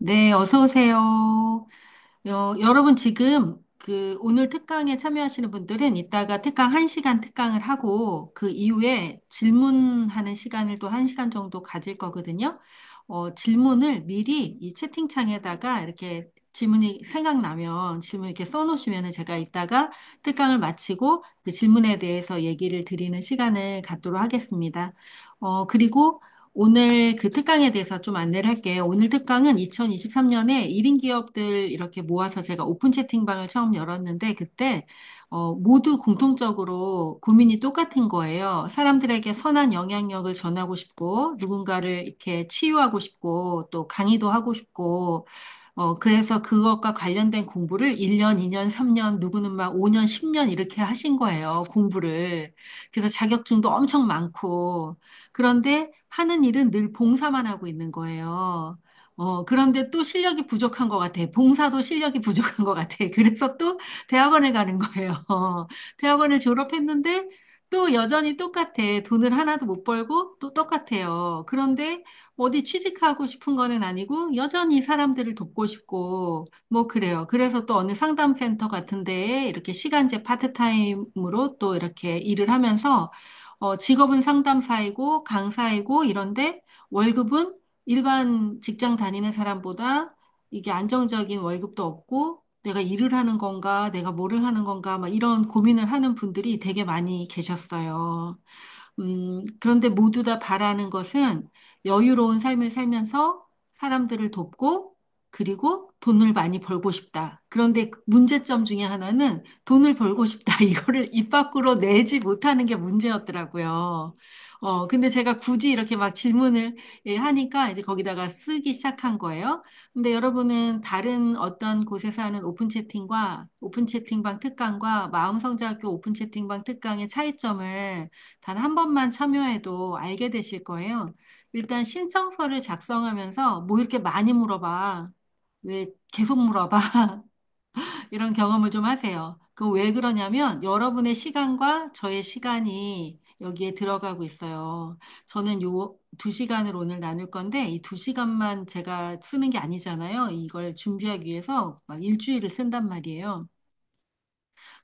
네, 어서 오세요. 여러분 지금 오늘 특강에 참여하시는 분들은 이따가 특강 1시간 특강을 하고 그 이후에 질문하는 시간을 또 1시간 정도 가질 거거든요. 질문을 미리 이 채팅창에다가 이렇게 질문이 생각나면 질문 이렇게 써놓으시면 제가 이따가 특강을 마치고 그 질문에 대해서 얘기를 드리는 시간을 갖도록 하겠습니다. 그리고 오늘 그 특강에 대해서 좀 안내를 할게요. 오늘 특강은 2023년에 1인 기업들 이렇게 모아서 제가 오픈 채팅방을 처음 열었는데 그때 모두 공통적으로 고민이 똑같은 거예요. 사람들에게 선한 영향력을 전하고 싶고 누군가를 이렇게 치유하고 싶고 또 강의도 하고 싶고 그래서 그것과 관련된 공부를 1년, 2년, 3년, 누구는 막 5년, 10년 이렇게 하신 거예요. 공부를. 그래서 자격증도 엄청 많고. 그런데 하는 일은 늘 봉사만 하고 있는 거예요. 그런데 또 실력이 부족한 것 같아. 봉사도 실력이 부족한 것 같아. 그래서 또 대학원을 가는 거예요. 대학원을 졸업했는데 또 여전히 똑같아. 돈을 하나도 못 벌고 또 똑같아요. 그런데 어디 취직하고 싶은 거는 아니고 여전히 사람들을 돕고 싶고 뭐 그래요. 그래서 또 어느 상담센터 같은 데에 이렇게 시간제 파트타임으로 또 이렇게 일을 하면서 직업은 상담사이고 강사이고 이런데 월급은 일반 직장 다니는 사람보다 이게 안정적인 월급도 없고 내가 일을 하는 건가, 내가 뭐를 하는 건가, 막 이런 고민을 하는 분들이 되게 많이 계셨어요. 그런데 모두 다 바라는 것은 여유로운 삶을 살면서 사람들을 돕고 그리고 돈을 많이 벌고 싶다. 그런데 그 문제점 중에 하나는 돈을 벌고 싶다. 이거를 입 밖으로 내지 못하는 게 문제였더라고요. 근데 제가 굳이 이렇게 막 질문을 하니까 이제 거기다가 쓰기 시작한 거예요. 근데 여러분은 다른 어떤 곳에서 하는 오픈 채팅과 오픈 채팅방 특강과 마음성장학교 오픈 채팅방 특강의 차이점을 단 한 번만 참여해도 알게 되실 거예요. 일단 신청서를 작성하면서 뭐 이렇게 많이 물어봐. 왜 계속 물어봐? 이런 경험을 좀 하세요. 그 왜 그러냐면 여러분의 시간과 저의 시간이 여기에 들어가고 있어요. 저는 요 2시간을 오늘 나눌 건데 이 2시간만 제가 쓰는 게 아니잖아요. 이걸 준비하기 위해서 막 일주일을 쓴단 말이에요.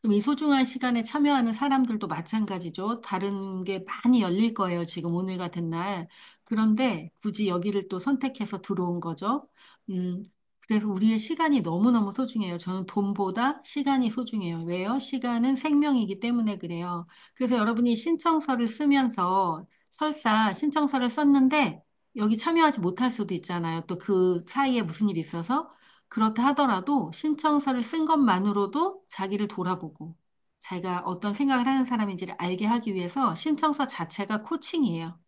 그럼 이 소중한 시간에 참여하는 사람들도 마찬가지죠. 다른 게 많이 열릴 거예요. 지금 오늘 같은 날. 그런데 굳이 여기를 또 선택해서 들어온 거죠. 음, 그래서 우리의 시간이 너무너무 소중해요. 저는 돈보다 시간이 소중해요. 왜요? 시간은 생명이기 때문에 그래요. 그래서 여러분이 신청서를 쓰면서 설사 신청서를 썼는데 여기 참여하지 못할 수도 있잖아요. 또 그 사이에 무슨 일이 있어서. 그렇다 하더라도 신청서를 쓴 것만으로도 자기를 돌아보고 자기가 어떤 생각을 하는 사람인지를 알게 하기 위해서 신청서 자체가 코칭이에요.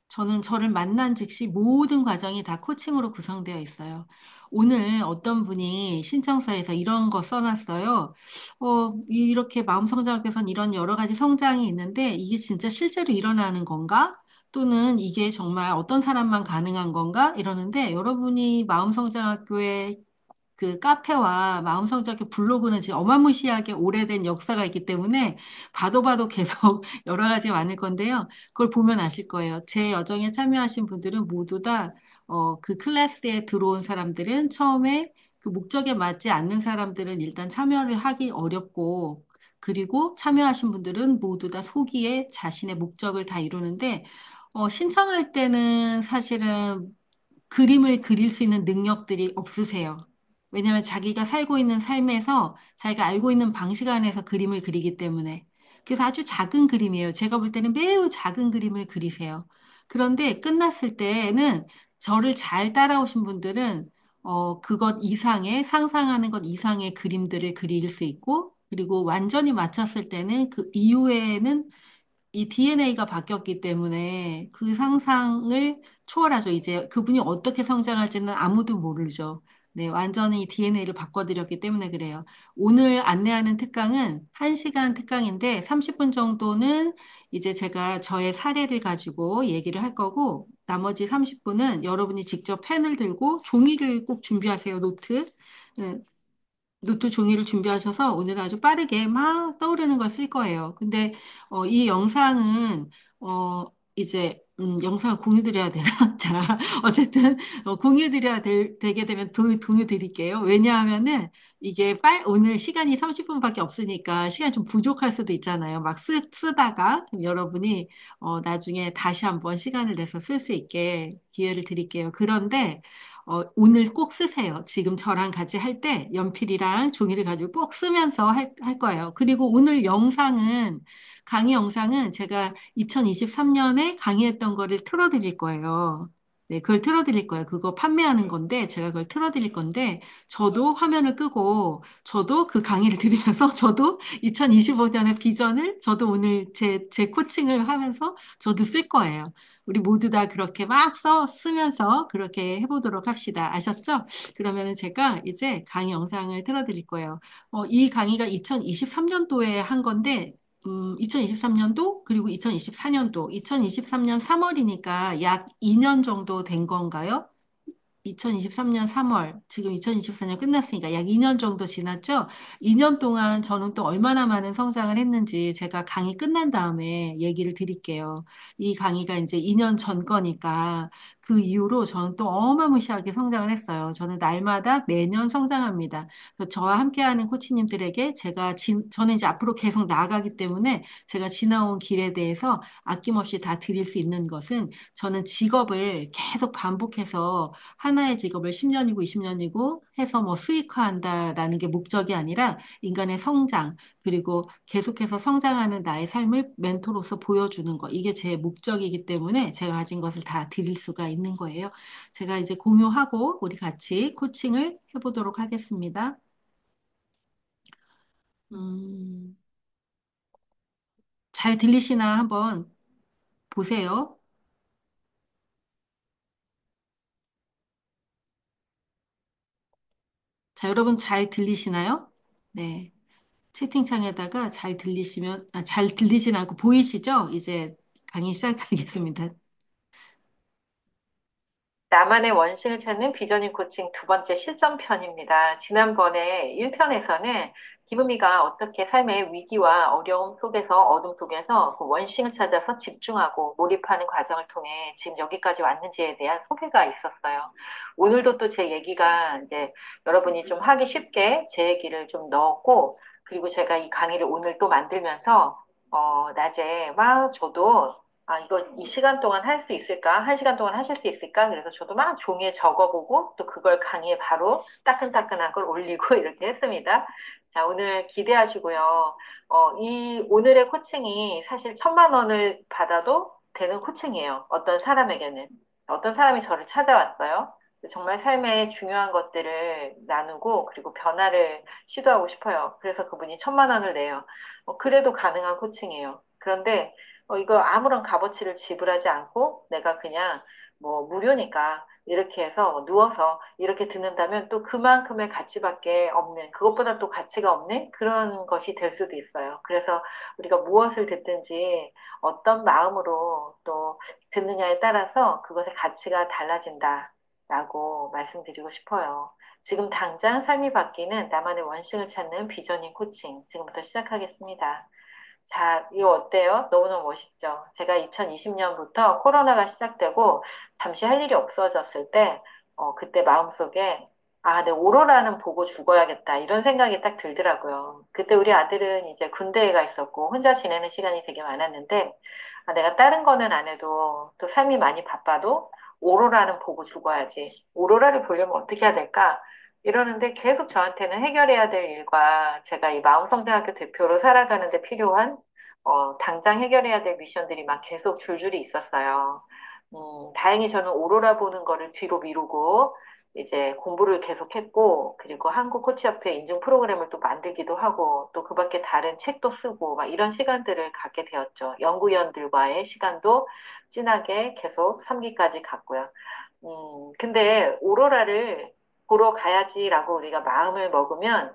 저는 저를 만난 즉시 모든 과정이 다 코칭으로 구성되어 있어요. 오늘 어떤 분이 신청서에서 이런 거 써놨어요. 이렇게 마음성장학에선 이런 여러 가지 성장이 있는데 이게 진짜 실제로 일어나는 건가? 또는 이게 정말 어떤 사람만 가능한 건가? 이러는데 여러분이 마음성장학교에 그 카페와 마음성장학교 블로그는 지금 어마무시하게 오래된 역사가 있기 때문에 봐도 봐도 계속 여러 가지가 많을 건데요. 그걸 보면 아실 거예요. 제 여정에 참여하신 분들은 모두 다, 그 클래스에 들어온 사람들은 처음에 그 목적에 맞지 않는 사람들은 일단 참여를 하기 어렵고, 그리고 참여하신 분들은 모두 다 소기에 자신의 목적을 다 이루는데, 신청할 때는 사실은 그림을 그릴 수 있는 능력들이 없으세요. 왜냐하면 자기가 살고 있는 삶에서 자기가 알고 있는 방식 안에서 그림을 그리기 때문에. 그래서 아주 작은 그림이에요. 제가 볼 때는 매우 작은 그림을 그리세요. 그런데 끝났을 때는 저를 잘 따라오신 분들은 그것 이상의 상상하는 것 이상의 그림들을 그릴 수 있고 그리고 완전히 맞췄을 때는 그 이후에는 이 DNA가 바뀌었기 때문에 그 상상을 초월하죠. 이제 그분이 어떻게 성장할지는 아무도 모르죠. 네, 완전히 DNA를 바꿔드렸기 때문에 그래요. 오늘 안내하는 특강은 1시간 특강인데 30분 정도는 이제 제가 저의 사례를 가지고 얘기를 할 거고 나머지 30분은 여러분이 직접 펜을 들고 종이를 꼭 준비하세요, 노트. 네, 노트 종이를 준비하셔서 오늘 아주 빠르게 막 떠오르는 걸 쓸 거예요. 근데 이 영상은 이제 영상을 공유드려야 되나? 자, 어쨌든, 공유드려야 되게 되면 공유드릴게요. 왜냐하면은, 이게 오늘 시간이 30분밖에 없으니까, 시간이 좀 부족할 수도 있잖아요. 막 쓰다가, 그럼 여러분이, 나중에 다시 한번 시간을 내서 쓸 수 있게 기회를 드릴게요. 그런데, 오늘 꼭 쓰세요. 지금 저랑 같이 할 때, 연필이랑 종이를 가지고 꼭 쓰면서 할 거예요. 그리고 오늘 강의 영상은 제가 2023년에 강의했던 거를 틀어드릴 거예요. 네, 그걸 틀어드릴 거예요. 그거 판매하는 건데, 제가 그걸 틀어드릴 건데, 저도 화면을 끄고, 저도 그 강의를 들으면서, 저도 2025년의 비전을, 저도 오늘 제 코칭을 하면서, 저도 쓸 거예요. 우리 모두 다 그렇게 막 쓰면서, 그렇게 해보도록 합시다. 아셨죠? 그러면은 제가 이제 강의 영상을 틀어드릴 거예요. 이 강의가 2023년도에 한 건데, 2023년도 그리고 2024년도, 2023년 3월이니까 약 2년 정도 된 건가요? 2023년 3월, 지금 2024년 끝났으니까 약 2년 정도 지났죠? 2년 동안 저는 또 얼마나 많은 성장을 했는지 제가 강의 끝난 다음에 얘기를 드릴게요. 이 강의가 이제 2년 전 거니까 그 이후로 저는 또 어마무시하게 성장을 했어요. 저는 날마다 매년 성장합니다. 그래서 저와 함께하는 코치님들에게 저는 이제 앞으로 계속 나아가기 때문에 제가 지나온 길에 대해서 아낌없이 다 드릴 수 있는 것은 저는 직업을 계속 반복해서 하나의 직업을 10년이고 20년이고 해서 뭐 수익화한다라는 게 목적이 아니라 인간의 성장, 그리고 계속해서 성장하는 나의 삶을 멘토로서 보여주는 거. 이게 제 목적이기 때문에 제가 가진 것을 다 드릴 수가 있는 거예요. 제가 이제 공유하고 우리 같이 코칭을 해보도록 하겠습니다. 음, 잘 들리시나 한번 보세요. 자, 여러분 잘 들리시나요? 네. 채팅창에다가 잘 들리진 않고 보이시죠? 이제 강의 시작하겠습니다. 나만의 원신을 찾는 비전인 코칭 두 번째 실전편입니다. 지난번에 1편에서는 기쁨이가 어떻게 삶의 위기와 어려움 속에서, 어둠 속에서 그 원신을 찾아서 집중하고 몰입하는 과정을 통해 지금 여기까지 왔는지에 대한 소개가 있었어요. 오늘도 또 제 얘기가 이제 여러분이 좀 하기 쉽게 제 얘기를 좀 넣었고, 그리고 제가 이 강의를 오늘 또 만들면서, 낮에 막 저도 이거 이 시간 동안 할 수 있을까? 한 시간 동안 하실 수 있을까? 그래서 저도 막 종이에 적어보고 또 그걸 강의에 바로 따끈따끈한 걸 올리고 이렇게 했습니다. 자, 오늘 기대하시고요. 이 오늘의 코칭이 사실 1,000만 원을 받아도 되는 코칭이에요. 어떤 사람에게는. 어떤 사람이 저를 찾아왔어요. 정말 삶의 중요한 것들을 나누고 그리고 변화를 시도하고 싶어요. 그래서 그분이 1,000만 원을 내요. 그래도 가능한 코칭이에요. 그런데 이거 아무런 값어치를 지불하지 않고 내가 그냥 뭐 무료니까 이렇게 해서 누워서 이렇게 듣는다면 또 그만큼의 가치밖에 없는, 그것보다 또 가치가 없는 그런 것이 될 수도 있어요. 그래서 우리가 무엇을 듣든지 어떤 마음으로 또 듣느냐에 따라서 그것의 가치가 달라진다라고 말씀드리고 싶어요. 지금 당장 삶이 바뀌는 나만의 원칙을 찾는 비전인 코칭 지금부터 시작하겠습니다. 자, 이거 어때요? 너무너무 멋있죠? 제가 2020년부터 코로나가 시작되고 잠시 할 일이 없어졌을 때, 그때 마음속에, 내 오로라는 보고 죽어야겠다. 이런 생각이 딱 들더라고요. 그때 우리 아들은 이제 군대에 가 있었고 혼자 지내는 시간이 되게 많았는데, 내가 다른 거는 안 해도 또 삶이 많이 바빠도 오로라는 보고 죽어야지. 오로라를 보려면 어떻게 해야 될까? 이러는데 계속 저한테는 해결해야 될 일과 제가 이 마음성대학교 대표로 살아가는데 필요한 당장 해결해야 될 미션들이 막 계속 줄줄이 있었어요. 다행히 저는 오로라 보는 거를 뒤로 미루고 이제 공부를 계속했고 그리고 한국 코치협회 인증 프로그램을 또 만들기도 하고 또 그 밖에 다른 책도 쓰고 막 이런 시간들을 갖게 되었죠. 연구위원들과의 시간도 진하게 계속 3기까지 갔고요. 근데 오로라를 보러 가야지라고 우리가 마음을 먹으면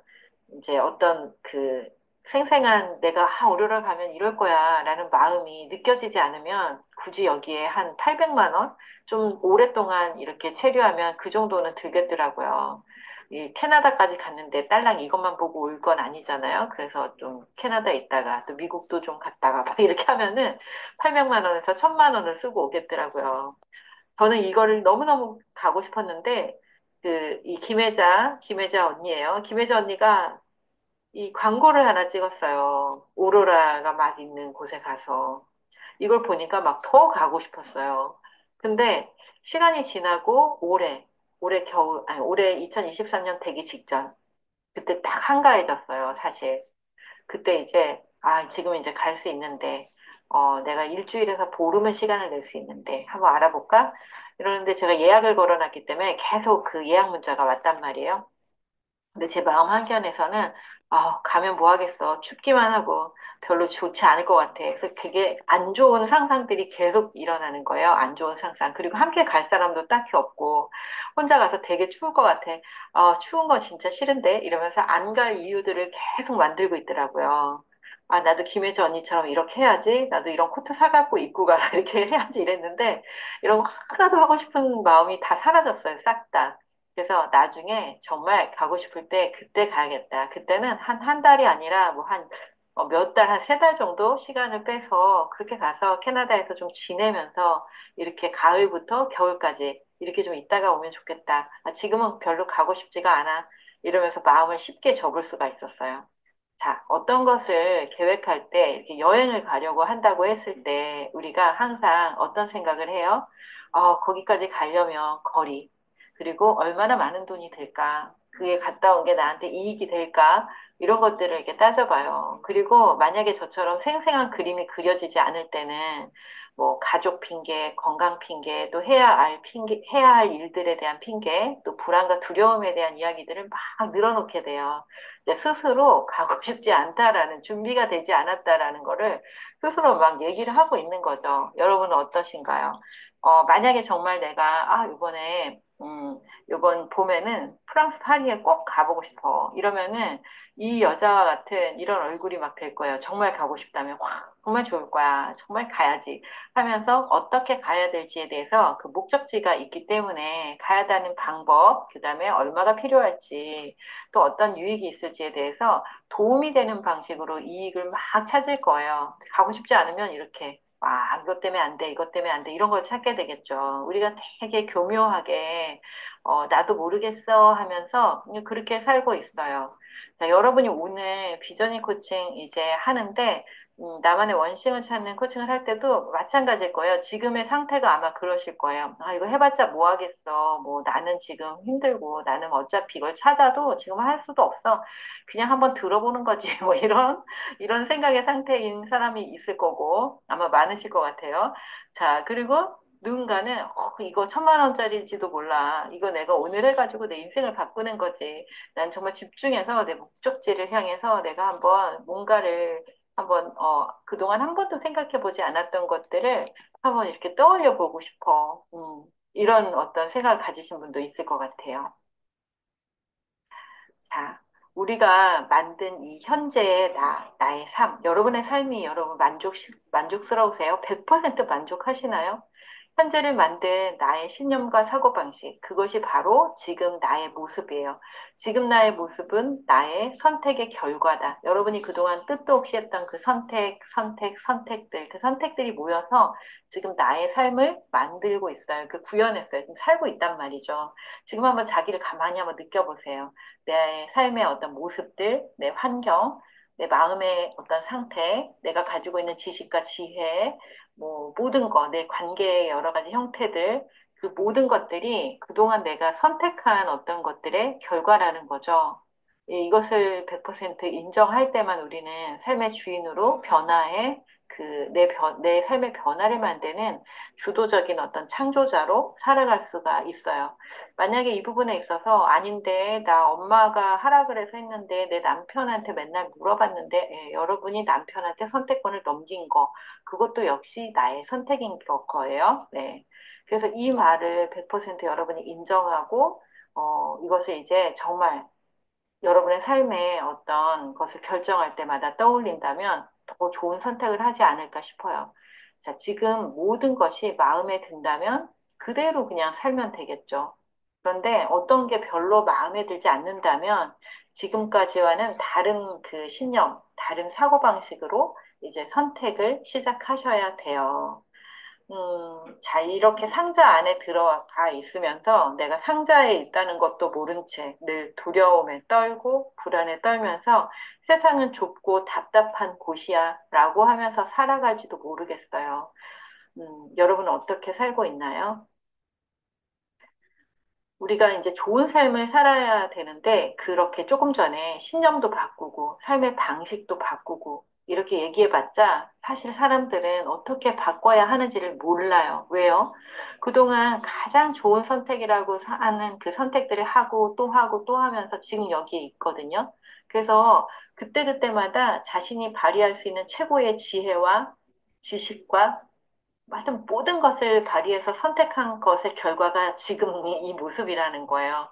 이제 어떤 그 생생한 내가 오로라 가면 이럴 거야 라는 마음이 느껴지지 않으면 굳이 여기에 한 800만 원? 좀 오랫동안 이렇게 체류하면 그 정도는 들겠더라고요. 이 캐나다까지 갔는데 딸랑 이것만 보고 올 건 아니잖아요. 그래서 좀 캐나다에 있다가 또 미국도 좀 갔다가 막 이렇게 하면은 800만 원에서 1000만 원을 쓰고 오겠더라고요. 저는 이거를 너무너무 가고 싶었는데 이 김혜자 언니예요. 김혜자 언니가 이 광고를 하나 찍었어요. 오로라가 막 있는 곳에 가서. 이걸 보니까 막 더 가고 싶었어요. 근데 시간이 지나고 올해 겨울, 아니, 올해 2023년 되기 직전, 그때 딱 한가해졌어요, 사실. 그때 이제, 아, 지금 이제 갈 수 있는데, 내가 일주일에서 보름은 시간을 낼 수 있는데, 한번 알아볼까? 이러는데 제가 예약을 걸어놨기 때문에 계속 그 예약 문자가 왔단 말이에요. 근데 제 마음 한켠에서는 가면 뭐 하겠어. 춥기만 하고 별로 좋지 않을 것 같아. 그래서 그게 안 좋은 상상들이 계속 일어나는 거예요. 안 좋은 상상. 그리고 함께 갈 사람도 딱히 없고 혼자 가서 되게 추울 것 같아. 추운 거 진짜 싫은데 이러면서 안 갈 이유들을 계속 만들고 있더라고요. 아, 나도 김혜주 언니처럼 이렇게 해야지. 나도 이런 코트 사갖고 입고 가라. 이렇게 해야지 이랬는데 이런 거 하나도 하고 싶은 마음이 다 사라졌어요. 싹 다. 그래서 나중에 정말 가고 싶을 때 그때 가야겠다. 그때는 한 달이 아니라 뭐 몇 달, 한 세 달 정도 시간을 빼서 그렇게 가서 캐나다에서 좀 지내면서 이렇게 가을부터 겨울까지 이렇게 좀 있다가 오면 좋겠다. 아, 지금은 별로 가고 싶지가 않아. 이러면서 마음을 쉽게 접을 수가 있었어요. 자, 어떤 것을 계획할 때 이렇게 여행을 가려고 한다고 했을 때 우리가 항상 어떤 생각을 해요? 거기까지 가려면 거리, 그리고 얼마나 많은 돈이 들까? 그게 갔다 온 게 나한테 이익이 될까? 이런 것들을 이렇게 따져봐요. 그리고 만약에 저처럼 생생한 그림이 그려지지 않을 때는 뭐 가족 핑계, 건강 핑계, 또 해야 할 일들에 대한 핑계, 또 불안과 두려움에 대한 이야기들을 막 늘어놓게 돼요. 이제 스스로 가고 싶지 않다라는 준비가 되지 않았다라는 거를 스스로 막 얘기를 하고 있는 거죠. 여러분은 어떠신가요? 만약에 정말 내가 이번 봄에는 프랑스 파리에 꼭 가보고 싶어. 이러면은 이 여자와 같은 이런 얼굴이 막 될 거예요. 정말 가고 싶다면, 와, 정말 좋을 거야. 정말 가야지. 하면서 어떻게 가야 될지에 대해서 그 목적지가 있기 때문에 가야 되는 방법, 그 다음에 얼마가 필요할지, 또 어떤 유익이 있을지에 대해서 도움이 되는 방식으로 이익을 막 찾을 거예요. 가고 싶지 않으면 이렇게. 와, 이것 때문에 안 돼, 이것 때문에 안 돼, 이런 걸 찾게 되겠죠. 우리가 되게 교묘하게, 나도 모르겠어 하면서 그냥 그렇게 살고 있어요. 자, 여러분이 오늘 비전이 코칭 이제 하는데, 나만의 원심을 찾는 코칭을 할 때도 마찬가지일 거예요. 지금의 상태가 아마 그러실 거예요. 아, 이거 해봤자 뭐 하겠어. 뭐 나는 지금 힘들고 나는 어차피 이걸 찾아도 지금 할 수도 없어. 그냥 한번 들어보는 거지. 뭐 이런 생각의 상태인 사람이 있을 거고 아마 많으실 것 같아요. 자, 그리고 누군가는 이거 1000만 원짜리일지도 몰라. 이거 내가 오늘 해가지고 내 인생을 바꾸는 거지. 난 정말 집중해서 내 목적지를 향해서 내가 한번 뭔가를 한번 그동안 한 번도 생각해 보지 않았던 것들을 한번 이렇게 떠올려 보고 싶어. 이런 어떤 생각을 가지신 분도 있을 것 같아요. 자, 우리가 만든 이 현재의 나의 삶, 여러분의 삶이 여러분 만족스러우세요? 100% 만족하시나요? 현재를 만든 나의 신념과 사고방식, 그것이 바로 지금 나의 모습이에요. 지금 나의 모습은 나의 선택의 결과다. 여러분이 그동안 끝도 없이 했던 그 선택들, 그 선택들이 모여서 지금 나의 삶을 만들고 있어요. 그 구현했어요. 지금 살고 있단 말이죠. 지금 한번 자기를 가만히 한번 느껴보세요. 내 삶의 어떤 모습들, 내 환경, 내 마음의 어떤 상태, 내가 가지고 있는 지식과 지혜, 뭐 모든 거, 내 관계의 여러 가지 형태들, 그 모든 것들이 그동안 내가 선택한 어떤 것들의 결과라는 거죠. 이것을 100% 인정할 때만 우리는 삶의 주인으로 변화해 내 삶의 변화를 만드는 주도적인 어떤 창조자로 살아갈 수가 있어요. 만약에 이 부분에 있어서 아닌데 나 엄마가 하라 그래서 했는데 내 남편한테 맨날 물어봤는데 여러분이 남편한테 선택권을 넘긴 거 그것도 역시 나의 선택인 거예요. 네. 그래서 이 말을 100% 여러분이 인정하고 이것을 이제 정말 여러분의 삶에 어떤 것을 결정할 때마다 떠올린다면 더 좋은 선택을 하지 않을까 싶어요. 자, 지금 모든 것이 마음에 든다면 그대로 그냥 살면 되겠죠. 그런데 어떤 게 별로 마음에 들지 않는다면 지금까지와는 다른 그 신념, 다른 사고방식으로 이제 선택을 시작하셔야 돼요. 자, 이렇게 상자 안에 들어가 있으면서 내가 상자에 있다는 것도 모른 채 늘 두려움에 떨고 불안에 떨면서 세상은 좁고 답답한 곳이야 라고 하면서 살아갈지도 모르겠어요. 여러분은 어떻게 살고 있나요? 우리가 이제 좋은 삶을 살아야 되는데 그렇게 조금 전에 신념도 바꾸고 삶의 방식도 바꾸고 이렇게 얘기해봤자 사실 사람들은 어떻게 바꿔야 하는지를 몰라요. 왜요? 그동안 가장 좋은 선택이라고 하는 그 선택들을 하고 또 하고 또 하면서 지금 여기에 있거든요. 그래서 그때그때마다 자신이 발휘할 수 있는 최고의 지혜와 지식과 하여튼 모든 것을 발휘해서 선택한 것의 결과가 지금 이 모습이라는 거예요.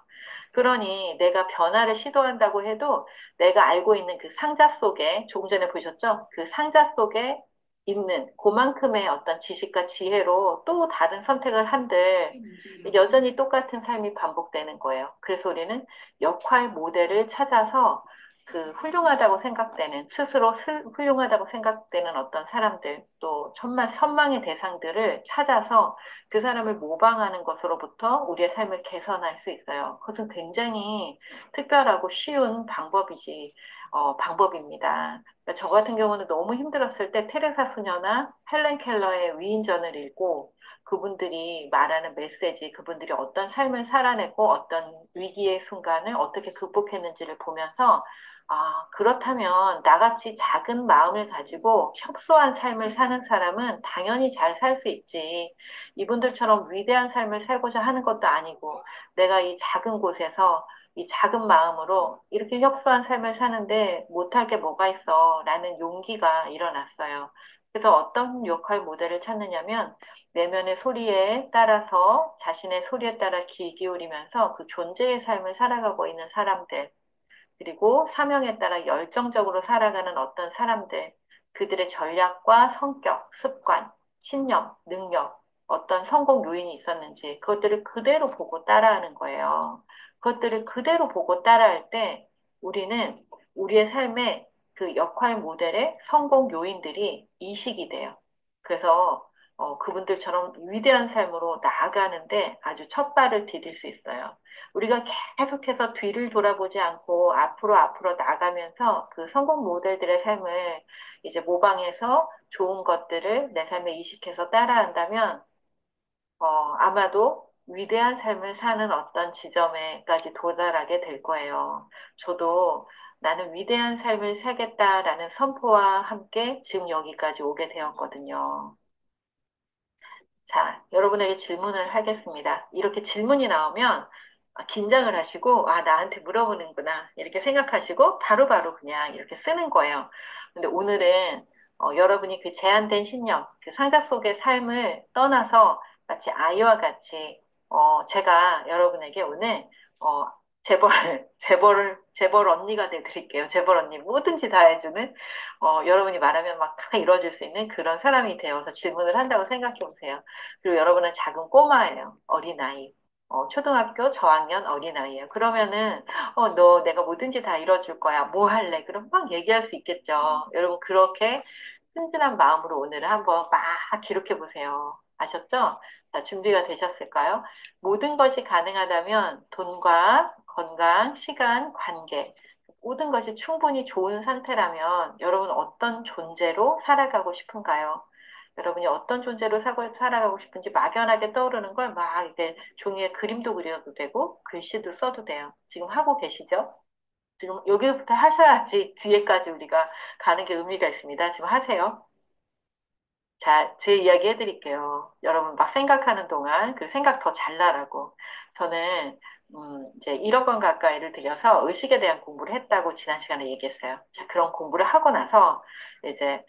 그러니 내가 변화를 시도한다고 해도 내가 알고 있는 그 상자 속에, 조금 전에 보셨죠? 그 상자 속에 있는 그만큼의 어떤 지식과 지혜로 또 다른 선택을 한들 여전히 똑같은 삶이 반복되는 거예요. 그래서 우리는 역할 모델을 찾아서 그 훌륭하다고 생각되는, 스스로 훌륭하다고 생각되는 어떤 사람들, 또 천만, 선망의 대상들을 찾아서 그 사람을 모방하는 것으로부터 우리의 삶을 개선할 수 있어요. 그것은 굉장히 특별하고 쉬운 방법입니다. 그러니까 저 같은 경우는 너무 힘들었을 때 테레사 수녀나 헬렌 켈러의 위인전을 읽고 그분들이 말하는 메시지, 그분들이 어떤 삶을 살아내고 어떤 위기의 순간을 어떻게 극복했는지를 보면서 그렇다면 나같이 작은 마음을 가지고 협소한 삶을 사는 사람은 당연히 잘 살 수 있지. 이분들처럼 위대한 삶을 살고자 하는 것도 아니고 내가 이 작은 곳에서 이 작은 마음으로 이렇게 협소한 삶을 사는데 못할 게 뭐가 있어 라는 용기가 일어났어요. 그래서 어떤 역할 모델을 찾느냐면 내면의 소리에 따라서 자신의 소리에 따라 귀 기울이면서 그 존재의 삶을 살아가고 있는 사람들 그리고 사명에 따라 열정적으로 살아가는 어떤 사람들, 그들의 전략과 성격, 습관, 신념, 능력, 어떤 성공 요인이 있었는지 그것들을 그대로 보고 따라하는 거예요. 그것들을 그대로 보고 따라할 때 우리는 우리의 삶의 그 역할 모델의 성공 요인들이 이식이 돼요. 그래서 그분들처럼 위대한 삶으로 나아가는데 아주 첫 발을 디딜 수 있어요. 우리가 계속해서 뒤를 돌아보지 않고 앞으로 나가면서 그 성공 모델들의 삶을 이제 모방해서 좋은 것들을 내 삶에 이식해서 따라한다면, 아마도 위대한 삶을 사는 어떤 지점에까지 도달하게 될 거예요. 저도 나는 위대한 삶을 살겠다라는 선포와 함께 지금 여기까지 오게 되었거든요. 자, 여러분에게 질문을 하겠습니다. 이렇게 질문이 나오면 긴장을 하시고, 나한테 물어보는구나. 이렇게 생각하시고, 바로바로 그냥 이렇게 쓰는 거예요. 근데 오늘은 여러분이 그 제한된 신념, 그 상자 속의 삶을 떠나서 마치 아이와 같이, 제가 여러분에게 오늘, 재벌, 재벌 언니가 돼드릴게요. 재벌 언니. 뭐든지 다 해주는, 여러분이 말하면 막 다 이루어질 수 있는 그런 사람이 되어서 질문을 한다고 생각해 보세요. 그리고 여러분은 작은 꼬마예요. 어린아이. 초등학교 저학년 어린아이예요. 그러면은, 너 내가 뭐든지 다 이뤄줄 거야. 뭐 할래? 그럼 막 얘기할 수 있겠죠. 여러분, 그렇게 튼튼한 마음으로 오늘 한번 막 기록해 보세요. 아셨죠? 자, 준비가 되셨을까요? 모든 것이 가능하다면 돈과 건강, 시간, 관계, 모든 것이 충분히 좋은 상태라면 여러분 어떤 존재로 살아가고 싶은가요? 여러분이 어떤 존재로 살아가고 싶은지 막연하게 떠오르는 걸 막 이제 종이에 그림도 그려도 되고 글씨도 써도 돼요. 지금 하고 계시죠? 지금 여기부터 하셔야지 뒤에까지 우리가 가는 게 의미가 있습니다. 지금 하세요. 자, 제 이야기 해드릴게요. 여러분 막 생각하는 동안 그 생각 더 잘나라고. 저는 이제 1억 원 가까이를 들여서 의식에 대한 공부를 했다고 지난 시간에 얘기했어요. 자, 그런 공부를 하고 나서 이제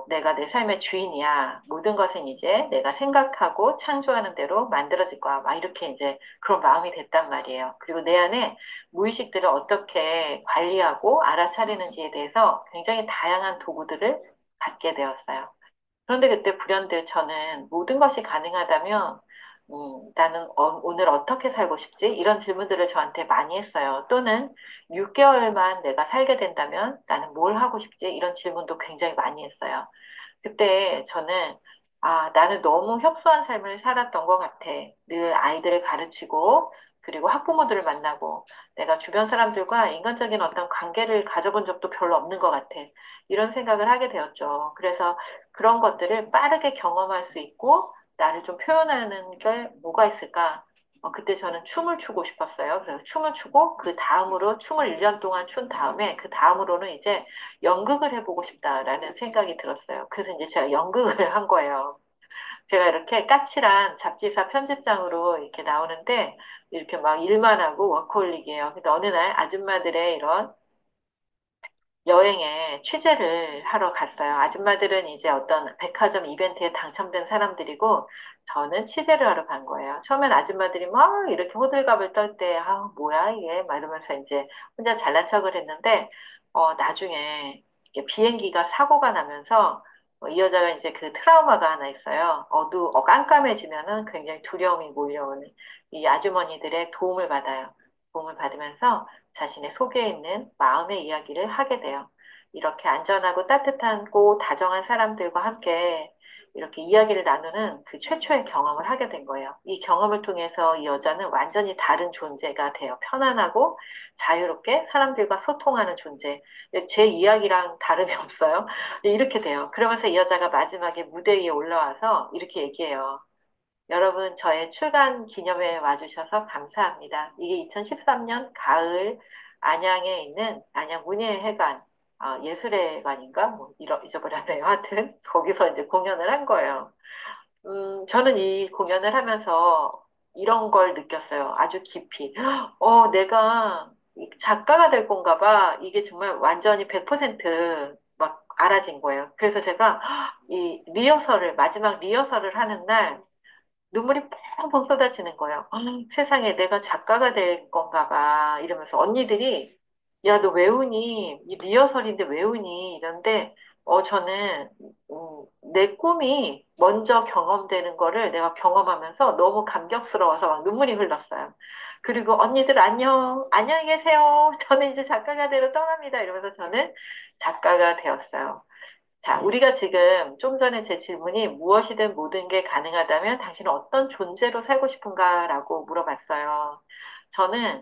내가 내 삶의 주인이야. 모든 것은 이제 내가 생각하고 창조하는 대로 만들어질 거야. 막 이렇게 이제 그런 마음이 됐단 말이에요. 그리고 내 안에 무의식들을 어떻게 관리하고 알아차리는지에 대해서 굉장히 다양한 도구들을 갖게 되었어요. 그런데 그때 불현듯 저는 모든 것이 가능하다면 나는 오늘 어떻게 살고 싶지? 이런 질문들을 저한테 많이 했어요. 또는 6개월만 내가 살게 된다면 나는 뭘 하고 싶지? 이런 질문도 굉장히 많이 했어요. 그때 저는 나는 너무 협소한 삶을 살았던 것 같아. 늘 아이들을 가르치고, 그리고 학부모들을 만나고, 내가 주변 사람들과 인간적인 어떤 관계를 가져본 적도 별로 없는 것 같아. 이런 생각을 하게 되었죠. 그래서 그런 것들을 빠르게 경험할 수 있고, 나를 좀 표현하는 게 뭐가 있을까? 그때 저는 춤을 추고 싶었어요. 그래서 춤을 추고, 그 다음으로 춤을 1년 동안 춘 다음에, 그 다음으로는 이제 연극을 해보고 싶다라는 생각이 들었어요. 그래서 이제 제가 연극을 한 거예요. 제가 이렇게 까칠한 잡지사 편집장으로 이렇게 나오는데 이렇게 막 일만 하고 워커홀릭이에요. 근데 어느 날 아줌마들의 이런 여행에 취재를 하러 갔어요. 아줌마들은 이제 어떤 백화점 이벤트에 당첨된 사람들이고 저는 취재를 하러 간 거예요. 처음엔 아줌마들이 막 이렇게 호들갑을 떨 때, 뭐야 이게? 막 이러면서 이제 혼자 잘난 척을 했는데, 나중에 이게 비행기가 사고가 나면서 이 여자가 이제 그 트라우마가 하나 있어요. 깜깜해지면은 굉장히 두려움이 몰려오는 이 아주머니들의 도움을 받아요. 도움을 받으면서 자신의 속에 있는 마음의 이야기를 하게 돼요. 이렇게 안전하고 따뜻하고 다정한 사람들과 함께 이렇게 이야기를 나누는 그 최초의 경험을 하게 된 거예요. 이 경험을 통해서 이 여자는 완전히 다른 존재가 돼요. 편안하고 자유롭게 사람들과 소통하는 존재. 제 이야기랑 다름이 없어요. 이렇게 돼요. 그러면서 이 여자가 마지막에 무대 위에 올라와서 이렇게 얘기해요. 여러분, 저의 출간 기념회에 와주셔서 감사합니다. 이게 2013년 가을 안양에 있는 안양 문예회관, 예술회관인가? 뭐, 잊어버렸네요. 하여튼, 거기서 이제 공연을 한 거예요. 저는 이 공연을 하면서 이런 걸 느꼈어요. 아주 깊이. 내가 작가가 될 건가 봐. 이게 정말 완전히 100%막 알아진 거예요. 그래서 제가 이 마지막 리허설을 하는 날, 눈물이 펑펑 쏟아지는 거예요. 세상에 내가 작가가 될 건가 봐. 이러면서 언니들이, 야, 너 왜 우니? 이 리허설인데 왜 우니? 이런데, 저는, 내 꿈이 먼저 경험되는 거를 내가 경험하면서 너무 감격스러워서 막 눈물이 흘렀어요. 그리고 언니들 안녕, 안녕히 계세요. 저는 이제 작가가 되러 떠납니다. 이러면서 저는 작가가 되었어요. 자, 우리가 지금 좀 전에 제 질문이 무엇이든 모든 게 가능하다면 당신은 어떤 존재로 살고 싶은가라고 물어봤어요. 저는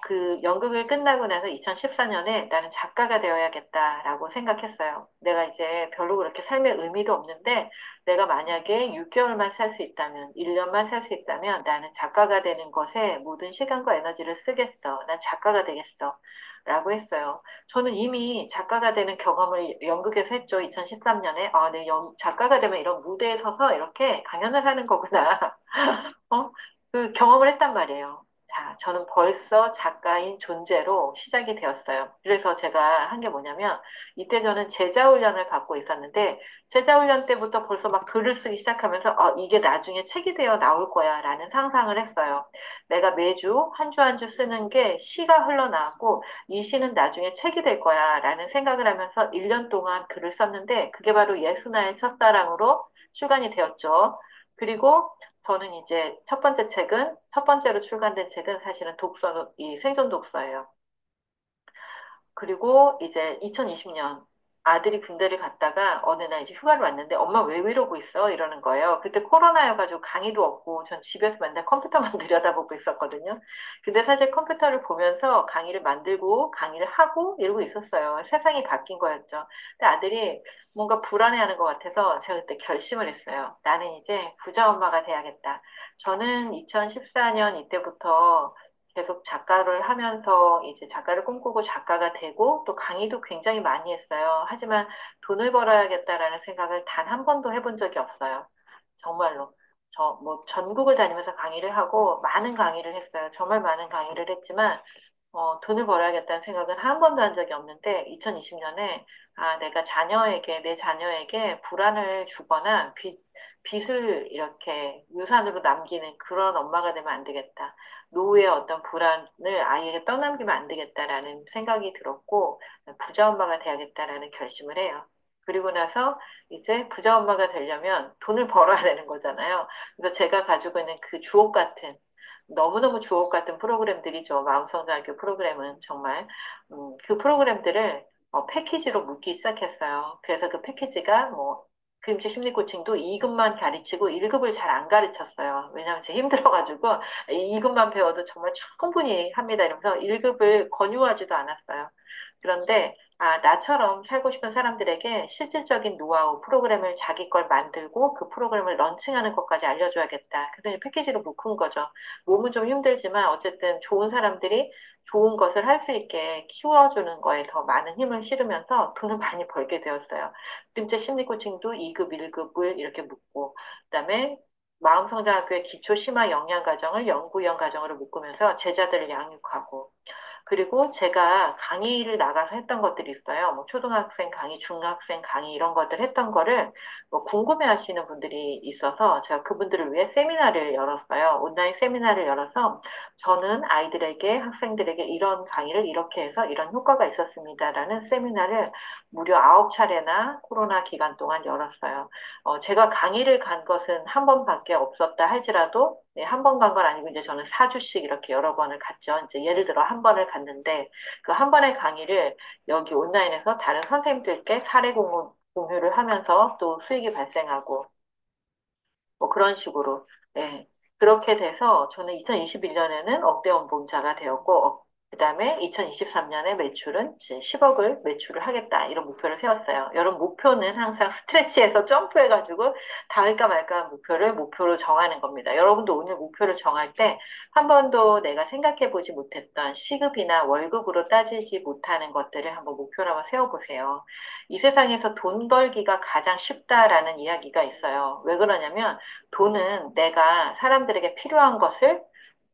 그 연극을 끝나고 나서 2014년에 나는 작가가 되어야겠다라고 생각했어요. 내가 이제 별로 그렇게 삶의 의미도 없는데 내가 만약에 6개월만 살 수 있다면, 1년만 살 수 있다면 나는 작가가 되는 것에 모든 시간과 에너지를 쓰겠어. 난 작가가 되겠어. 라고 했어요. 저는 이미 작가가 되는 경험을 연극에서 했죠. 2013년에. 네, 작가가 되면 이런 무대에 서서 이렇게 강연을 하는 거구나. 어? 그 경험을 했단 말이에요. 자, 저는 벌써 작가인 존재로 시작이 되었어요. 그래서 제가 한 게 뭐냐면, 이때 저는 제자 훈련을 받고 있었는데, 제자 훈련 때부터 벌써 막 글을 쓰기 시작하면서, 이게 나중에 책이 되어 나올 거야, 라는 상상을 했어요. 내가 매주 한 주 한 주 쓰는 게 시가 흘러나왔고, 이 시는 나중에 책이 될 거야, 라는 생각을 하면서 1년 동안 글을 썼는데, 그게 바로 예수나의 첫사랑으로 출간이 되었죠. 그리고 저는 이제 첫 번째로 출간된 책은 사실은 이 생존 독서예요. 그리고 이제 2020년 아들이 군대를 갔다가 어느 날 이제 휴가를 왔는데 엄마 왜 이러고 있어? 이러는 거예요. 그때 코로나여가지고 강의도 없고 전 집에서 맨날 컴퓨터만 들여다보고 있었거든요. 근데 사실 컴퓨터를 보면서 강의를 만들고 강의를 하고 이러고 있었어요. 세상이 바뀐 거였죠. 근데 아들이 뭔가 불안해하는 것 같아서 제가 그때 결심을 했어요. 나는 이제 부자 엄마가 돼야겠다. 저는 2014년 이때부터 계속 작가를 하면서 이제 작가를 꿈꾸고 작가가 되고 또 강의도 굉장히 많이 했어요. 하지만 돈을 벌어야겠다라는 생각을 단 한 번도 해본 적이 없어요. 정말로. 뭐 전국을 다니면서 강의를 하고 많은 강의를 했어요. 정말 많은 강의를 했지만 돈을 벌어야겠다는 생각은 한 번도 한 적이 없는데 2020년에 내가 내 자녀에게 불안을 주거나 빚을 이렇게 유산으로 남기는 그런 엄마가 되면 안 되겠다. 노후의 어떤 불안을 아이에게 떠넘기면 안 되겠다라는 생각이 들었고 부자 엄마가 돼야겠다라는 결심을 해요. 그리고 나서 이제 부자 엄마가 되려면 돈을 벌어야 되는 거잖아요. 그래서 제가 가지고 있는 그 주옥 같은 너무너무 주옥 같은 프로그램들이죠. 마음성장학교 프로그램은 정말 그 프로그램들을 패키지로 묶기 시작했어요. 그래서 그 패키지가 뭐 그림체 심리 코칭도 2급만 가르치고 1급을 잘 안 가르쳤어요. 왜냐하면 제가 힘들어가지고 2급만 배워도 정말 충분히 합니다. 이러면서 1급을 권유하지도 않았어요. 그런데 나처럼 살고 싶은 사람들에게 실질적인 노하우, 프로그램을 자기 걸 만들고 그 프로그램을 런칭하는 것까지 알려줘야겠다. 그래서 이제 패키지로 묶은 거죠. 몸은 좀 힘들지만 어쨌든 좋은 사람들이 좋은 것을 할 수 있게 키워주는 거에 더 많은 힘을 실으면서 돈을 많이 벌게 되었어요. 진짜 심리 코칭도 2급, 1급을 이렇게 묶고, 그다음에 마음성장학교의 기초 심화 영양 과정을 연구형 과정으로 묶으면서 제자들을 양육하고, 그리고 제가 강의를 나가서 했던 것들이 있어요. 뭐 초등학생 강의, 중학생 강의 이런 것들 했던 거를 뭐 궁금해 하시는 분들이 있어서 제가 그분들을 위해 세미나를 열었어요. 온라인 세미나를 열어서 저는 아이들에게, 학생들에게 이런 강의를 이렇게 해서 이런 효과가 있었습니다라는 세미나를 무려 9차례나 코로나 기간 동안 열었어요. 제가 강의를 간 것은 한 번밖에 없었다 할지라도 네, 한 번 간 건 아니고 이제 저는 4주씩 이렇게 여러 번을 갔죠. 이제 예를 들어 한 번을 갔는데 그 한 번의 강의를 여기 온라인에서 다른 선생님들께 사례 공유를 하면서 또 수익이 발생하고 뭐 그런 식으로. 네. 그렇게 돼서 저는 2021년에는 억대 연봉자가 되었고, 그 다음에 2023년에 매출은 이제 10억을 매출을 하겠다. 이런 목표를 세웠어요. 여러분, 목표는 항상 스트레치해서 점프해가지고 닿을까 말까 한 목표를 목표로 정하는 겁니다. 여러분도 오늘 목표를 정할 때 한 번도 내가 생각해보지 못했던 시급이나 월급으로 따지지 못하는 것들을 한번 목표로 한번 세워보세요. 이 세상에서 돈 벌기가 가장 쉽다라는 이야기가 있어요. 왜 그러냐면 돈은 내가 사람들에게 필요한 것을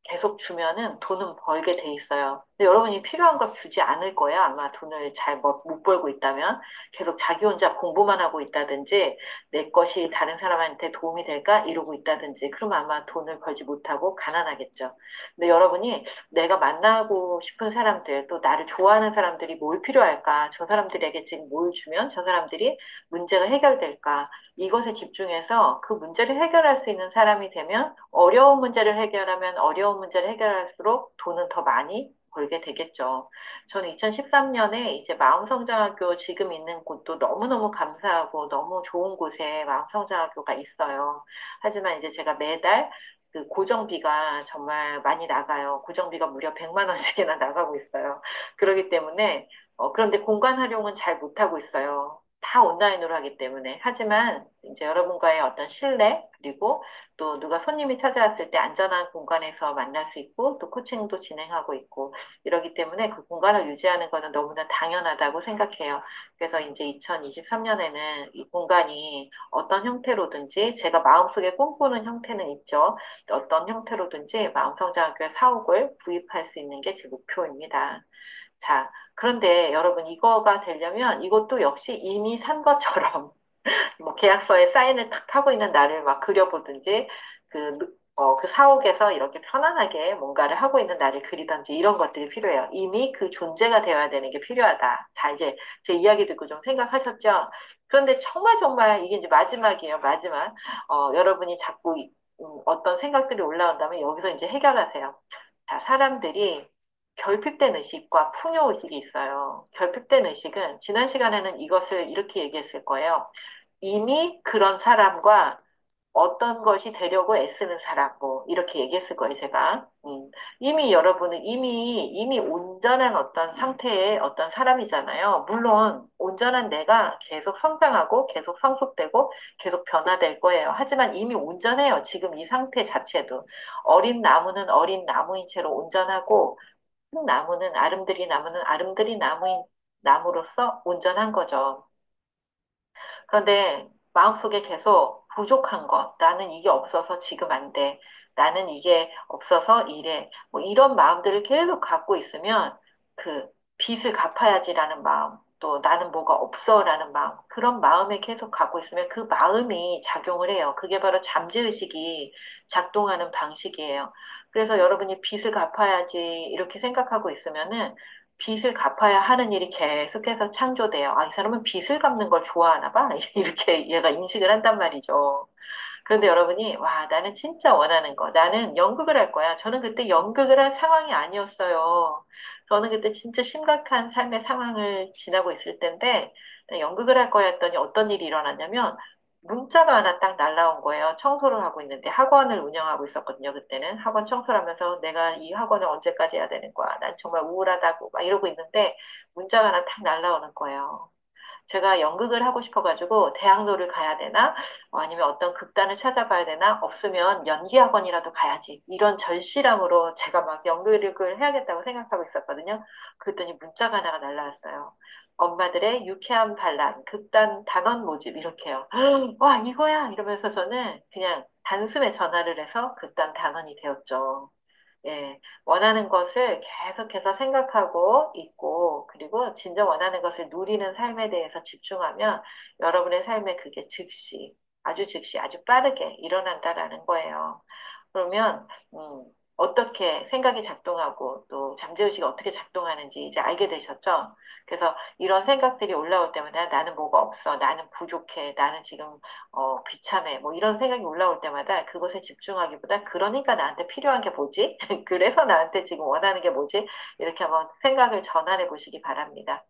계속 주면은 돈은 벌게 돼 있어요. 근데 여러분이 필요한 걸 주지 않을 거예요. 아마 돈을 잘 못 벌고 있다면 계속 자기 혼자 공부만 하고 있다든지 내 것이 다른 사람한테 도움이 될까 이러고 있다든지 그러면 아마 돈을 벌지 못하고 가난하겠죠. 근데 여러분이 내가 만나고 싶은 사람들 또 나를 좋아하는 사람들이 뭘 필요할까? 저 사람들에게 지금 뭘 주면 저 사람들이 문제가 해결될까? 이것에 집중해서 그 문제를 해결할 수 있는 사람이 되면 어려운 문제를 해결하면 어려운 문제를 해결할수록 돈은 더 많이 벌게 되겠죠. 저는 2013년에 이제 마음성장학교 지금 있는 곳도 너무너무 감사하고 너무 좋은 곳에 마음성장학교가 있어요. 하지만 이제 제가 매달 그 고정비가 정말 많이 나가요. 고정비가 무려 100만 원씩이나 나가고 있어요. 그렇기 때문에 그런데 공간 활용은 잘 못하고 있어요. 다 온라인으로 하기 때문에. 하지만 이제 여러분과의 어떤 신뢰, 그리고 또 누가 손님이 찾아왔을 때 안전한 공간에서 만날 수 있고, 또 코칭도 진행하고 있고, 이러기 때문에 그 공간을 유지하는 것은 너무나 당연하다고 생각해요. 그래서 이제 2023년에는 이 공간이 어떤 형태로든지 제가 마음속에 꿈꾸는 형태는 있죠. 어떤 형태로든지 마음성장학교에 사옥을 구입할 수 있는 게 제 목표입니다. 자, 그런데 여러분 이거가 되려면 이것도 역시 이미 산 것처럼 뭐 계약서에 사인을 탁 하고 있는 나를 막 그려보든지 그 사옥에서 이렇게 편안하게 뭔가를 하고 있는 나를 그리든지 이런 것들이 필요해요. 이미 그 존재가 되어야 되는 게 필요하다. 자, 이제 제 이야기 듣고 좀 생각하셨죠? 그런데 정말 정말 이게 이제 마지막이에요. 마지막. 여러분이 자꾸 어떤 생각들이 올라온다면 여기서 이제 해결하세요. 자, 사람들이 결핍된 의식과 풍요 의식이 있어요. 결핍된 의식은 지난 시간에는 이것을 이렇게 얘기했을 거예요. 이미 그런 사람과 어떤 것이 되려고 애쓰는 사람, 뭐, 이렇게 얘기했을 거예요, 제가. 이미 여러분은 이미 온전한 어떤 상태의 어떤 사람이잖아요. 물론, 온전한 내가 계속 성장하고, 계속 성숙되고, 계속 변화될 거예요. 하지만 이미 온전해요. 지금 이 상태 자체도. 어린 나무는 어린 나무인 채로 온전하고, 큰 나무는 아름드리 나무는 아름드리 나무인 나무로서 온전한 거죠. 그런데 마음속에 계속 부족한 것, 나는 이게 없어서 지금 안 돼. 나는 이게 없어서 이래. 뭐 이런 마음들을 계속 갖고 있으면 그 빚을 갚아야지라는 마음, 또 나는 뭐가 없어라는 마음, 그런 마음에 계속 갖고 있으면 그 마음이 작용을 해요. 그게 바로 잠재의식이 작동하는 방식이에요. 그래서 여러분이 빚을 갚아야지 이렇게 생각하고 있으면은 빚을 갚아야 하는 일이 계속해서 창조돼요. 아, 이 사람은 빚을 갚는 걸 좋아하나 봐. 이렇게 얘가 인식을 한단 말이죠. 그런데 여러분이, 와, 나는 진짜 원하는 거. 나는 연극을 할 거야. 저는 그때 연극을 할 상황이 아니었어요. 저는 그때 진짜 심각한 삶의 상황을 지나고 있을 때인데, 나 연극을 할 거야 했더니 어떤 일이 일어났냐면, 문자가 하나 딱 날라온 거예요. 청소를 하고 있는데, 학원을 운영하고 있었거든요, 그때는. 학원 청소를 하면서 내가 이 학원을 언제까지 해야 되는 거야. 난 정말 우울하다고 막 이러고 있는데, 문자가 하나 딱 날라오는 거예요. 제가 연극을 하고 싶어가지고 대학로를 가야 되나? 아니면 어떤 극단을 찾아봐야 되나? 없으면 연기 학원이라도 가야지. 이런 절실함으로 제가 막 연극을 해야겠다고 생각하고 있었거든요. 그랬더니 문자가 하나가 날라왔어요. 엄마들의 유쾌한 반란, 극단 단원 모집, 이렇게요. 와, 이거야! 이러면서 저는 그냥 단숨에 전화를 해서 극단 단원이 되었죠. 예, 원하는 것을 계속해서 생각하고 있고, 그리고 진정 원하는 것을 누리는 삶에 대해서 집중하면 여러분의 삶에 그게 즉시, 아주 빠르게 일어난다라는 거예요. 그러면, 어떻게 생각이 작동하고 또 잠재의식이 어떻게 작동하는지 이제 알게 되셨죠? 그래서 이런 생각들이 올라올 때마다 나는 뭐가 없어, 나는 부족해, 나는 지금 비참해, 뭐 이런 생각이 올라올 때마다 그것에 집중하기보다 그러니까 나한테 필요한 게 뭐지? 그래서 나한테 지금 원하는 게 뭐지? 이렇게 한번 생각을 전환해 보시기 바랍니다.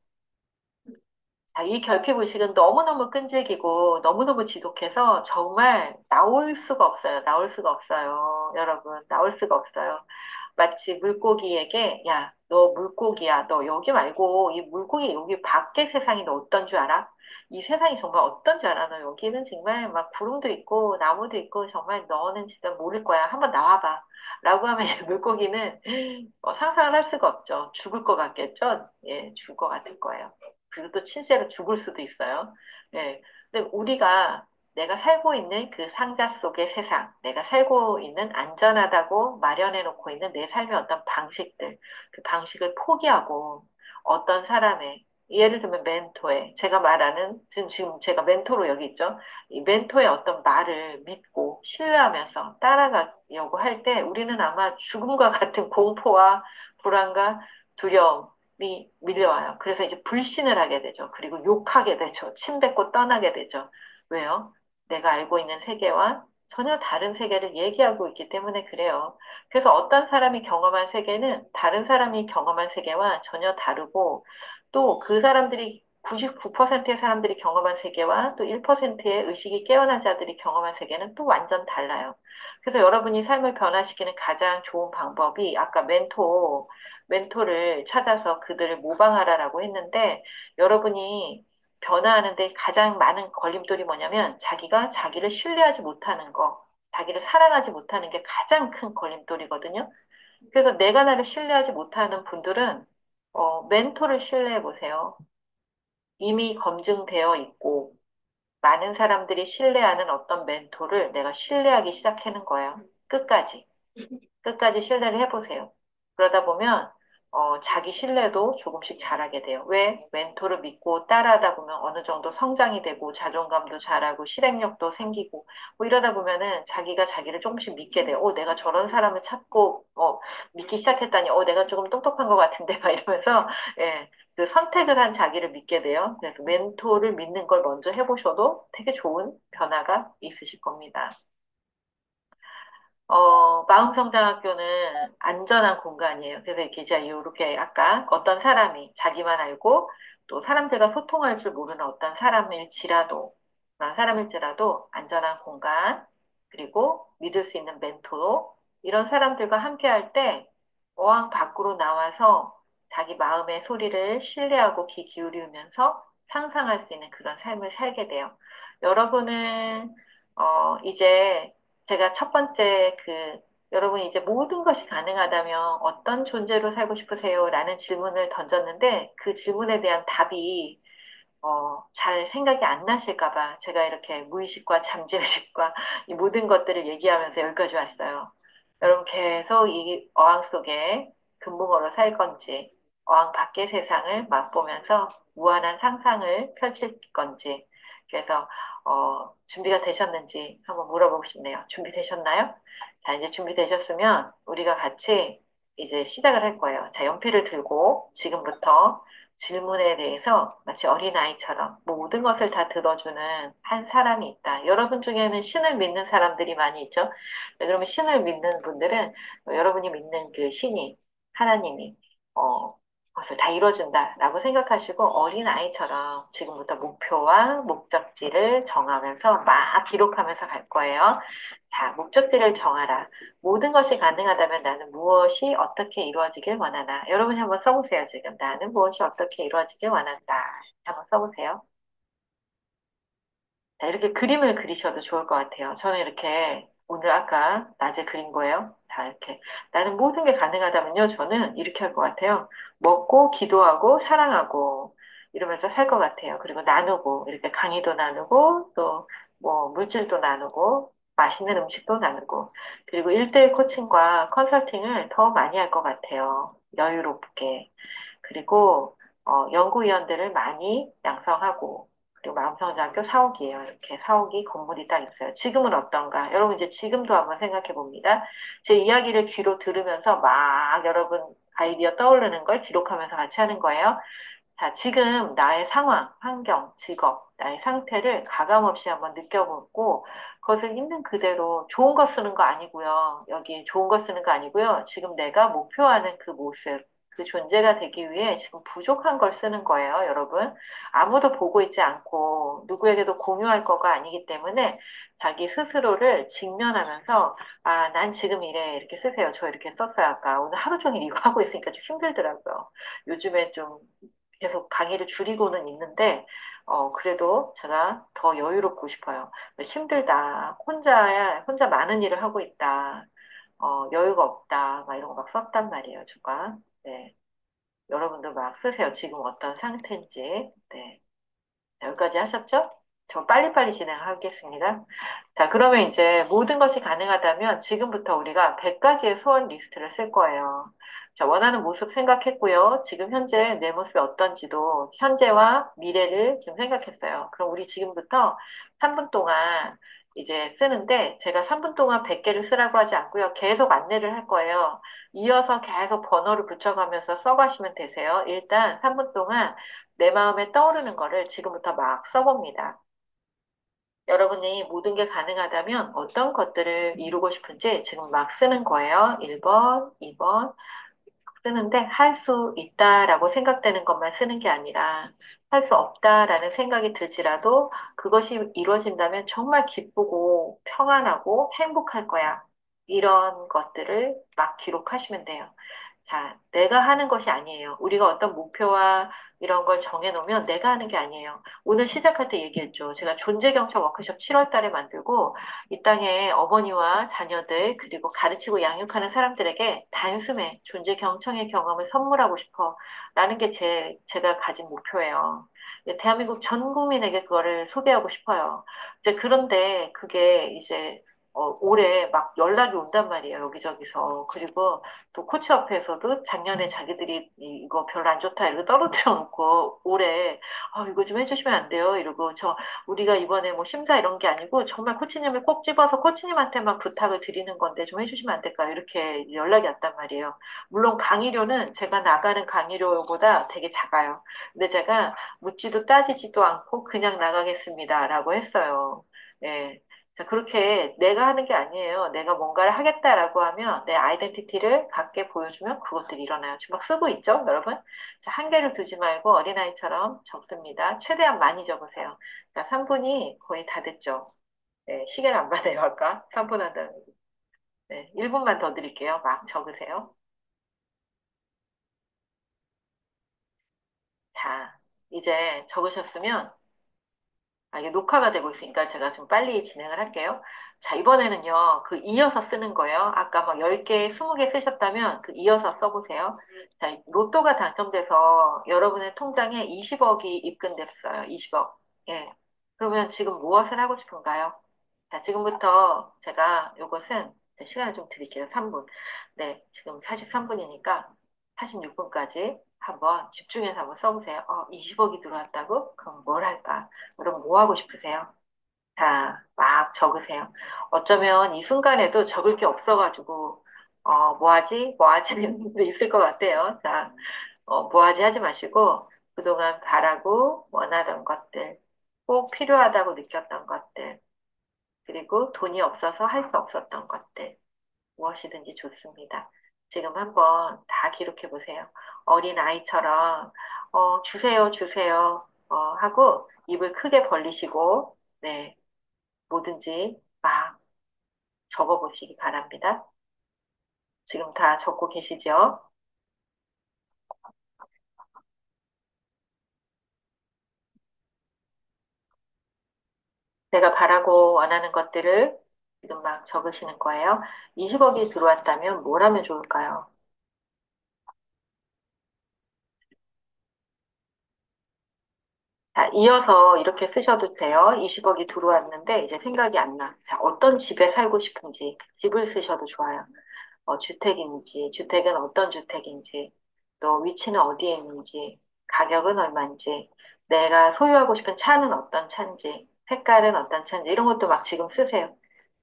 자, 이 결핍의식은 너무너무 끈질기고 너무너무 지독해서 정말 나올 수가 없어요. 나올 수가 없어요. 여러분, 나올 수가 없어요. 마치 물고기에게, 야, 너 물고기야. 너 여기 말고 이 물고기 여기 밖에 세상이 너 어떤 줄 알아? 이 세상이 정말 어떤 줄 알아? 너 여기는 정말 막 구름도 있고 나무도 있고 정말 너는 진짜 모를 거야. 한번 나와봐. 라고 하면 물고기는 상상을 할 수가 없죠. 죽을 것 같겠죠? 예, 죽을 것 같을 거예요. 그리고 또 실제로 죽을 수도 있어요. 예. 근데 우리가 내가 살고 있는 그 상자 속의 세상, 내가 살고 있는 안전하다고 마련해 놓고 있는 내 삶의 어떤 방식들, 그 방식을 포기하고 어떤 사람의, 예를 들면 멘토의, 제가 말하는, 지금 제가 멘토로 여기 있죠. 이 멘토의 어떤 말을 믿고 신뢰하면서 따라가려고 할 때 우리는 아마 죽음과 같은 공포와 불안과 두려움, 밀려와요. 그래서 이제 불신을 하게 되죠. 그리고 욕하게 되죠. 침뱉고 떠나게 되죠. 왜요? 내가 알고 있는 세계와 전혀 다른 세계를 얘기하고 있기 때문에 그래요. 그래서 어떤 사람이 경험한 세계는 다른 사람이 경험한 세계와 전혀 다르고 또 그 사람들이 99%의 사람들이 경험한 세계와 또 1%의 의식이 깨어난 자들이 경험한 세계는 또 완전 달라요. 그래서 여러분이 삶을 변화시키는 가장 좋은 방법이 아까 멘토를 찾아서 그들을 모방하라라고 했는데 여러분이 변화하는데 가장 많은 걸림돌이 뭐냐면 자기가 자기를 신뢰하지 못하는 거, 자기를 사랑하지 못하는 게 가장 큰 걸림돌이거든요. 그래서 내가 나를 신뢰하지 못하는 분들은 멘토를 신뢰해 보세요. 이미 검증되어 있고 많은 사람들이 신뢰하는 어떤 멘토를 내가 신뢰하기 시작하는 거예요. 끝까지. 끝까지 신뢰를 해보세요. 그러다 보면 자기 신뢰도 조금씩 잘하게 돼요. 왜? 멘토를 믿고 따라하다 보면 어느 정도 성장이 되고 자존감도 자라고 실행력도 생기고 뭐 이러다 보면은 자기가 자기를 조금씩 믿게 돼요. 내가 저런 사람을 찾고 믿기 시작했다니 내가 조금 똑똑한 것 같은데 막 이러면서 예, 그 선택을 한 자기를 믿게 돼요. 그래서 멘토를 믿는 걸 먼저 해보셔도 되게 좋은 변화가 있으실 겁니다. 마음성장학교는 안전한 공간이에요. 그래서 이렇게 이제 이렇게 아까 어떤 사람이 자기만 알고 또 사람들과 소통할 줄 모르는 어떤 사람일지라도 그런 사람일지라도 안전한 공간 그리고 믿을 수 있는 멘토 이런 사람들과 함께 할 때 어항 밖으로 나와서 자기 마음의 소리를 신뢰하고 귀 기울이면서 상상할 수 있는 그런 삶을 살게 돼요. 여러분은 이제 제가 첫 번째 여러분이 이제 모든 것이 가능하다면 어떤 존재로 살고 싶으세요? 라는 질문을 던졌는데 그 질문에 대한 답이 잘 생각이 안 나실까 봐 제가 이렇게 무의식과 잠재의식과 이 모든 것들을 얘기하면서 여기까지 왔어요. 여러분 계속 이 어항 속에 금붕어로 살 건지 어항 밖의 세상을 맛보면서 무한한 상상을 펼칠 건지 그래서 준비가 되셨는지 한번 물어보고 싶네요. 준비되셨나요? 자, 이제 준비되셨으면 우리가 같이 이제 시작을 할 거예요. 자, 연필을 들고 지금부터 질문에 대해서 마치 어린아이처럼 모든 것을 다 들어주는 한 사람이 있다. 여러분 중에는 신을 믿는 사람들이 많이 있죠. 네, 그러면 신을 믿는 분들은 여러분이 믿는 그 신이, 하나님이, 그것을 다 이루어준다라고 생각하시고 어린아이처럼 지금부터 목표와 목적지를 정하면서 막 기록하면서 갈 거예요. 자, 목적지를 정하라. 모든 것이 가능하다면 나는 무엇이 어떻게 이루어지길 원하나. 여러분이 한번 써보세요, 지금. 나는 무엇이 어떻게 이루어지길 원한다. 한번 써보세요. 자, 이렇게 그림을 그리셔도 좋을 것 같아요. 저는 이렇게 오늘 아까 낮에 그린 거예요. 자, 이렇게. 나는 모든 게 가능하다면요. 저는 이렇게 할 것 같아요. 먹고, 기도하고, 사랑하고, 이러면서 살 것 같아요. 그리고 나누고, 이렇게 강의도 나누고, 또 뭐 물질도 나누고, 맛있는 음식도 나누고, 그리고 1대1 코칭과 컨설팅을 더 많이 할 것 같아요. 여유롭게. 그리고 연구위원들을 많이 양성하고, 그리고 마음성장학교 사옥이에요. 이렇게 사옥이 건물이 딱 있어요. 지금은 어떤가? 여러분 이제 지금도 한번 생각해 봅니다. 제 이야기를 귀로 들으면서 막 여러분 아이디어 떠오르는 걸 기록하면서 같이 하는 거예요. 자, 지금 나의 상황, 환경, 직업, 나의 상태를 가감없이 한번 느껴보고 그것을 있는 그대로 좋은 거 쓰는 거 아니고요. 여기 좋은 거 쓰는 거 아니고요. 지금 내가 목표하는 그 모습, 그 존재가 되기 위해 지금 부족한 걸 쓰는 거예요, 여러분. 아무도 보고 있지 않고 누구에게도 공유할 거가 아니기 때문에 자기 스스로를 직면하면서 아, 난 지금 이래 이렇게 쓰세요. 저 이렇게 썼어요. 아까 오늘 하루 종일 이거 하고 있으니까 좀 힘들더라고요. 요즘에 좀 계속 강의를 줄이고는 있는데, 그래도 제가 더 여유롭고 싶어요. 힘들다. 혼자 많은 일을 하고 있다. 여유가 없다. 막 이런 거 막 썼단 말이에요, 제가. 네. 여러분도 막 쓰세요. 지금 어떤 상태인지. 네. 여기까지 하셨죠? 저 빨리빨리 진행하겠습니다. 자, 그러면 이제 모든 것이 가능하다면 지금부터 우리가 100가지의 소원 리스트를 쓸 거예요. 자, 원하는 모습 생각했고요. 지금 현재 내 모습이 어떤지도 현재와 미래를 좀 생각했어요. 그럼 우리 지금부터 3분 동안 이제 쓰는데 제가 3분 동안 100개를 쓰라고 하지 않고요. 계속 안내를 할 거예요. 이어서 계속 번호를 붙여가면서 써가시면 되세요. 일단 3분 동안 내 마음에 떠오르는 거를 지금부터 막 써봅니다. 여러분이 모든 게 가능하다면 어떤 것들을 이루고 싶은지 지금 막 쓰는 거예요. 1번, 2번 쓰는데 할 수 있다라고 생각되는 것만 쓰는 게 아니라 할 수 없다라는 생각이 들지라도 그것이 이루어진다면 정말 기쁘고 평안하고 행복할 거야. 이런 것들을 막 기록하시면 돼요. 자, 내가 하는 것이 아니에요. 우리가 어떤 목표와 이런 걸 정해놓으면 내가 하는 게 아니에요. 오늘 시작할 때 얘기했죠. 제가 존재경찰 워크숍 7월 달에 만들고 이 땅에 어머니와 자녀들 그리고 가르치고 양육하는 사람들에게 단숨에 존재경청의 경험을 선물하고 싶어 라는 게 제가 가진 목표예요. 대한민국 전 국민에게 그거를 소개하고 싶어요. 이제 그런데 그게 이제 올해 막 연락이 온단 말이에요, 여기저기서. 그리고 또 코치협회에서도 작년에 자기들이 이거 별로 안 좋다 이러고 떨어뜨려 놓고 올해 이거 좀 해주시면 안 돼요 이러고 우리가 이번에 뭐 심사 이런 게 아니고 정말 코치님을 꼭 집어서 코치님한테만 부탁을 드리는 건데 좀 해주시면 안 될까요? 이렇게 연락이 왔단 말이에요. 물론 강의료는 제가 나가는 강의료보다 되게 작아요. 근데 제가 묻지도 따지지도 않고 그냥 나가겠습니다라고 했어요. 예. 자, 그렇게 내가 하는 게 아니에요. 내가 뭔가를 하겠다라고 하면 내 아이덴티티를 갖게 보여주면 그것들이 일어나요. 지금 막 쓰고 있죠, 여러분? 자, 한계를 두지 말고 어린아이처럼 적습니다. 최대한 많이 적으세요. 자, 3분이 거의 다 됐죠. 네, 시계를 안 봐도 돼요, 아까? 3분 한다는. 네, 1분만 더 드릴게요. 막 적으세요. 자, 이제 적으셨으면 이게 녹화가 되고 있으니까 제가 좀 빨리 진행을 할게요. 자, 이번에는요, 그 이어서 쓰는 거예요. 아까 막 10개, 20개 쓰셨다면 그 이어서 써보세요. 자, 로또가 당첨돼서 여러분의 통장에 20억이 입금됐어요. 20억. 예. 그러면 지금 무엇을 하고 싶은가요? 자, 지금부터 제가 요것은 시간을 좀 드릴게요. 3분. 네, 지금 43분이니까 46분까지 한번 집중해서 한번 써보세요. 20억이 들어왔다고? 그럼 뭘 할까? 그럼 뭐 하고 싶으세요? 자, 막 적으세요. 어쩌면 이 순간에도 적을 게 없어가지고 뭐 하지? 뭐 하지? 이런 분도 있을 것 같아요. 자, 뭐 하지 하지 마시고, 그동안 바라고 원하던 것들, 꼭 필요하다고 느꼈던 것들, 그리고 돈이 없어서 할 수 없었던 것들, 무엇이든지 좋습니다. 지금 한번 다 기록해 보세요. 어린 아이처럼, 주세요, 주세요, 하고 입을 크게 벌리시고, 네, 뭐든지 막 적어 보시기 바랍니다. 지금 다 적고 계시죠? 내가 바라고 원하는 것들을 지금 막 적으시는 거예요. 20억이 들어왔다면 뭘 하면 좋을까요? 자, 이어서 이렇게 쓰셔도 돼요. 20억이 들어왔는데 이제 생각이 안 나. 자, 어떤 집에 살고 싶은지 집을 쓰셔도 좋아요. 주택인지, 주택은 어떤 주택인지, 또 위치는 어디에 있는지, 가격은 얼마인지, 내가 소유하고 싶은 차는 어떤 차인지, 색깔은 어떤 차인지, 이런 것도 막 지금 쓰세요.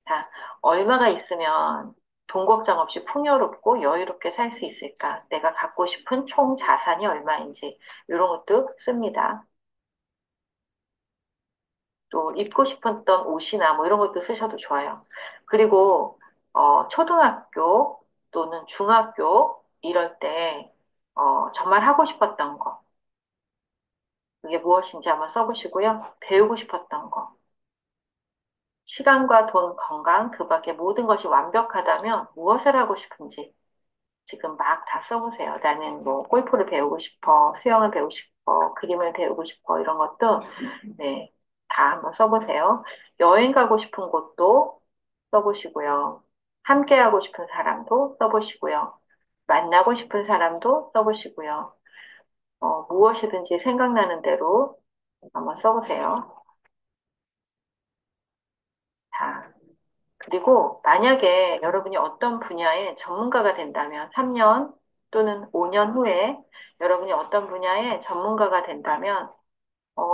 자, 얼마가 있으면 돈 걱정 없이 풍요롭고 여유롭게 살 수 있을까? 내가 갖고 싶은 총 자산이 얼마인지, 이런 것도 씁니다. 또 입고 싶었던 옷이나 뭐 이런 것도 쓰셔도 좋아요. 그리고 초등학교 또는 중학교 이럴 때 정말 하고 싶었던 거 그게 무엇인지 한번 써보시고요. 배우고 싶었던 거 시간과 돈, 건강 그 밖에 모든 것이 완벽하다면 무엇을 하고 싶은지 지금 막 다 써보세요. 나는 뭐 골프를 배우고 싶어, 수영을 배우고 싶어, 그림을 배우고 싶어 이런 것도 네, 다 한번 써보세요. 여행 가고 싶은 곳도 써보시고요. 함께 하고 싶은 사람도 써보시고요. 만나고 싶은 사람도 써보시고요. 무엇이든지 생각나는 대로 한번 써보세요. 자, 그리고 만약에 여러분이 어떤 분야의 전문가가 된다면 3년 또는 5년 후에 여러분이 어떤 분야의 전문가가 된다면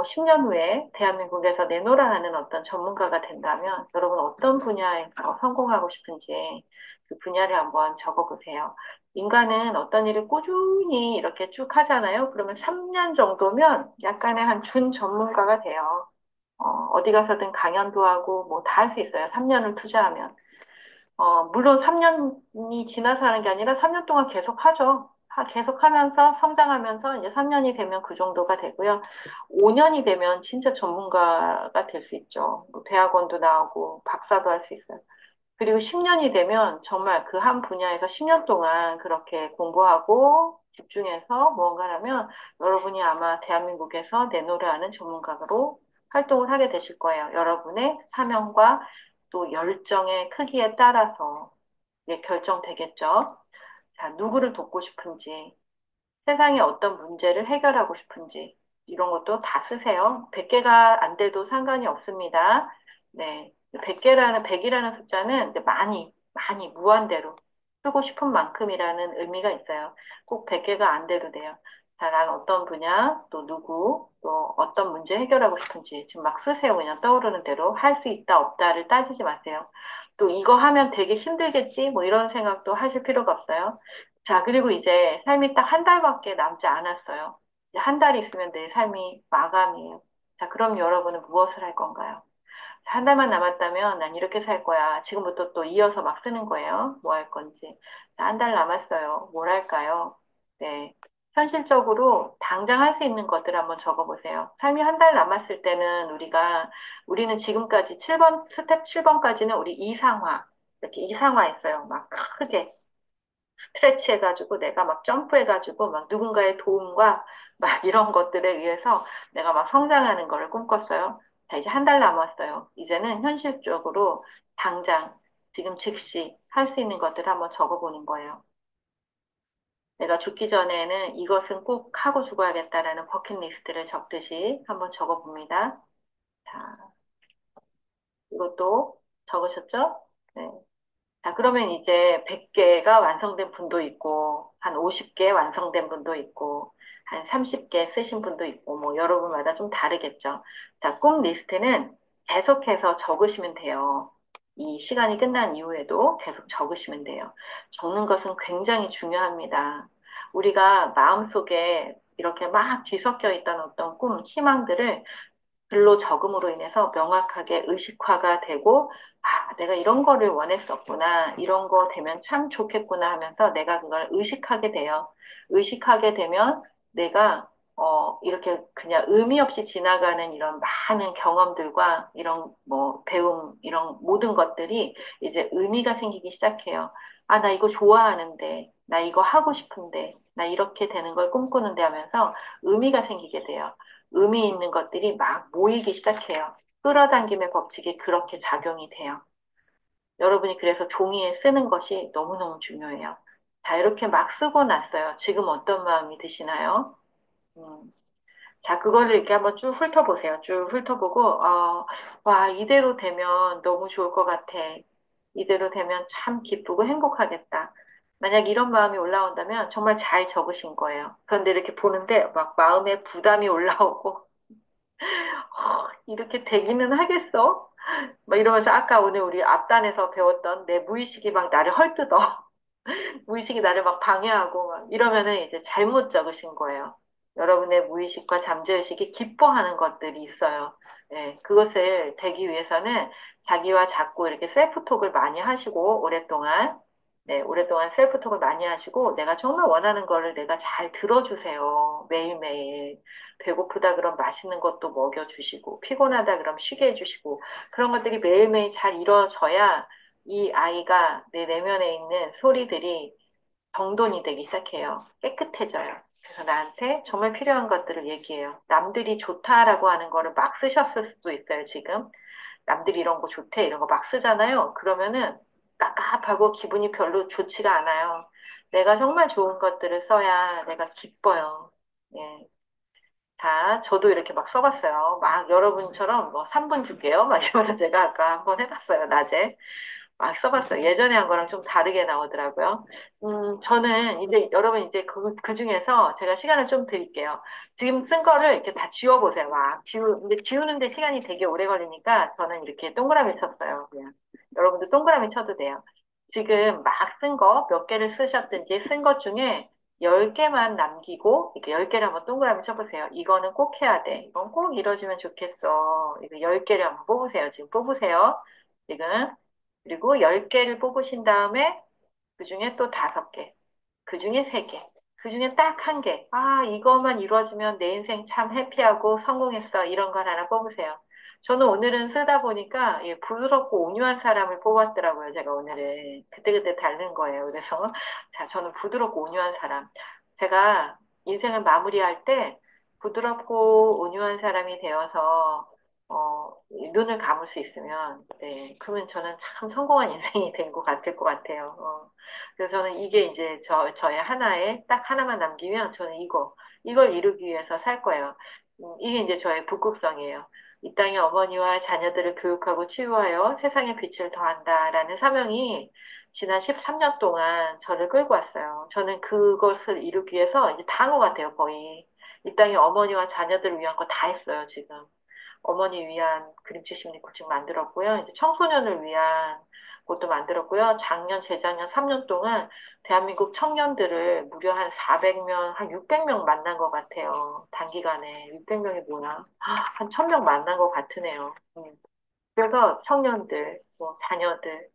10년 후에 대한민국에서 내노라 하는 어떤 전문가가 된다면 여러분 어떤 분야에서 성공하고 싶은지 그 분야를 한번 적어보세요. 인간은 어떤 일을 꾸준히 이렇게 쭉 하잖아요. 그러면 3년 정도면 약간의 한 준 전문가가 돼요. 어디 가서든 강연도 하고 뭐 다 할 수 있어요. 3년을 투자하면. 물론 3년이 지나서 하는 게 아니라 3년 동안 계속 하죠. 계속 하면서 성장하면서 이제 3년이 되면 그 정도가 되고요. 5년이 되면 진짜 전문가가 될 수 있죠. 뭐 대학원도 나오고 박사도 할 수 있어요. 그리고 10년이 되면 정말 그 한 분야에서 10년 동안 그렇게 공부하고 집중해서 무언가를 하면 여러분이 아마 대한민국에서 내노래하는 전문가로 활동을 하게 되실 거예요. 여러분의 사명과 또 열정의 크기에 따라서 이게 결정되겠죠. 자, 누구를 돕고 싶은지, 세상에 어떤 문제를 해결하고 싶은지 이런 것도 다 쓰세요. 100개가 안 돼도 상관이 없습니다. 네. 100이라는 숫자는 이제 많이 무한대로 쓰고 싶은 만큼이라는 의미가 있어요. 꼭 100개가 안 돼도 돼요. 자, 난 어떤 분야, 또 누구, 또 어떤 문제 해결하고 싶은지 지금 막 쓰세요. 그냥 떠오르는 대로 할 수 있다, 없다를 따지지 마세요. 또 이거 하면 되게 힘들겠지? 뭐 이런 생각도 하실 필요가 없어요. 자, 그리고 이제 삶이 딱 한 달밖에 남지 않았어요. 이제 한 달 있으면 내 삶이 마감이에요. 자, 그럼 여러분은 무엇을 할 건가요? 자, 한 달만 남았다면 난 이렇게 살 거야. 지금부터 또 이어서 막 쓰는 거예요. 뭐 할 건지. 자, 한 달 남았어요. 뭘 할까요? 네. 현실적으로 당장 할 수 있는 것들 한번 적어보세요. 삶이 한 달 남았을 때는 우리는 지금까지 7번, 스텝 7번까지는 우리 이상화, 이렇게 이상화했어요. 막 크게. 스트레치 해가지고 내가 막 점프해가지고 막 누군가의 도움과 막 이런 것들에 의해서 내가 막 성장하는 거를 꿈꿨어요. 자, 이제 한 달 남았어요. 이제는 현실적으로 당장 지금 즉시 할 수 있는 것들을 한번 적어보는 거예요. 내가 죽기 전에는 이것은 꼭 하고 죽어야겠다라는 버킷리스트를 적듯이 한번 적어봅니다. 자, 이것도 적으셨죠? 네. 자, 그러면 이제 100개가 완성된 분도 있고, 한 50개 완성된 분도 있고, 한 30개 쓰신 분도 있고, 뭐, 여러분마다 좀 다르겠죠. 자, 꿈 리스트는 계속해서 적으시면 돼요. 이 시간이 끝난 이후에도 계속 적으시면 돼요. 적는 것은 굉장히 중요합니다. 우리가 마음속에 이렇게 막 뒤섞여 있던 어떤 꿈, 희망들을 글로 적음으로 인해서 명확하게 의식화가 되고, 아, 내가 이런 거를 원했었구나. 이런 거 되면 참 좋겠구나 하면서 내가 그걸 의식하게 돼요. 의식하게 되면 내가 이렇게 그냥 의미 없이 지나가는 이런 많은 경험들과 이런 뭐 배움, 이런 모든 것들이 이제 의미가 생기기 시작해요. 아, 나 이거 좋아하는데, 나 이거 하고 싶은데, 나 이렇게 되는 걸 꿈꾸는데 하면서 의미가 생기게 돼요. 의미 있는 것들이 막 모이기 시작해요. 끌어당김의 법칙이 그렇게 작용이 돼요. 여러분이 그래서 종이에 쓰는 것이 너무너무 중요해요. 자, 이렇게 막 쓰고 났어요. 지금 어떤 마음이 드시나요? 음, 자, 그거를 이렇게 한번 쭉 훑어보세요. 쭉 훑어보고, 와, 이대로 되면 너무 좋을 것 같아. 이대로 되면 참 기쁘고 행복하겠다. 만약 이런 마음이 올라온다면 정말 잘 적으신 거예요. 그런데 이렇게 보는데 막 마음에 부담이 올라오고, 이렇게 되기는 하겠어? 막 이러면서 아까 오늘 우리 앞단에서 배웠던 내 무의식이 막 나를 헐뜯어. 무의식이 나를 막 방해하고 막 이러면은 이제 잘못 적으신 거예요. 여러분의 무의식과 잠재의식이 기뻐하는 것들이 있어요. 네, 그것을 되기 위해서는 자기와 자꾸 이렇게 셀프톡을 많이 하시고 오랫동안 오랫동안 셀프톡을 많이 하시고 내가 정말 원하는 거를 내가 잘 들어주세요. 매일매일. 배고프다 그럼 맛있는 것도 먹여주시고 피곤하다 그럼 쉬게 해주시고 그런 것들이 매일매일 잘 이루어져야 이 아이가 내 내면에 있는 소리들이 정돈이 되기 시작해요. 깨끗해져요. 그래서 나한테 정말 필요한 것들을 얘기해요. 남들이 좋다라고 하는 거를 막 쓰셨을 수도 있어요, 지금. 남들이 이런 거 좋대, 이런 거 막 쓰잖아요. 그러면은 깝깝하고 기분이 별로 좋지가 않아요. 내가 정말 좋은 것들을 써야 내가 기뻐요. 예. 자, 저도 이렇게 막 써봤어요. 막 여러분처럼 뭐 3분 줄게요. 막 이러면서 제가 아까 한번 해봤어요, 낮에. 막 써봤어요. 예전에 한 거랑 좀 다르게 나오더라고요. 저는 이제 여러분 이제 그 중에서 제가 시간을 좀 드릴게요. 지금 쓴 거를 이렇게 다 지워보세요. 근데 지우는데 시간이 되게 오래 걸리니까 저는 이렇게 동그라미 쳤어요. 그냥. 여러분도 동그라미 쳐도 돼요. 지금 막 쓴 거, 몇 개를 쓰셨든지 쓴 것 중에 10개만 남기고, 이렇게 10개를 한번 동그라미 쳐보세요. 이거는 꼭 해야 돼. 이건 꼭 이뤄지면 좋겠어. 이거 10개를 한번 뽑으세요. 지금 뽑으세요. 지금. 그리고 10개를 뽑으신 다음에 그 중에 또 5개, 그 중에 3개, 그 중에 딱 1개. 아, 이것만 이루어지면 내 인생 참 해피하고 성공했어. 이런 걸 하나 뽑으세요. 저는 오늘은 쓰다 보니까 예, 부드럽고 온유한 사람을 뽑았더라고요. 제가 오늘은. 그때그때 다른 거예요. 그래서 자, 저는 부드럽고 온유한 사람. 제가 인생을 마무리할 때 부드럽고 온유한 사람이 되어서 눈을 감을 수 있으면, 네, 그러면 저는 참 성공한 인생이 된 것 같을 것 같아요. 그래서 저는 이게 이제 저의 하나에 딱 하나만 남기면 저는 이걸 이루기 위해서 살 거예요. 이게 이제 저의 북극성이에요. 이 땅의 어머니와 자녀들을 교육하고 치유하여 세상의 빛을 더한다라는 사명이 지난 13년 동안 저를 끌고 왔어요. 저는 그것을 이루기 위해서 이제 다 한 것 같아요, 거의. 이 땅의 어머니와 자녀들을 위한 거 다 했어요, 지금. 어머니 위한 그림체 심리 코칭 만들었고요. 이제 청소년을 위한 곳도 만들었고요. 작년, 재작년 3년 동안 대한민국 청년들을 무려 한 400명, 한 600명 만난 것 같아요. 단기간에 600명이 뭐야? 한 1000명 만난 것 같으네요. 그래서 청년들, 뭐 자녀들,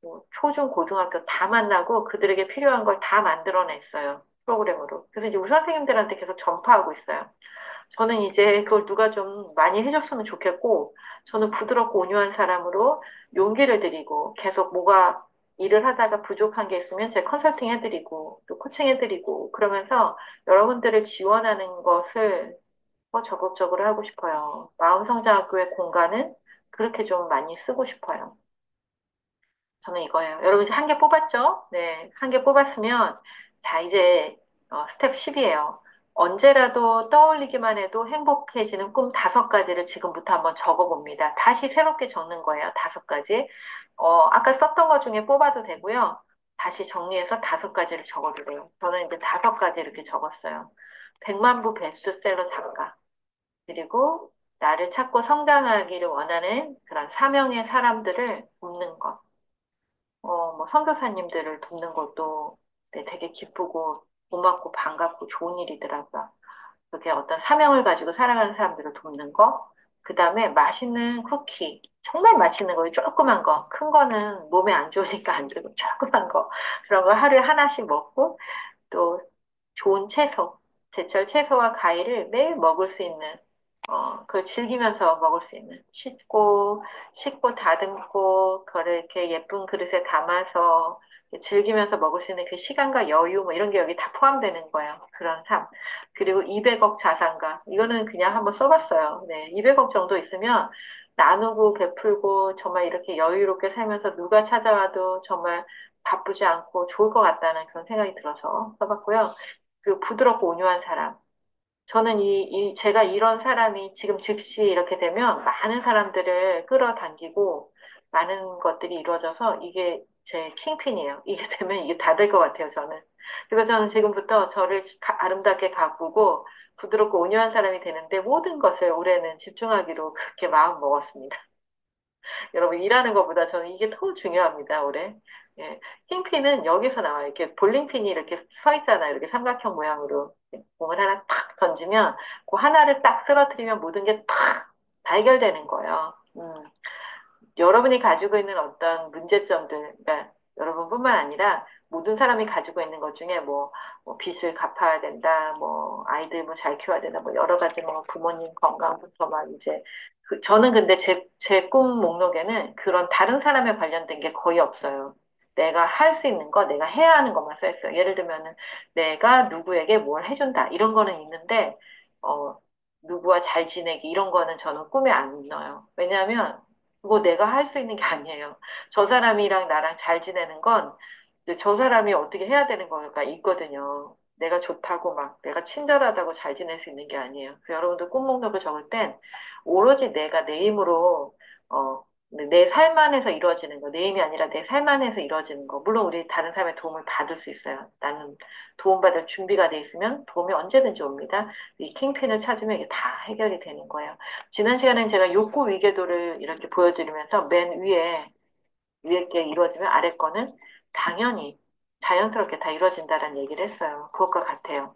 뭐 초중 고등학교 다 만나고 그들에게 필요한 걸 다 만들어냈어요. 프로그램으로. 그래서 이제 우리 선생님들한테 계속 전파하고 있어요. 저는 이제 그걸 누가 좀 많이 해줬으면 좋겠고, 저는 부드럽고 온유한 사람으로 용기를 드리고, 계속 뭐가 일을 하다가 부족한 게 있으면 제가 컨설팅 해드리고, 또 코칭 해드리고, 그러면서 여러분들을 지원하는 것을 더 적극적으로 하고 싶어요. 마음성장학교의 공간은 그렇게 좀 많이 쓰고 싶어요. 저는 이거예요. 여러분 이제 1개 뽑았죠? 네, 1개 뽑았으면, 자, 이제 스텝 10이에요. 언제라도 떠올리기만 해도 행복해지는 꿈 5가지를 지금부터 한번 적어봅니다. 다시 새롭게 적는 거예요. 5가지. 아까 썼던 것 중에 뽑아도 되고요. 다시 정리해서 5가지를 적어도 돼요. 저는 이제 5가지 이렇게 적었어요. 100만 부 베스트셀러 작가. 그리고 나를 찾고 성장하기를 원하는 그런 사명의 사람들을 돕는 것. 뭐 선교사님들을 돕는 것도 네, 되게 기쁘고 고맙고 반갑고 좋은 일이더라고요. 그게 어떤 사명을 가지고 살아가는 사람들을 돕는 거. 그 다음에 맛있는 쿠키. 정말 맛있는 거, 조그만 거. 큰 거는 몸에 안 좋으니까 안 되고, 조그만 거. 그런 거 하루에 하나씩 먹고, 또 좋은 채소, 제철 채소와 과일을 매일 먹을 수 있는, 그걸 즐기면서 먹을 수 있는, 씻고 다듬고, 그거를 이렇게 예쁜 그릇에 담아서 즐기면서 먹을 수 있는 그 시간과 여유, 뭐 이런 게 여기 다 포함되는 거예요. 그런 삶. 그리고 200억 자산가. 이거는 그냥 한번 써봤어요. 네, 200억 정도 있으면 나누고 베풀고 정말 이렇게 여유롭게 살면서 누가 찾아와도 정말 바쁘지 않고 좋을 것 같다는 그런 생각이 들어서 써봤고요. 그 부드럽고 온유한 사람. 저는 제가 이런 사람이 지금 즉시 이렇게 되면 많은 사람들을 끌어당기고 많은 것들이 이루어져서 이게 제 킹핀이에요. 이게 되면 이게 다 될 것 같아요, 저는. 그래서 저는 지금부터 저를 아름답게 가꾸고 부드럽고 온유한 사람이 되는데 모든 것을 올해는 집중하기로 그렇게 마음 먹었습니다. 여러분, 일하는 것보다 저는 이게 더 중요합니다, 올해. 예. 킹핀은 여기서 나와요. 이렇게 볼링핀이 이렇게 서 있잖아요. 이렇게 삼각형 모양으로. 공을 하나 탁 던지면, 그 하나를 딱 쓰러뜨리면 모든 게 탁 해결되는 거예요. 여러분이 가지고 있는 어떤 문제점들, 그러니까 여러분뿐만 아니라 모든 사람이 가지고 있는 것 중에 뭐 빚을 갚아야 된다, 뭐 아이들 뭐 잘 키워야 된다, 뭐 여러 가지 뭐 부모님 건강부터 막 이제 저는 근데 제 꿈 목록에는 그런 다른 사람에 관련된 게 거의 없어요. 내가 할 수 있는 거, 내가 해야 하는 것만 써 있어요. 예를 들면은 내가 누구에게 뭘 해준다 이런 거는 있는데 어 누구와 잘 지내기 이런 거는 저는 꿈에 안 넣어요. 왜냐하면 그거 내가 할 수 있는 게 아니에요. 저 사람이랑 나랑 잘 지내는 건 이제 저 사람이 어떻게 해야 되는 거가 있거든요. 내가 좋다고 막 내가 친절하다고 잘 지낼 수 있는 게 아니에요. 그래서 여러분들 꿈 목록을 적을 땐 오로지 내가 내 힘으로 내 삶 안에서 이루어지는 거, 내 힘이 아니라 내 삶 안에서 이루어지는 거. 물론 우리 다른 사람의 도움을 받을 수 있어요. 나는 도움받을 준비가 돼 있으면 도움이 언제든지 옵니다. 이 킹핀을 찾으면 이게 다 해결이 되는 거예요. 지난 시간엔 제가 욕구 위계도를 이렇게 보여드리면서 맨 위에 게 이루어지면 아래 거는 당연히 자연스럽게 다 이루어진다는 얘기를 했어요. 그것과 같아요.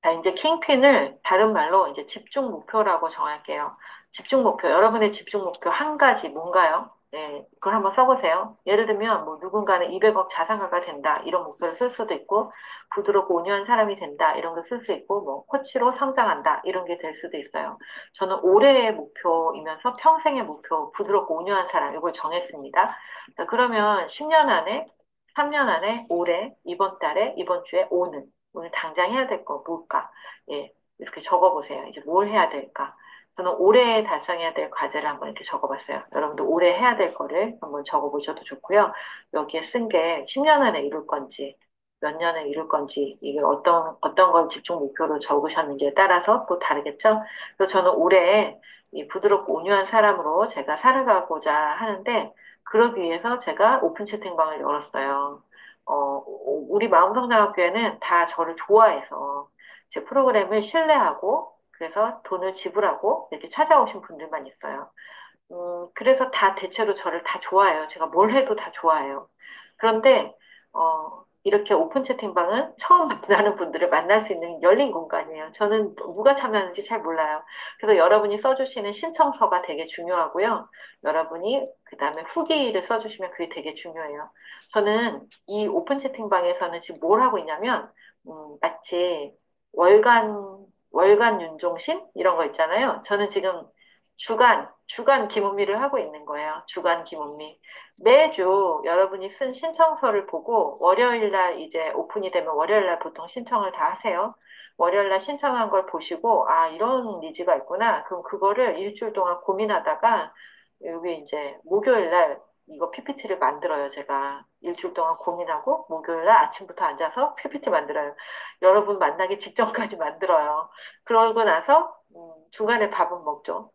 자, 이제 킹핀을 다른 말로 이제 집중 목표라고 정할게요. 집중 목표, 여러분의 집중 목표 한 가지 뭔가요? 네, 그걸 한번 써보세요. 예를 들면 뭐 누군가는 200억 자산가가 된다 이런 목표를 쓸 수도 있고 부드럽고 온유한 사람이 된다 이런 걸 쓸 수 있고 뭐 코치로 성장한다 이런 게 될 수도 있어요. 저는 올해의 목표이면서 평생의 목표 부드럽고 온유한 사람 이걸 정했습니다. 자, 그러면 10년 안에 3년 안에 올해 이번 달에 이번 주에 오늘 당장 해야 될 거 뭘까? 예, 이렇게 적어보세요. 이제 뭘 해야 될까? 저는 올해 달성해야 될 과제를 한번 이렇게 적어봤어요. 여러분도 올해 해야 될 거를 한번 적어보셔도 좋고요. 여기에 쓴 게 10년 안에 이룰 건지, 몇 년에 이룰 건지, 이게 어떤 걸 집중 목표로 적으셨는지에 따라서 또 다르겠죠? 그래서 저는 올해 이 부드럽고 온유한 사람으로 제가 살아가고자 하는데, 그러기 위해서 제가 오픈 채팅방을 열었어요. 우리 마음성장학교에는 다 저를 좋아해서 제 프로그램을 신뢰하고 그래서 돈을 지불하고 이렇게 찾아오신 분들만 있어요. 그래서 다 대체로 저를 다 좋아해요. 제가 뭘 해도 다 좋아해요. 그런데, 이렇게 오픈 채팅방은 처음 만나는 분들을 만날 수 있는 열린 공간이에요. 저는 누가 참여하는지 잘 몰라요. 그래서 여러분이 써주시는 신청서가 되게 중요하고요. 여러분이 그 다음에 후기를 써주시면 그게 되게 중요해요. 저는 이 오픈 채팅방에서는 지금 뭘 하고 있냐면, 마치 월간 윤종신? 이런 거 있잖아요. 저는 지금 주간 기문미를 하고 있는 거예요. 주간 기문미. 매주 여러분이 쓴 신청서를 보고 월요일 날 이제 오픈이 되면 월요일 날 보통 신청을 다 하세요. 월요일 날 신청한 걸 보시고 아, 이런 니즈가 있구나. 그럼 그거를 일주일 동안 고민하다가 여기 이제 목요일 날 이거 PPT를 만들어요, 제가. 일주일 동안 고민하고 목요일 날 아침부터 앉아서 PPT 만들어요. 여러분 만나기 직전까지 만들어요. 그러고 나서 중간에 밥은 먹죠.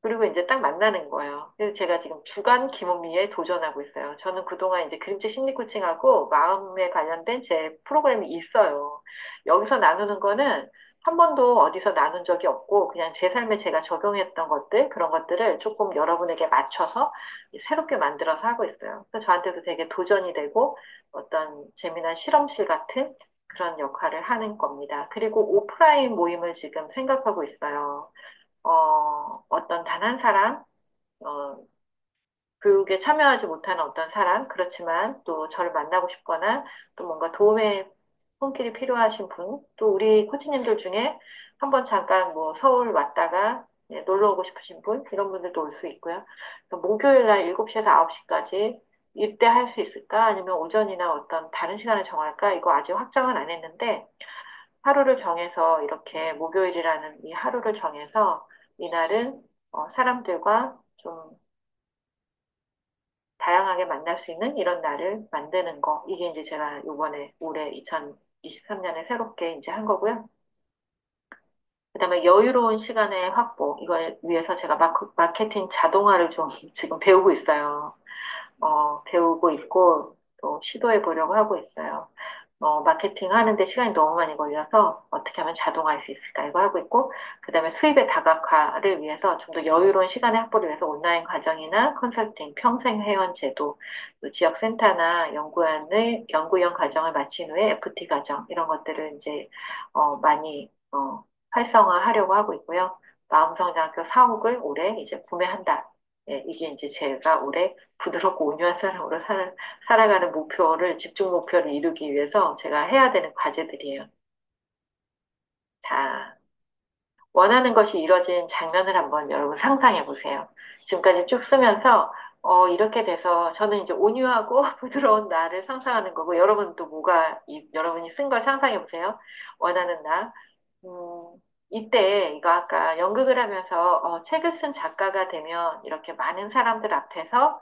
그리고 이제 딱 만나는 거예요. 그래서 제가 지금 주간 기모미에 도전하고 있어요. 저는 그동안 이제 그림체 심리 코칭하고 마음에 관련된 제 프로그램이 있어요. 여기서 나누는 거는 한 번도 어디서 나눈 적이 없고 그냥 제 삶에 제가 적용했던 것들 그런 것들을 조금 여러분에게 맞춰서 새롭게 만들어서 하고 있어요. 그래서 저한테도 되게 도전이 되고 어떤 재미난 실험실 같은 그런 역할을 하는 겁니다. 그리고 오프라인 모임을 지금 생각하고 있어요. 어떤 단 한 사람, 어, 교육에 참여하지 못하는 어떤 사람, 그렇지만 또 저를 만나고 싶거나 또 뭔가 도움의 손길이 필요하신 분, 또 우리 코치님들 중에 한번 잠깐 뭐 서울 왔다가 놀러 오고 싶으신 분, 이런 분들도 올 수 있고요. 목요일 날 7시에서 9시까지 이때 할 수 있을까? 아니면 오전이나 어떤 다른 시간을 정할까? 이거 아직 확정은 안 했는데, 하루를 정해서 이렇게 목요일이라는 이 하루를 정해서 이날은 사람들과 좀 다양하게 만날 수 있는 이런 날을 만드는 거. 이게 이제 제가 요번에 올해 2023년에 새롭게 이제 한 거고요. 그다음에 여유로운 시간의 확보. 이걸 위해서 제가 마케팅 자동화를 좀 지금 배우고 있어요. 배우고 있고 또 시도해 보려고 하고 있어요. 마케팅 하는데 시간이 너무 많이 걸려서 어떻게 하면 자동화할 수 있을까 이거 하고 있고 그다음에 수입의 다각화를 위해서 좀 더 여유로운 시간의 확보를 위해서 온라인 과정이나 컨설팅, 평생 회원 제도, 또 지역 센터나 연구원 과정을 마친 후에 FT 과정 이런 것들을 이제 많이 활성화하려고 하고 있고요. 마음성장학교 사옥을 올해 이제 구매한다. 예, 이게 이제 제가 올해 부드럽고 온유한 사람으로 살아가는 목표를, 집중 목표를 이루기 위해서 제가 해야 되는 과제들이에요. 자, 원하는 것이 이뤄진 장면을 한번 여러분 상상해 보세요. 지금까지 쭉 쓰면서, 이렇게 돼서 저는 이제 온유하고 부드러운 나를 상상하는 거고, 여러분 또 여러분이 쓴 걸 상상해 보세요. 원하는 나. 음, 이때 이거 아까 연극을 하면서 책을 쓴 작가가 되면 이렇게 많은 사람들 앞에서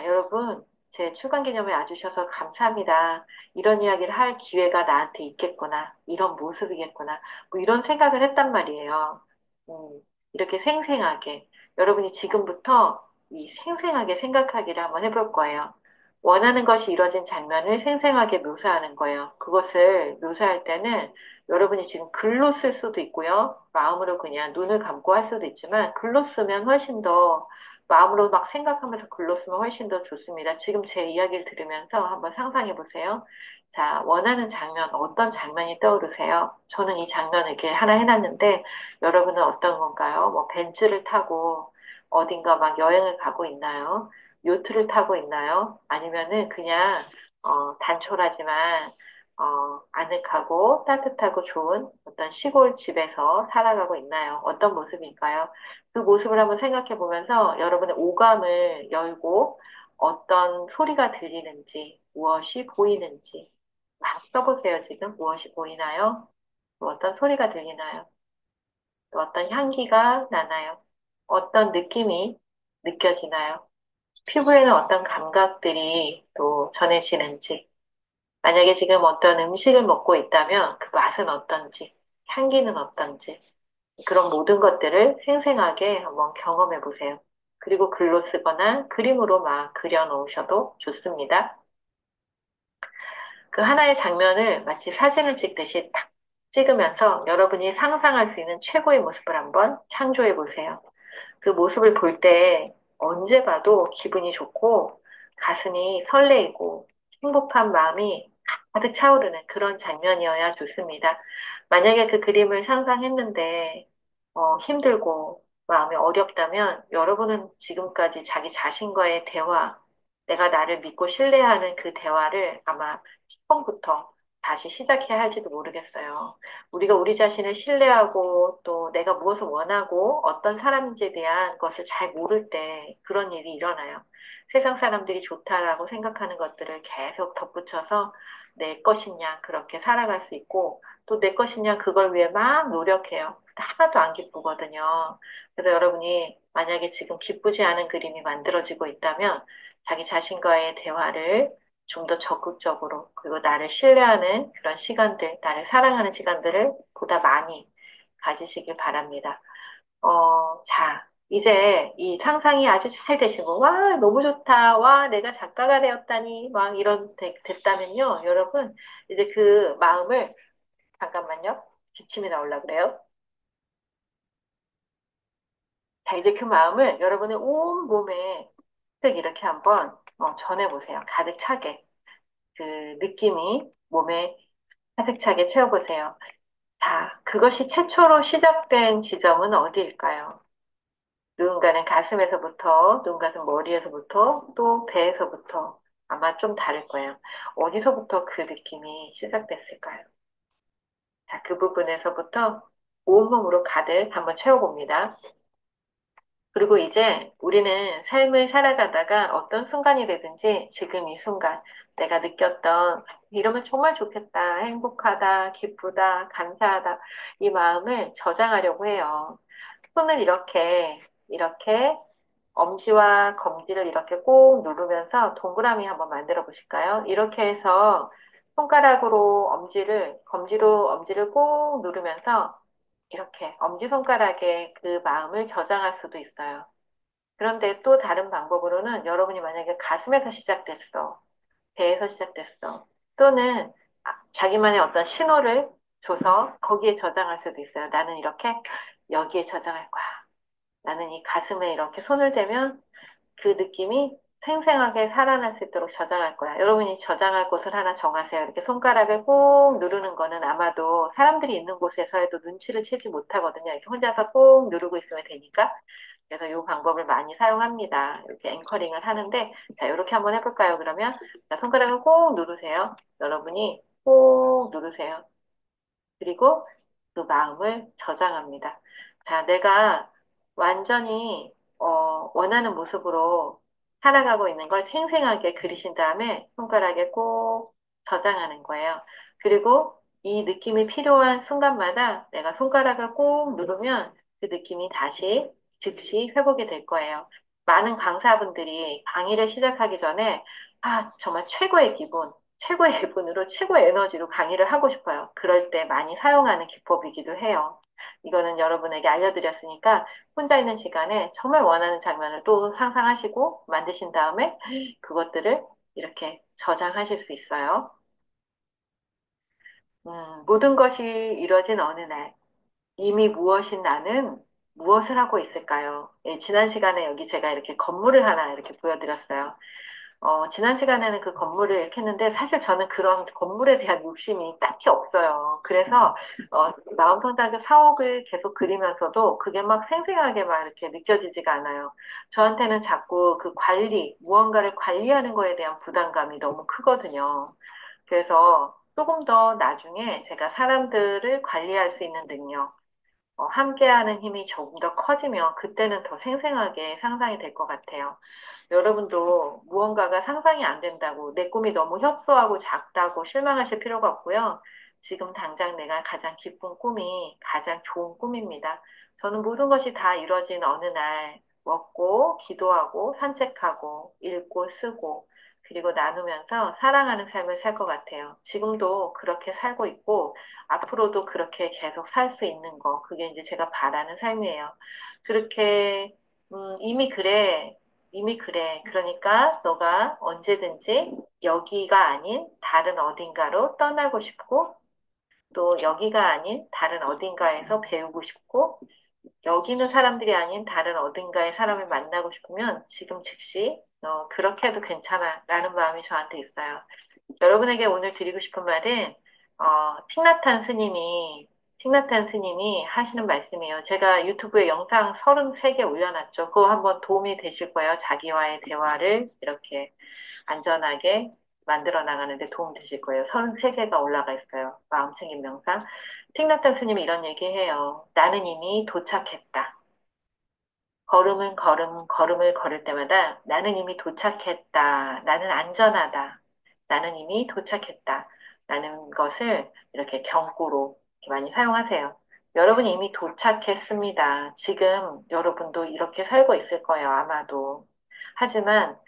여러분 제 출간 기념회 와주셔서 감사합니다. 이런 이야기를 할 기회가 나한테 있겠구나. 이런 모습이겠구나. 뭐 이런 생각을 했단 말이에요. 음, 이렇게 생생하게 여러분이 지금부터 이 생생하게 생각하기를 한번 해볼 거예요. 원하는 것이 이루어진 장면을 생생하게 묘사하는 거예요. 그것을 묘사할 때는 여러분이 지금 글로 쓸 수도 있고요. 마음으로 그냥 눈을 감고 할 수도 있지만 글로 쓰면 훨씬 더 마음으로 막 생각하면서 글로 쓰면 훨씬 더 좋습니다. 지금 제 이야기를 들으면서 한번 상상해 보세요. 자, 원하는 장면, 어떤 장면이 떠오르세요? 저는 이 장면을 이렇게 하나 해놨는데 여러분은 어떤 건가요? 뭐 벤츠를 타고 어딘가 막 여행을 가고 있나요? 요트를 타고 있나요? 아니면은 그냥 단촐하지만 아늑하고 따뜻하고 좋은 어떤 시골 집에서 살아가고 있나요? 어떤 모습일까요? 그 모습을 한번 생각해 보면서 여러분의 오감을 열고 어떤 소리가 들리는지, 무엇이 보이는지 막 써보세요, 지금. 무엇이 보이나요? 또 어떤 소리가 들리나요? 또 어떤 향기가 나나요? 어떤 느낌이 느껴지나요? 피부에는 어떤 감각들이 또 전해지는지, 만약에 지금 어떤 음식을 먹고 있다면 그 맛은 어떤지, 향기는 어떤지, 그런 모든 것들을 생생하게 한번 경험해 보세요. 그리고 글로 쓰거나 그림으로 막 그려 놓으셔도 좋습니다. 그 하나의 장면을 마치 사진을 찍듯이 탁 찍으면서 여러분이 상상할 수 있는 최고의 모습을 한번 창조해 보세요. 그 모습을 볼 때 언제 봐도 기분이 좋고 가슴이 설레이고 행복한 마음이 가득 차오르는 그런 장면이어야 좋습니다. 만약에 그 그림을 상상했는데 힘들고 마음이 어렵다면 여러분은 지금까지 자기 자신과의 대화, 내가 나를 믿고 신뢰하는 그 대화를 아마 처음부터 다시 시작해야 할지도 모르겠어요. 우리가 우리 자신을 신뢰하고 또 내가 무엇을 원하고 어떤 사람인지에 대한 것을 잘 모를 때 그런 일이 일어나요. 세상 사람들이 좋다라고 생각하는 것들을 계속 덧붙여서 내 것이냐 그렇게 살아갈 수 있고 또 내 것이냐 그걸 위해 막 노력해요. 하나도 안 기쁘거든요. 그래서 여러분이 만약에 지금 기쁘지 않은 그림이 만들어지고 있다면 자기 자신과의 대화를 좀 더 적극적으로, 그리고 나를 신뢰하는 그런 시간들, 나를 사랑하는 시간들을 보다 많이 가지시길 바랍니다. 자, 이제 이 상상이 아주 잘 되시고, 와, 너무 좋다. 와, 내가 작가가 되었다니. 막 됐다면요. 여러분, 이제 그 마음을, 잠깐만요. 기침이 나오려 그래요? 자, 이제 그 마음을 여러분의 온 몸에 쓱 이렇게 한번 전해보세요. 가득 차게. 그 느낌이 몸에 가득 차게 채워보세요. 자, 그것이 최초로 시작된 지점은 어디일까요? 누군가는 가슴에서부터, 누군가는 머리에서부터, 또 배에서부터 아마 좀 다를 거예요. 어디서부터 그 느낌이 시작됐을까요? 자, 그 부분에서부터 온몸으로 가득 한번 채워봅니다. 그리고 이제 우리는 삶을 살아가다가 어떤 순간이 되든지 지금 이 순간 내가 느꼈던 이러면 정말 좋겠다, 행복하다, 기쁘다, 감사하다 이 마음을 저장하려고 해요. 손을 이렇게 엄지와 검지를 이렇게 꼭 누르면서 동그라미 한번 만들어 보실까요? 이렇게 해서 손가락으로 검지로 엄지를 꼭 누르면서 이렇게 엄지손가락에 그 마음을 저장할 수도 있어요. 그런데 또 다른 방법으로는 여러분이 만약에 가슴에서 시작됐어, 배에서 시작됐어, 또는 자기만의 어떤 신호를 줘서 거기에 저장할 수도 있어요. 나는 이렇게 여기에 저장할 거야. 나는 이 가슴에 이렇게 손을 대면 그 느낌이 생생하게 살아날 수 있도록 저장할 거야. 여러분이 저장할 곳을 하나 정하세요. 이렇게 손가락을 꼭 누르는 거는 아마도 사람들이 있는 곳에서 해도 눈치를 채지 못하거든요. 이렇게 혼자서 꼭 누르고 있으면 되니까. 그래서 이 방법을 많이 사용합니다. 이렇게 앵커링을 하는데, 자, 이렇게 한번 해볼까요? 그러면, 자, 손가락을 꼭 누르세요. 여러분이 꼭 누르세요. 그리고 그 마음을 저장합니다. 자, 내가 완전히 원하는 모습으로 살아가고 있는 걸 생생하게 그리신 다음에 손가락에 꼭 저장하는 거예요. 그리고 이 느낌이 필요한 순간마다 내가 손가락을 꼭 누르면 그 느낌이 다시 즉시 회복이 될 거예요. 많은 강사분들이 강의를 시작하기 전에 정말 최고의 기분으로 최고의 에너지로 강의를 하고 싶어요. 그럴 때 많이 사용하는 기법이기도 해요. 이거는 여러분에게 알려드렸으니까 혼자 있는 시간에 정말 원하는 장면을 또 상상하시고 만드신 다음에 그것들을 이렇게 저장하실 수 있어요. 모든 것이 이뤄진 어느 날, 이미 무엇인 나는 무엇을 하고 있을까요? 예, 지난 시간에 여기 제가 이렇게 건물을 하나 이렇게 보여드렸어요. 지난 시간에는 그 건물을 이렇게 했는데 사실 저는 그런 건물에 대한 욕심이 딱히 없어요. 그래서 마음성장교 사옥을 계속 그리면서도 그게 막 생생하게 막 이렇게 느껴지지가 않아요. 저한테는 자꾸 그 무언가를 관리하는 거에 대한 부담감이 너무 크거든요. 그래서 조금 더 나중에 제가 사람들을 관리할 수 있는 능력, 함께하는 힘이 조금 더 커지면 그때는 더 생생하게 상상이 될 것 같아요. 여러분도 무언가가 상상이 안 된다고 내 꿈이 너무 협소하고 작다고 실망하실 필요가 없고요. 지금 당장 내가 가장 기쁜 꿈이 가장 좋은 꿈입니다. 저는 모든 것이 다 이루어진 어느 날 먹고 기도하고 산책하고 읽고 쓰고 그리고 나누면서 사랑하는 삶을 살 것 같아요. 지금도 그렇게 살고 있고 앞으로도 그렇게 계속 살 수 있는 거 그게 이제 제가 바라는 삶이에요. 그렇게 이미 그래. 그러니까 너가 언제든지 여기가 아닌 다른 어딘가로 떠나고 싶고, 또 여기가 아닌 다른 어딘가에서 배우고 싶고, 여기 있는 사람들이 아닌 다른 어딘가의 사람을 만나고 싶으면 지금 즉시 그렇게 해도 괜찮아 라는 마음이 저한테 있어요. 여러분에게 오늘 드리고 싶은 말은 틱나탄 스님이 하시는 말씀이에요. 제가 유튜브에 영상 33개 올려놨죠. 그거 한번 도움이 되실 거예요. 자기와의 대화를 이렇게 안전하게 만들어 나가는데 도움 되실 거예요. 33개가 올라가 있어요. 마음챙김 명상. 틱나탄 스님이 이런 얘기해요. 나는 이미 도착했다. 걸음을 걸을 때마다 나는 이미 도착했다. 나는 안전하다. 나는 이미 도착했다. 라는 것을 이렇게 경고로 이렇게 많이 사용하세요. 여러분이 이미 도착했습니다. 지금 여러분도 이렇게 살고 있을 거예요. 아마도. 하지만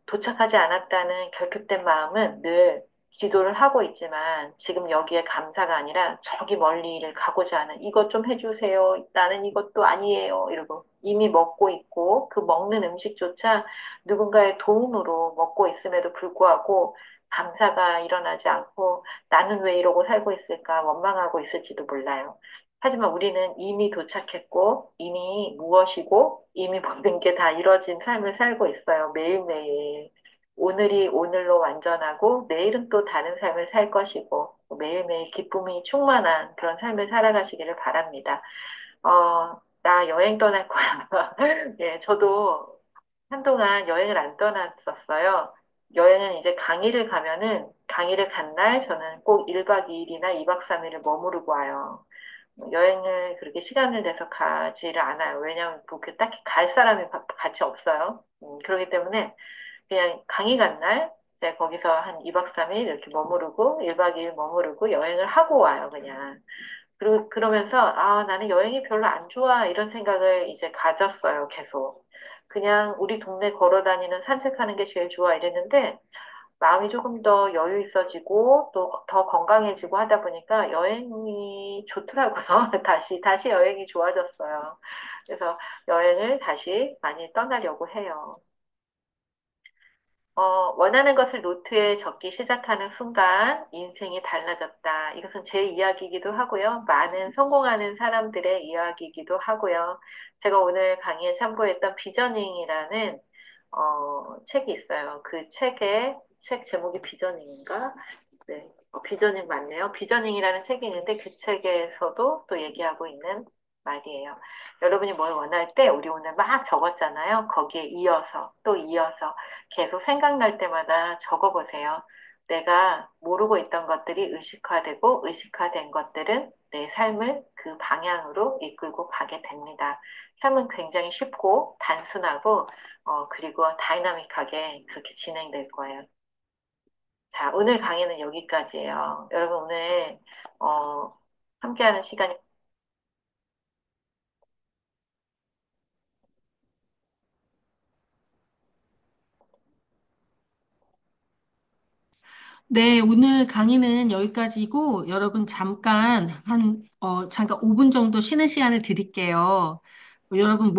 도착하지 않았다는 결핍된 마음은 늘 기도를 하고 있지만 지금 여기에 감사가 아니라 저기 멀리를 가고자 하는 이것 좀 해주세요. 나는 이것도 아니에요. 이러고 이미 먹고 있고 그 먹는 음식조차 누군가의 도움으로 먹고 있음에도 불구하고 감사가 일어나지 않고 나는 왜 이러고 살고 있을까 원망하고 있을지도 몰라요. 하지만 우리는 이미 도착했고, 이미 무엇이고, 이미 모든 게 다 이뤄진 삶을 살고 있어요. 매일매일. 오늘이 오늘로 완전하고, 내일은 또 다른 삶을 살 것이고, 매일매일 기쁨이 충만한 그런 삶을 살아가시기를 바랍니다. 나 여행 떠날 거야. 예, 저도 한동안 여행을 안 떠났었어요. 여행은 이제 강의를 간 날 저는 꼭 1박 2일이나 2박 3일을 머무르고 와요. 여행을 그렇게 시간을 내서 가지를 않아요. 왜냐하면 그렇게 딱히 갈 사람이 같이 없어요. 그렇기 때문에 그냥 강의 간 날, 네, 거기서 한 2박 3일 이렇게 머무르고, 1박 2일 머무르고 여행을 하고 와요, 그냥. 그리고 그러면서, 아, 나는 여행이 별로 안 좋아, 이런 생각을 이제 가졌어요, 계속. 그냥 우리 동네 걸어 다니는 산책하는 게 제일 좋아, 이랬는데, 마음이 조금 더 여유 있어지고, 또 더 건강해지고 하다 보니까 여행이 좋더라고요. 다시 여행이 좋아졌어요. 그래서 여행을 다시 많이 떠나려고 해요. 원하는 것을 노트에 적기 시작하는 순간 인생이 달라졌다. 이것은 제 이야기이기도 하고요. 많은 성공하는 사람들의 이야기이기도 하고요. 제가 오늘 강의에 참고했던 비저닝이라는 책이 있어요. 그 책 제목이 비저닝인가? 네, 비저닝 맞네요. 비저닝이라는 책이 있는데 그 책에서도 또 얘기하고 있는 말이에요. 여러분이 뭘 원할 때 우리 오늘 막 적었잖아요. 거기에 이어서 또 이어서 계속 생각날 때마다 적어보세요. 내가 모르고 있던 것들이 의식화되고 의식화된 것들은 내 삶을 그 방향으로 이끌고 가게 됩니다. 삶은 굉장히 쉽고 단순하고 그리고 다이나믹하게 그렇게 진행될 거예요. 자, 오늘 강의는 여기까지예요. 여러분 오늘 어, 함께하는 시간이 네, 오늘 강의는 여기까지고 여러분 잠깐 5분 정도 쉬는 시간을 드릴게요. 여러분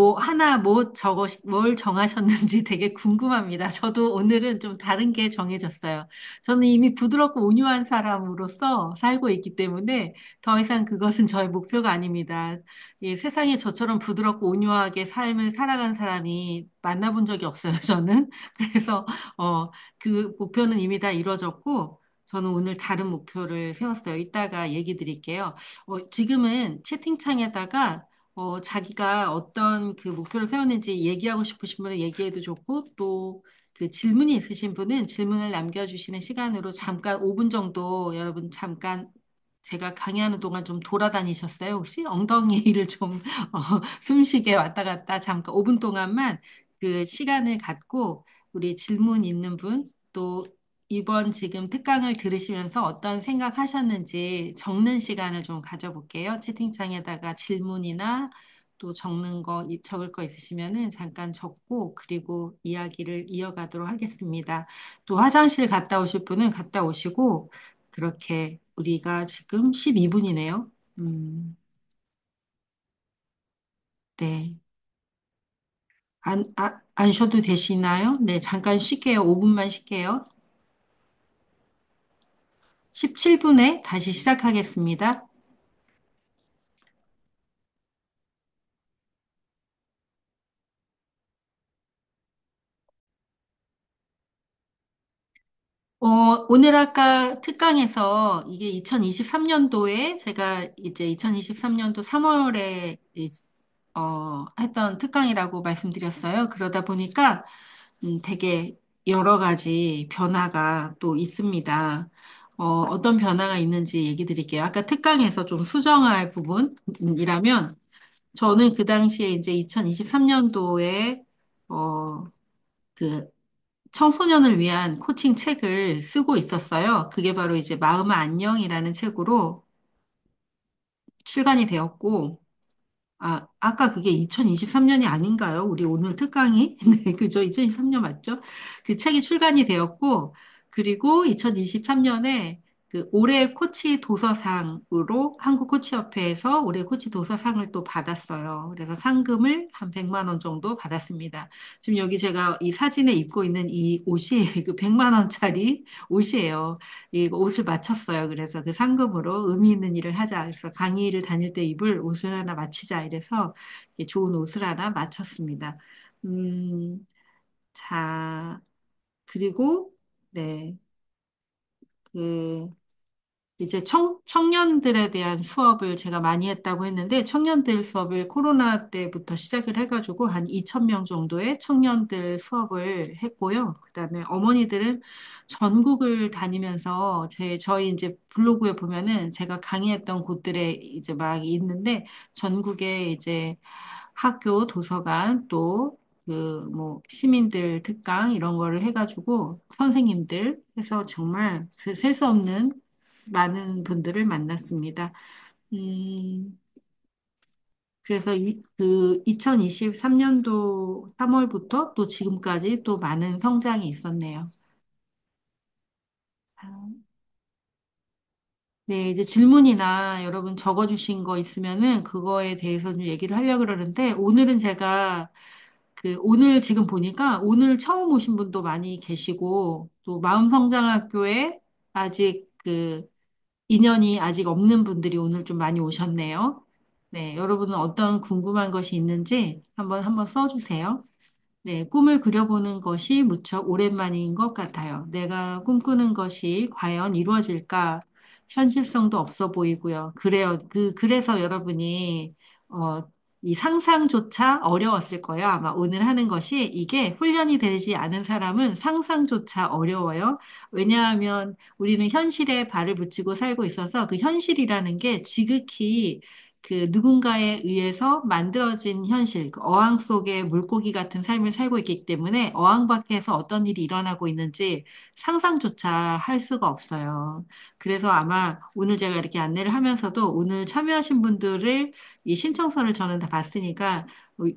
뭘 정하셨는지 되게 궁금합니다. 저도 오늘은 좀 다른 게 정해졌어요. 저는 이미 부드럽고 온유한 사람으로서 살고 있기 때문에 더 이상 그것은 저의 목표가 아닙니다. 이 세상에 저처럼 부드럽고 온유하게 삶을 살아간 사람이 만나본 적이 없어요, 저는. 그래서 그 목표는 이미 다 이루어졌고, 저는 오늘 다른 목표를 세웠어요. 이따가 얘기 드릴게요. 지금은 채팅창에다가 자기가 어떤 그 목표를 세웠는지 얘기하고 싶으신 분은 얘기해도 좋고, 또 그 질문이 있으신 분은 질문을 남겨주시는 시간으로 잠깐 5분 정도 여러분 잠깐 제가 강의하는 동안 좀 돌아다니셨어요? 혹시 엉덩이를 좀 숨쉬게 왔다 갔다 잠깐 5분 동안만 그 시간을 갖고 우리 질문 있는 분, 또 이번 지금 특강을 들으시면서 어떤 생각하셨는지 적는 시간을 좀 가져볼게요. 채팅창에다가 질문이나 또 적을 거 있으시면은 잠깐 적고, 그리고 이야기를 이어가도록 하겠습니다. 또 화장실 갔다 오실 분은 갔다 오시고, 그렇게 우리가 지금 12분이네요. 네. 안 쉬어도 되시나요? 네, 잠깐 쉴게요. 5분만 쉴게요. 17분에 다시 시작하겠습니다. 오늘 아까 특강에서 이게 2023년도에 제가 이제 2023년도 3월에 했던 특강이라고 말씀드렸어요. 그러다 보니까 되게 여러 가지 변화가 또 있습니다. 어떤 변화가 있는지 얘기 드릴게요. 아까 특강에서 좀 수정할 부분이라면 저는 그 당시에 이제 2023년도에 그 청소년을 위한 코칭 책을 쓰고 있었어요. 그게 바로 이제 마음의 안녕이라는 책으로 출간이 되었고, 아까 그게 2023년이 아닌가요? 우리 오늘 특강이? 네, 그죠? 2023년 맞죠? 그 책이 출간이 되었고, 그리고 2023년에 그 올해 코치 도서상으로 한국 코치협회에서 올해 코치 도서상을 또 받았어요. 그래서 상금을 한 100만 원 정도 받았습니다. 지금 여기 제가 이 사진에 입고 있는 이 옷이 그 100만 원짜리 옷이에요. 이 옷을 맞췄어요. 그래서 그 상금으로 의미 있는 일을 하자. 그래서 강의를 다닐 때 입을 옷을 하나 맞히자. 이래서 좋은 옷을 하나 맞췄습니다. 음, 자, 그리고 네. 그 이제 청년들에 대한 수업을 제가 많이 했다고 했는데, 청년들 수업을 코로나 때부터 시작을 해가지고 한 2천 명 정도의 청년들 수업을 했고요. 그다음에 어머니들은 전국을 다니면서 저희 이제 블로그에 보면은 제가 강의했던 곳들에 이제 막 있는데, 전국에 이제 학교, 도서관, 또 뭐 시민들 특강 이런 거를 해가지고 선생님들 해서 정말 셀 수 없는 많은 분들을 만났습니다. 음, 그래서 그 2023년도 3월부터 또 지금까지 또 많은 성장이 있었네요. 네, 이제 질문이나 여러분 적어주신 거 있으면은 그거에 대해서 좀 얘기를 하려고 그러는데 오늘은 제가 오늘 지금 보니까 오늘 처음 오신 분도 많이 계시고 또 마음성장학교에 아직 인연이 아직 없는 분들이 오늘 좀 많이 오셨네요. 네, 여러분은 어떤 궁금한 것이 있는지 한번 써주세요. 네, 꿈을 그려보는 것이 무척 오랜만인 것 같아요. 내가 꿈꾸는 것이 과연 이루어질까? 현실성도 없어 보이고요. 그래요. 그래서 여러분이, 어, 이 상상조차 어려웠을 거예요. 아마 오늘 하는 것이 이게 훈련이 되지 않은 사람은 상상조차 어려워요. 왜냐하면 우리는 현실에 발을 붙이고 살고 있어서 그 현실이라는 게 지극히 누군가에 의해서 만들어진 현실, 그 어항 속의 물고기 같은 삶을 살고 있기 때문에 어항 밖에서 어떤 일이 일어나고 있는지 상상조차 할 수가 없어요. 그래서 아마 오늘 제가 이렇게 안내를 하면서도 오늘 참여하신 분들을 이 신청서를 저는 다 봤으니까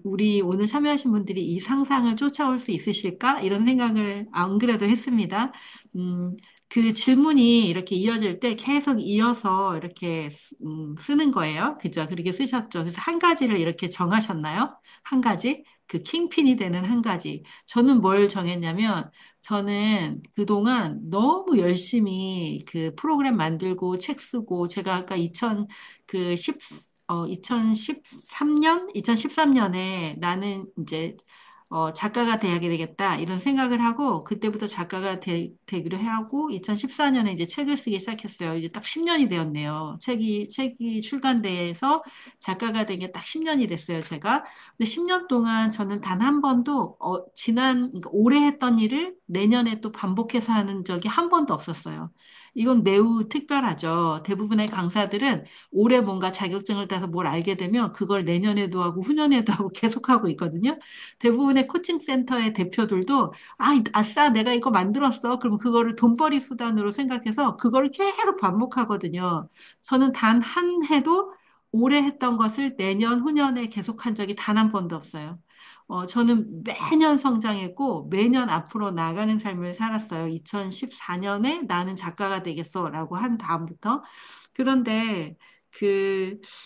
우리 오늘 참여하신 분들이 이 상상을 쫓아올 수 있으실까? 이런 생각을 안 그래도 했습니다. 음, 그 질문이 이렇게 이어질 때 계속 이어서 이렇게 쓰는 거예요. 그죠? 그렇게 쓰셨죠. 그래서 한 가지를 이렇게 정하셨나요? 한 가지? 그 킹핀이 되는 한 가지. 저는 뭘 정했냐면, 저는 그동안 너무 열심히 그 프로그램 만들고 책 쓰고, 제가 아까 2013년? 2013년에 나는 이제 작가가 돼야 되겠다, 이런 생각을 하고, 그때부터 작가가 되기로 하고, 2014년에 이제 책을 쓰기 시작했어요. 이제 딱 10년이 되었네요. 책이 출간돼서 작가가 된 게 딱 10년이 됐어요, 제가. 근데 10년 동안 저는 단 한 번도, 그러니까 올해 했던 일을 내년에 또 반복해서 하는 적이 한 번도 없었어요. 이건 매우 특별하죠. 대부분의 강사들은 올해 뭔가 자격증을 따서 뭘 알게 되면 그걸 내년에도 하고 후년에도 하고 계속하고 있거든요. 대부분의 코칭 센터의 대표들도 아싸 내가 이거 만들었어. 그럼 그거를 돈벌이 수단으로 생각해서 그거를 계속 반복하거든요. 저는 단 한 해도 올해 했던 것을 내년 후년에 계속한 적이 단 한 번도 없어요. 저는 매년 성장했고 매년 앞으로 나가는 삶을 살았어요. 2014년에 나는 작가가 되겠어라고 한 다음부터. 그런데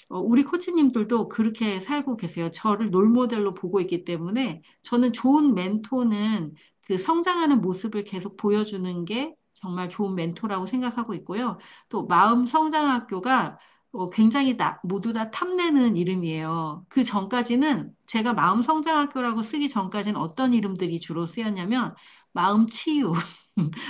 우리 코치님들도 그렇게 살고 계세요. 저를 롤모델로 보고 있기 때문에 저는 좋은 멘토는 그 성장하는 모습을 계속 보여주는 게 정말 좋은 멘토라고 생각하고 있고요. 또 마음 성장학교가 굉장히 모두 다 탐내는 이름이에요. 그 전까지는 제가 마음 성장학교라고 쓰기 전까지는 어떤 이름들이 주로 쓰였냐면 마음 치유.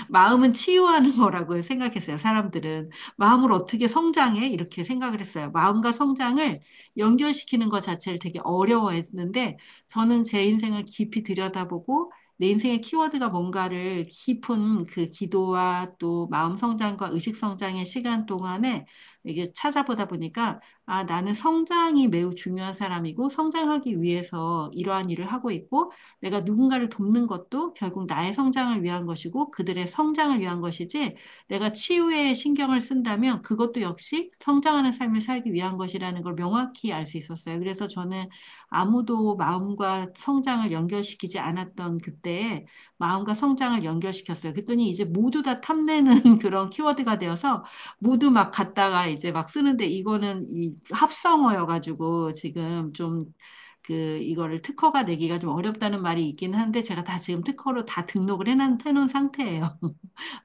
마음은 치유하는 거라고 생각했어요, 사람들은. 마음을 어떻게 성장해? 이렇게 생각을 했어요. 마음과 성장을 연결시키는 것 자체를 되게 어려워했는데, 저는 제 인생을 깊이 들여다보고, 내 인생의 키워드가 뭔가를 깊은 그 기도와 또 마음 성장과 의식 성장의 시간 동안에 이게 찾아보다 보니까 아, 나는 성장이 매우 중요한 사람이고 성장하기 위해서 이러한 일을 하고 있고 내가 누군가를 돕는 것도 결국 나의 성장을 위한 것이고 그들의 성장을 위한 것이지 내가 치유에 신경을 쓴다면 그것도 역시 성장하는 삶을 살기 위한 것이라는 걸 명확히 알 수 있었어요. 그래서 저는 아무도 마음과 성장을 연결시키지 않았던 그때에 마음과 성장을 연결시켰어요. 그랬더니 이제 모두 다 탐내는 그런 키워드가 되어서 모두 막 갖다가 이제 막 쓰는데 이거는 이 합성어여가지고 지금 좀 이거를 특허가 내기가 좀 어렵다는 말이 있긴 한데 제가 다 지금 특허로 다 등록을 해놓은 상태예요.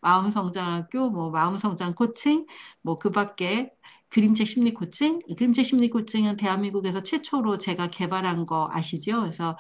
마음성장학교, 뭐 마음성장 코칭, 뭐 그 밖에 그림책 심리 코칭. 그림책 심리 코칭은 대한민국에서 최초로 제가 개발한 거 아시죠? 그래서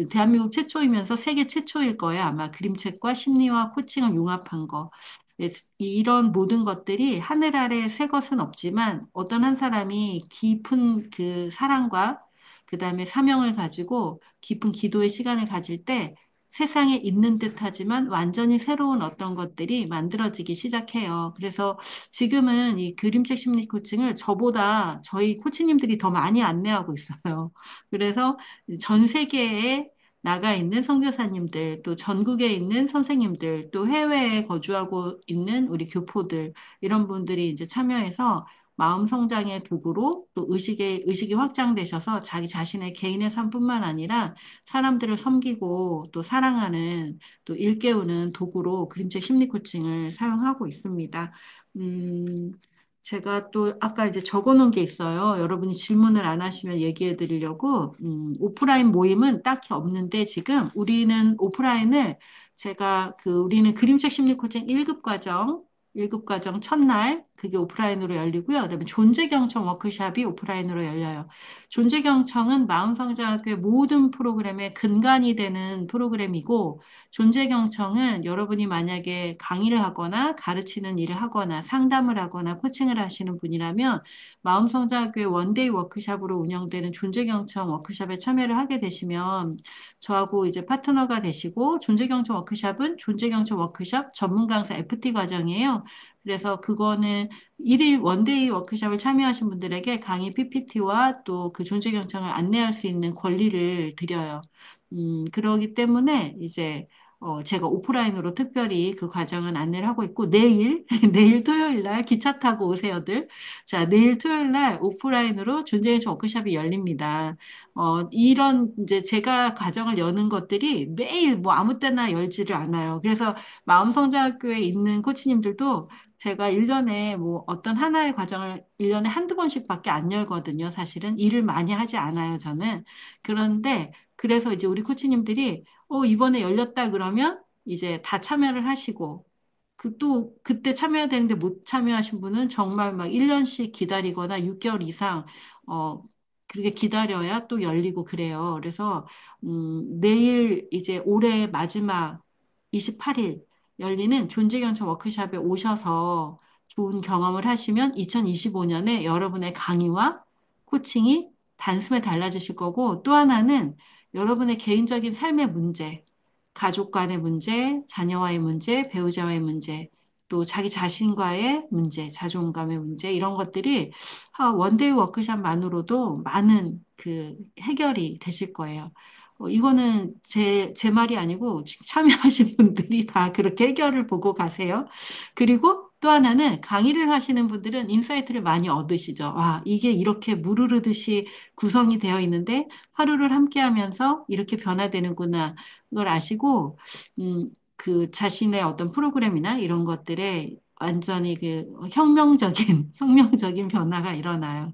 대한민국 최초이면서 세계 최초일 거예요. 아마 그림책과 심리와 코칭을 융합한 거. 그래서 이런 모든 것들이 하늘 아래 새 것은 없지만 어떤 한 사람이 깊은 그 사랑과 그다음에 사명을 가지고 깊은 기도의 시간을 가질 때 세상에 있는 듯하지만 완전히 새로운 어떤 것들이 만들어지기 시작해요. 그래서 지금은 이 그림책 심리 코칭을 저보다 저희 코치님들이 더 많이 안내하고 있어요. 그래서 전 세계에 나가 있는 선교사님들, 또 전국에 있는 선생님들, 또 해외에 거주하고 있는 우리 교포들, 이런 분들이 이제 참여해서 마음 성장의 도구로 또 의식이 확장되셔서 자기 자신의 개인의 삶뿐만 아니라 사람들을 섬기고 또 사랑하는 또 일깨우는 도구로 그림책 심리 코칭을 사용하고 있습니다. 음, 제가 또 아까 이제 적어 놓은 게 있어요. 여러분이 질문을 안 하시면 얘기해 드리려고. 오프라인 모임은 딱히 없는데 지금 우리는 오프라인을 우리는 그림책 심리 코칭 1급 과정 1급 과정 첫날, 그게 오프라인으로 열리고요. 그다음에 존재경청 워크숍이 오프라인으로 열려요. 존재경청은 마음성장학교의 모든 프로그램의 근간이 되는 프로그램이고, 존재경청은 여러분이 만약에 강의를 하거나 가르치는 일을 하거나 상담을 하거나 코칭을 하시는 분이라면 마음성장학교의 원데이 워크숍으로 운영되는 존재경청 워크숍에 참여를 하게 되시면 저하고 이제 파트너가 되시고 존재경청 워크숍은 존재경청 워크숍 전문 강사 FT 과정이에요. 그래서 그거는 일일 원데이 워크숍을 참여하신 분들에게 강의 PPT와 또 그 존재 경청을 안내할 수 있는 권리를 드려요. 그러기 때문에 이제 제가 오프라인으로 특별히 그 과정은 안내를 하고 있고 내일 내일 토요일 날 기차 타고 오세요들. 자, 내일 토요일 날 오프라인으로 존재 경청 워크숍이 열립니다. 이런 이제 제가 과정을 여는 것들이 매일 뭐 아무 때나 열지를 않아요. 그래서 마음성장학교에 있는 코치님들도 제가 1년에 뭐 어떤 하나의 과정을 1년에 한두 번씩밖에 안 열거든요. 사실은 일을 많이 하지 않아요, 저는. 그런데 그래서 이제 우리 코치님들이 이번에 열렸다 그러면 이제 다 참여를 하시고 또 그때 참여해야 되는데 못 참여하신 분은 정말 막 1년씩 기다리거나 6개월 이상 어 그렇게 기다려야 또 열리고 그래요. 그래서 내일 이제 올해 마지막 28일 열리는 존재경찰 워크숍에 오셔서 좋은 경험을 하시면 2025년에 여러분의 강의와 코칭이 단숨에 달라지실 거고 또 하나는 여러분의 개인적인 삶의 문제, 가족 간의 문제, 자녀와의 문제, 배우자와의 문제, 또 자기 자신과의 문제, 자존감의 문제, 이런 것들이 원데이 워크숍만으로도 많은 해결이 되실 거예요. 이거는 제 말이 아니고 참여하신 분들이 다 그렇게 해결을 보고 가세요. 그리고 또 하나는 강의를 하시는 분들은 인사이트를 많이 얻으시죠. 와, 이게 이렇게 물 흐르듯이 구성이 되어 있는데 하루를 함께 하면서 이렇게 변화되는구나. 걸 아시고, 그 자신의 어떤 프로그램이나 이런 것들에 완전히 혁명적인 변화가 일어나요.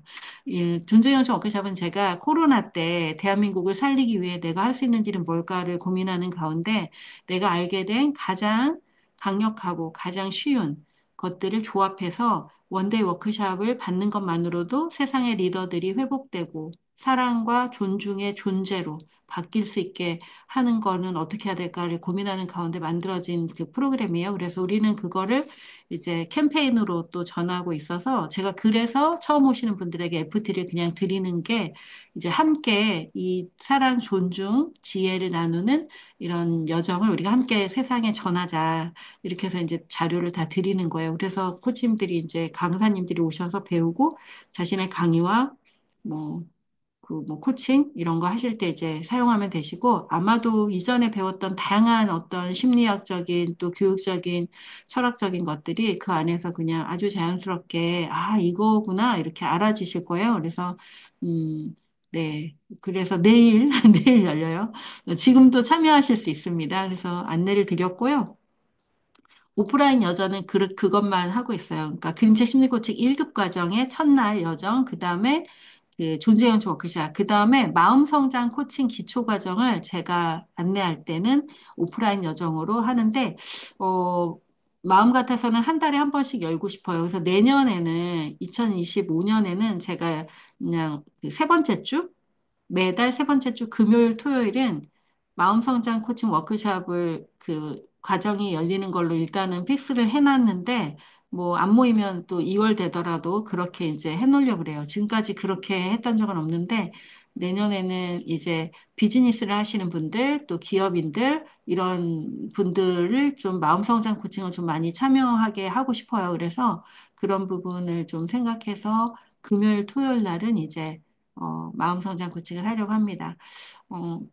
존재경찰 워크숍은 제가 코로나 때 대한민국을 살리기 위해 내가 할 수 있는 일은 뭘까를 고민하는 가운데 내가 알게 된 가장 강력하고 가장 쉬운 것들을 조합해서 원데이 워크숍을 받는 것만으로도 세상의 리더들이 회복되고 사랑과 존중의 존재로 바뀔 수 있게 하는 거는 어떻게 해야 될까를 고민하는 가운데 만들어진 그 프로그램이에요. 그래서 우리는 그거를 이제 캠페인으로 또 전하고 있어서 제가 그래서 처음 오시는 분들에게 FT를 그냥 드리는 게 이제 함께 이 사랑, 존중, 지혜를 나누는 이런 여정을 우리가 함께 세상에 전하자. 이렇게 해서 이제 자료를 다 드리는 거예요. 그래서 코치님들이 이제 강사님들이 오셔서 배우고 자신의 강의와 뭐 뭐 코칭 이런 거 하실 때 이제 사용하면 되시고 아마도 이전에 배웠던 다양한 어떤 심리학적인 또 교육적인 철학적인 것들이 그 안에서 그냥 아주 자연스럽게 아 이거구나 이렇게 알아지실 거예요. 그래서 네. 그래서 내일 내일 열려요. 지금도 참여하실 수 있습니다. 그래서 안내를 드렸고요. 오프라인 여정은 그것만 하고 있어요. 그러니까 그림체 심리 코칭 1급 과정의 첫날 여정, 그 다음에 그 존재형식 워크샵, 그 다음에 마음 성장 코칭 기초 과정을 제가 안내할 때는 오프라인 여정으로 하는데, 어, 마음 같아서는 한 달에 한 번씩 열고 싶어요. 그래서 내년에는, 2025년에는 제가 그냥 그세 번째 주, 매달 세 번째 주 금요일, 토요일은 마음성장 코칭 워크샵을 그 과정이 열리는 걸로 일단은 픽스를 해놨는데 뭐 안 모이면 또 2월 되더라도 그렇게 이제 해놓으려고 그래요. 지금까지 그렇게 했던 적은 없는데 내년에는 이제 비즈니스를 하시는 분들 또 기업인들 이런 분들을 좀 마음성장 코칭을 좀 많이 참여하게 하고 싶어요. 그래서 그런 부분을 좀 생각해서 금요일, 토요일 날은 이제 마음성장 코칭을 하려고 합니다.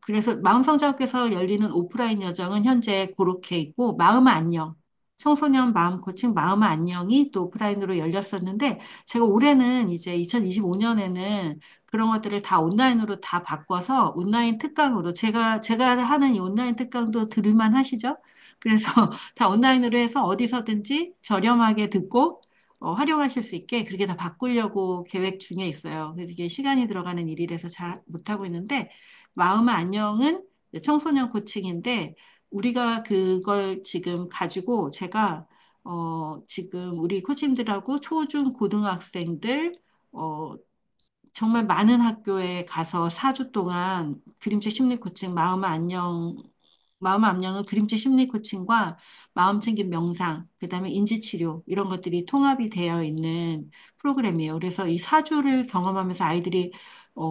그래서 마음성장학교에서 열리는 오프라인 여정은 현재 그렇게 있고, 마음은 안녕. 청소년 마음 코칭 마음은 안녕이 또 오프라인으로 열렸었는데, 제가 올해는 이제 2025년에는 그런 것들을 다 온라인으로 다 바꿔서 온라인 특강으로, 제가 하는 이 온라인 특강도 들을만 하시죠? 그래서 다 온라인으로 해서 어디서든지 저렴하게 듣고, 활용하실 수 있게 그렇게 다 바꾸려고 계획 중에 있어요. 이게 시간이 들어가는 일이라서 잘 못하고 있는데, 마음의 안녕은 청소년 코칭인데, 우리가 그걸 지금 가지고 제가, 지금 우리 코치님들하고 초중 고등학생들, 어, 정말 많은 학교에 가서 4주 동안 그림체 심리 코칭, 마음 안녕은 그림체 심리 코칭과 마음 챙김 명상, 그다음에 인지 치료 이런 것들이 통합이 되어 있는 프로그램이에요. 그래서 이 4주를 경험하면서 아이들이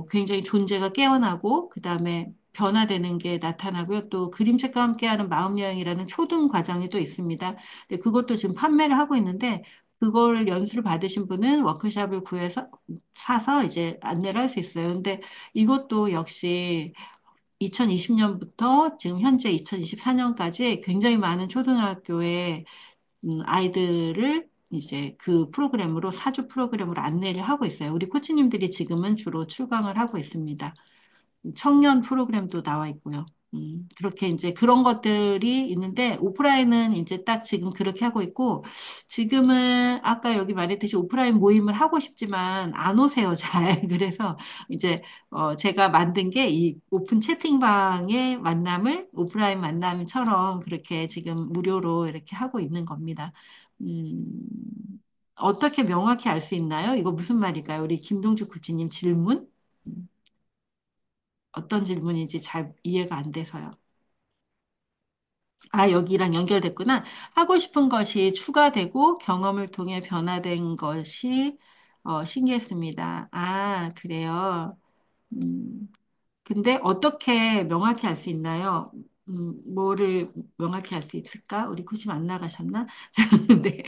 굉장히 존재가 깨어나고 그다음에 변화되는 게 나타나고요. 또 그림책과 함께하는 마음 여행이라는 초등 과정이 또 있습니다. 근데 그것도 지금 판매를 하고 있는데 그걸 연수를 받으신 분은 워크숍을 구해서 사서 이제 안내를 할 수 있어요. 근데 이것도 역시 2020년부터 지금 현재 2024년까지 굉장히 많은 초등학교에 아이들을 이제 그 프로그램으로 사주 프로그램으로 안내를 하고 있어요. 우리 코치님들이 지금은 주로 출강을 하고 있습니다. 청년 프로그램도 나와 있고요. 그렇게 이제 그런 것들이 있는데 오프라인은 이제 딱 지금 그렇게 하고 있고 지금은 아까 여기 말했듯이 오프라인 모임을 하고 싶지만 안 오세요, 잘. 그래서 이제 제가 만든 게 이 오픈 채팅방의 만남을 오프라인 만남처럼 그렇게 지금 무료로 이렇게 하고 있는 겁니다. 음, 어떻게 명확히 알 수 있나요? 이거 무슨 말일까요? 우리 김동주 코치님 질문? 음. 어떤 질문인지 잘 이해가 안 돼서요. 아, 여기랑 연결됐구나. 하고 싶은 것이 추가되고 경험을 통해 변화된 것이 신기했습니다. 아, 그래요. 음, 근데 어떻게 명확히 알 수 있나요? 뭐를 명확히 알 수 있을까? 우리 코치님 안 나가셨나? 자, 네.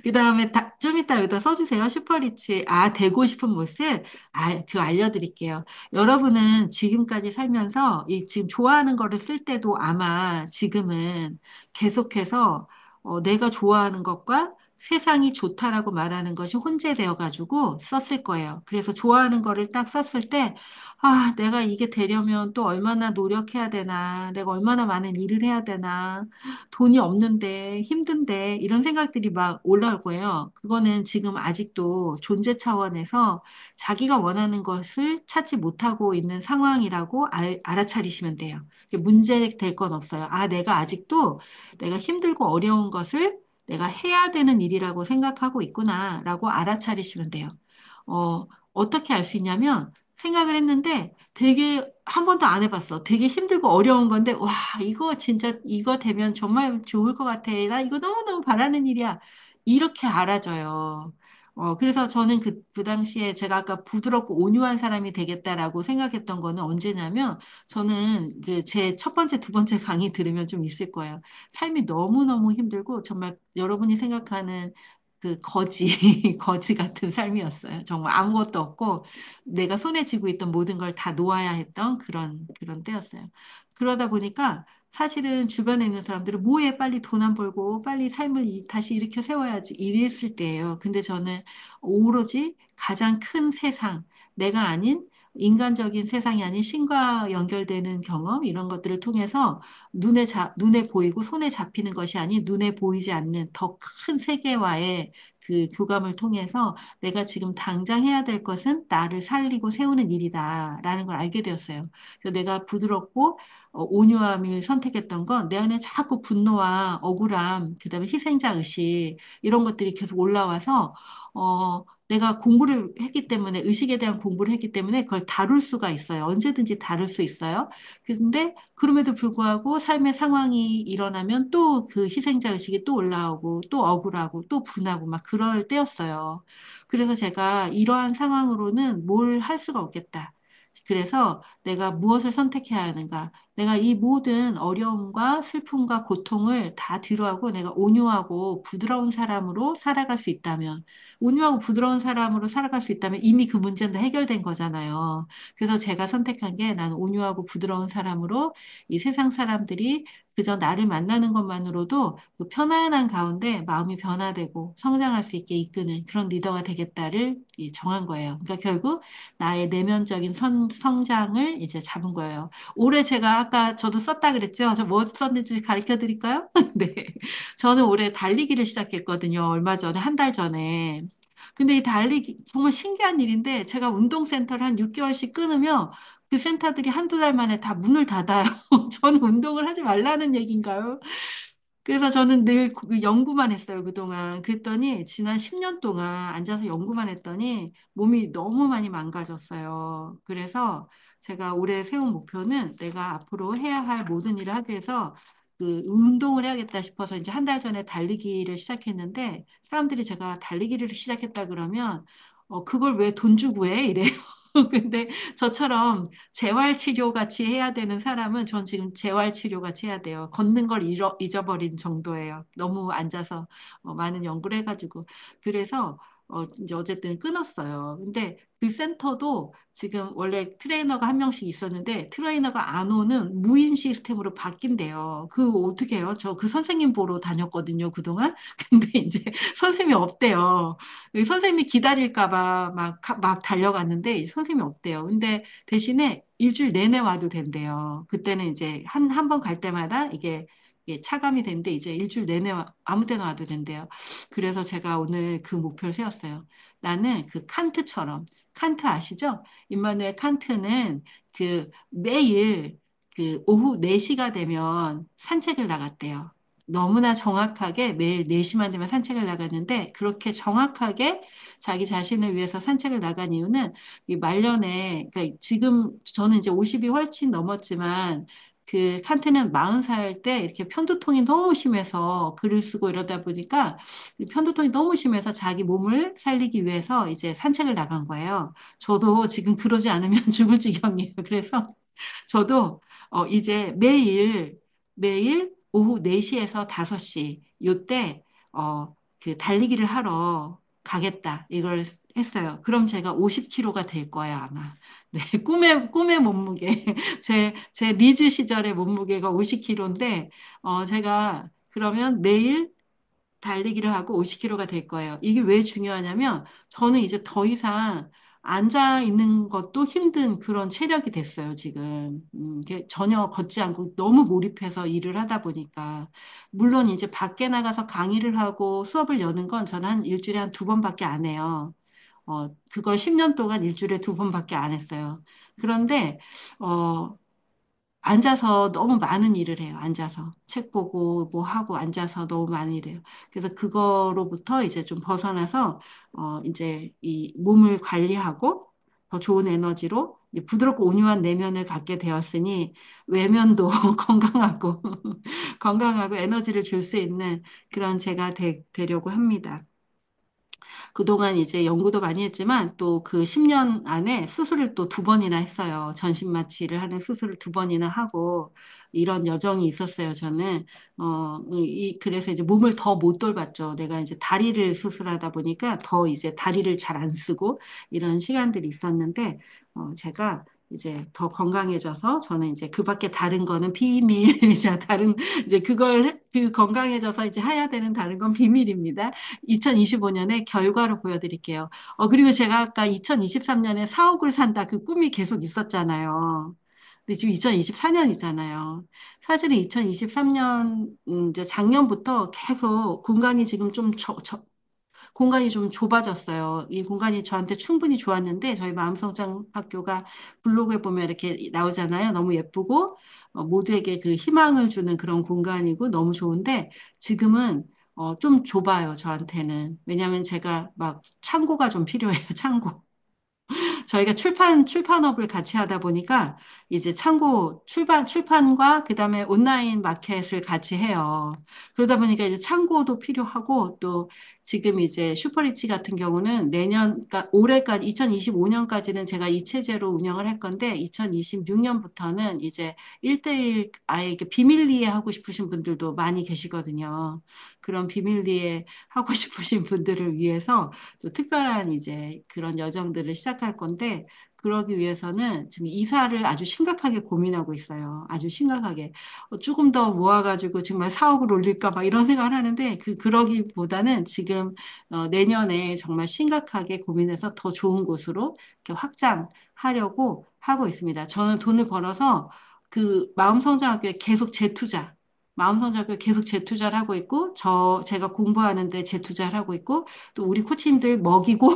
그 다음에 좀 이따 여기다 써주세요. 슈퍼리치. 아, 되고 싶은 모습? 아, 그거 알려드릴게요. 여러분은 지금까지 살면서 이 지금 좋아하는 거를 쓸 때도 아마 지금은 계속해서 내가 좋아하는 것과 세상이 좋다라고 말하는 것이 혼재되어 가지고 썼을 거예요. 그래서 좋아하는 거를 딱 썼을 때 아, 내가 이게 되려면 또 얼마나 노력해야 되나, 내가 얼마나 많은 일을 해야 되나, 돈이 없는데, 힘든데, 이런 생각들이 막 올라올 거예요. 그거는 지금 아직도 존재 차원에서 자기가 원하는 것을 찾지 못하고 있는 상황이라고 알아차리시면 돼요. 문제 될 건 없어요. 아, 내가 아직도 내가 힘들고 어려운 것을 내가 해야 되는 일이라고 생각하고 있구나라고 알아차리시면 돼요. 어떻게 알 수 있냐면, 생각을 했는데 되게 한 번도 안 해봤어. 되게 힘들고 어려운 건데, 와, 이거 진짜, 이거 되면 정말 좋을 것 같아. 나 이거 너무너무 바라는 일이야. 이렇게 알아줘요. 그래서 저는 그 당시에 제가 아까 부드럽고 온유한 사람이 되겠다라고 생각했던 거는 언제냐면, 저는 그 제 첫 번째, 두 번째 강의 들으면 좀 있을 거예요. 삶이 너무너무 힘들고, 정말 여러분이 생각하는 그 거지, 거지 같은 삶이었어요. 정말 아무것도 없고, 내가 손에 쥐고 있던 모든 걸 다 놓아야 했던 그런 때였어요. 그러다 보니까 사실은 주변에 있는 사람들은 뭐해 빨리 돈 안 벌고 빨리 삶을 다시 일으켜 세워야지 이랬을 때예요. 근데 저는 오로지 가장 큰 세상, 내가 아닌 인간적인 세상이 아닌 신과 연결되는 경험 이런 것들을 통해서 눈에 보이고 손에 잡히는 것이 아닌 눈에 보이지 않는 더 큰 세계와의 그 교감을 통해서 내가 지금 당장 해야 될 것은 나를 살리고 세우는 일이다라는 걸 알게 되었어요. 그래서 내가 부드럽고 온유함을 선택했던 건 내 안에 자꾸 분노와 억울함, 그다음에 희생자 의식 이런 것들이 계속 올라와서 내가 공부를 했기 때문에 의식에 대한 공부를 했기 때문에 그걸 다룰 수가 있어요. 언제든지 다룰 수 있어요. 근데 그럼에도 불구하고 삶의 상황이 일어나면 또 그 희생자 의식이 또 올라오고 또 억울하고 또 분하고 막 그럴 때였어요. 그래서 제가 이러한 상황으로는 뭘 할 수가 없겠다. 그래서 내가 무엇을 선택해야 하는가? 내가 이 모든 어려움과 슬픔과 고통을 다 뒤로하고 내가 온유하고 부드러운 사람으로 살아갈 수 있다면, 온유하고 부드러운 사람으로 살아갈 수 있다면 이미 그 문제는 다 해결된 거잖아요. 그래서 제가 선택한 게 나는 온유하고 부드러운 사람으로 이 세상 사람들이 그저 나를 만나는 것만으로도 그 편안한 가운데 마음이 변화되고 성장할 수 있게 이끄는 그런 리더가 되겠다를 정한 거예요. 그러니까 결국 나의 내면적인 성장을 이제 잡은 거예요. 올해 제가 아까 저도 썼다 그랬죠? 저 뭐 썼는지 가르쳐 드릴까요? 네. 저는 올해 달리기를 시작했거든요. 얼마 전에, 한 달 전에. 근데 이 달리기, 정말 신기한 일인데, 제가 운동센터를 한 6개월씩 끊으면 그 센터들이 한두 달 만에 다 문을 닫아요. 저는 운동을 하지 말라는 얘기인가요? 그래서 저는 늘 그 연구만 했어요, 그동안. 그랬더니 지난 10년 동안 앉아서 연구만 했더니 몸이 너무 많이 망가졌어요. 그래서 제가 올해 세운 목표는 내가 앞으로 해야 할 모든 일을 하기 위해서 그 운동을 해야겠다 싶어서 이제 한 달 전에 달리기를 시작했는데 사람들이 제가 달리기를 시작했다 그러면 그걸 왜 돈 주고 해? 이래요. 근데 저처럼 재활치료 같이 해야 되는 사람은 전 지금 재활치료 같이 해야 돼요. 걷는 걸 잊어버린 정도예요. 너무 앉아서 많은 연구를 해가지고. 그래서 이제 어쨌든 끊었어요. 근데 그 센터도 지금 원래 트레이너가 한 명씩 있었는데 트레이너가 안 오는 무인 시스템으로 바뀐대요. 그 어떻게 해요? 저 그 선생님 보러 다녔거든요, 그동안. 근데 이제 선생님이 없대요. 선생님이 기다릴까 봐 막 달려갔는데 선생님이 없대요. 근데 대신에 일주일 내내 와도 된대요. 그때는 이제 한 번 갈 때마다 이게 차감이 되는데 이제 일주일 내내 아무 때나 와도 된대요. 그래서 제가 오늘 그 목표를 세웠어요. 나는 그 칸트처럼, 칸트 아시죠? 임마누엘 칸트는 그 매일 그 오후 4시가 되면 산책을 나갔대요. 너무나 정확하게 매일 4시만 되면 산책을 나갔는데 그렇게 정확하게 자기 자신을 위해서 산책을 나간 이유는 이 말년에, 그러니까 지금 저는 이제 50이 훨씬 넘었지만 그 칸트는 40살 때 이렇게 편두통이 너무 심해서 글을 쓰고 이러다 보니까 이 편두통이 너무 심해서 자기 몸을 살리기 위해서 이제 산책을 나간 거예요. 저도 지금 그러지 않으면 죽을 지경이에요. 그래서 저도 이제 매일 오후 4시에서 5시 요때 그 달리기를 하러 가겠다. 이걸 했어요. 그럼 제가 50kg가 될 거예요, 아마. 네, 꿈의 몸무게. 제 리즈 시절의 몸무게가 50kg인데, 제가 그러면 매일 달리기를 하고 50km가 될 거예요. 이게 왜 중요하냐면 저는 이제 더 이상 앉아 있는 것도 힘든 그런 체력이 됐어요, 지금. 이게 전혀 걷지 않고 너무 몰입해서 일을 하다 보니까. 물론 이제 밖에 나가서 강의를 하고 수업을 여는 건 저는 한 일주일에 한 2번밖에 안 해요. 그걸 10년 동안 일주일에 2번밖에 안 했어요. 그런데, 어, 앉아서 너무 많은 일을 해요. 앉아서 책 보고 뭐 하고 앉아서 너무 많은 일을 해요. 그래서 그거로부터 이제 좀 벗어나서 이제 이 몸을 관리하고 더 좋은 에너지로 이제 부드럽고 온유한 내면을 갖게 되었으니 외면도 건강하고 건강하고 에너지를 줄 수 있는 그런 제가 되려고 합니다. 그동안 이제 연구도 많이 했지만 또 그 10년 안에 수술을 또 두 번이나 했어요. 전신 마취를 하는 수술을 두 번이나 하고 이런 여정이 있었어요. 저는 그래서 이제 몸을 더 못 돌봤죠. 내가 이제 다리를 수술하다 보니까 더 이제 다리를 잘 안 쓰고 이런 시간들이 있었는데 제가 이제 더 건강해져서 저는 이제 그 밖에 다른 거는 비밀. 이제 다른 이제 그 건강해져서 이제 해야 되는 다른 건 비밀입니다. 2025년에 결과로 보여드릴게요. 그리고 제가 아까 2023년에 4억을 산다 그 꿈이 계속 있었잖아요. 근데 지금 2024년이잖아요. 사실은 2023년, 이제 작년부터 계속 공간이 지금 공간이 좀 좁아졌어요. 이 공간이 저한테 충분히 좋았는데 저희 마음성장 학교가 블로그에 보면 이렇게 나오잖아요. 너무 예쁘고 모두에게 그 희망을 주는 그런 공간이고 너무 좋은데 지금은 좀 좁아요. 저한테는. 왜냐하면 제가 막 창고가 좀 필요해요. 창고. 저희가 출판업을 같이 하다 보니까 이제 출판과 그다음에 온라인 마켓을 같이 해요. 그러다 보니까 이제 창고도 필요하고 또 지금 이제 슈퍼리치 같은 경우는 그러니까 올해까지, 2025년까지는 제가 이 체제로 운영을 할 건데, 2026년부터는 이제 1대1 아예 이렇게 비밀리에 하고 싶으신 분들도 많이 계시거든요. 그런 비밀리에 하고 싶으신 분들을 위해서 또 특별한 이제 그런 여정들을 시작할 건데, 그러기 위해서는 지금 이사를 아주 심각하게 고민하고 있어요. 아주 심각하게. 조금 더 모아가지고 정말 사업을 올릴까 봐 이런 생각을 하는데, 그러기보다는 지금 내년에 정말 심각하게 고민해서 더 좋은 곳으로 이렇게 확장하려고 하고 있습니다. 저는 돈을 벌어서 그 마음성장학교에 계속 재투자, 마음성장학교에 계속 재투자를 하고 있고, 제가 공부하는데 재투자를 하고 있고, 또 우리 코치님들 먹이고,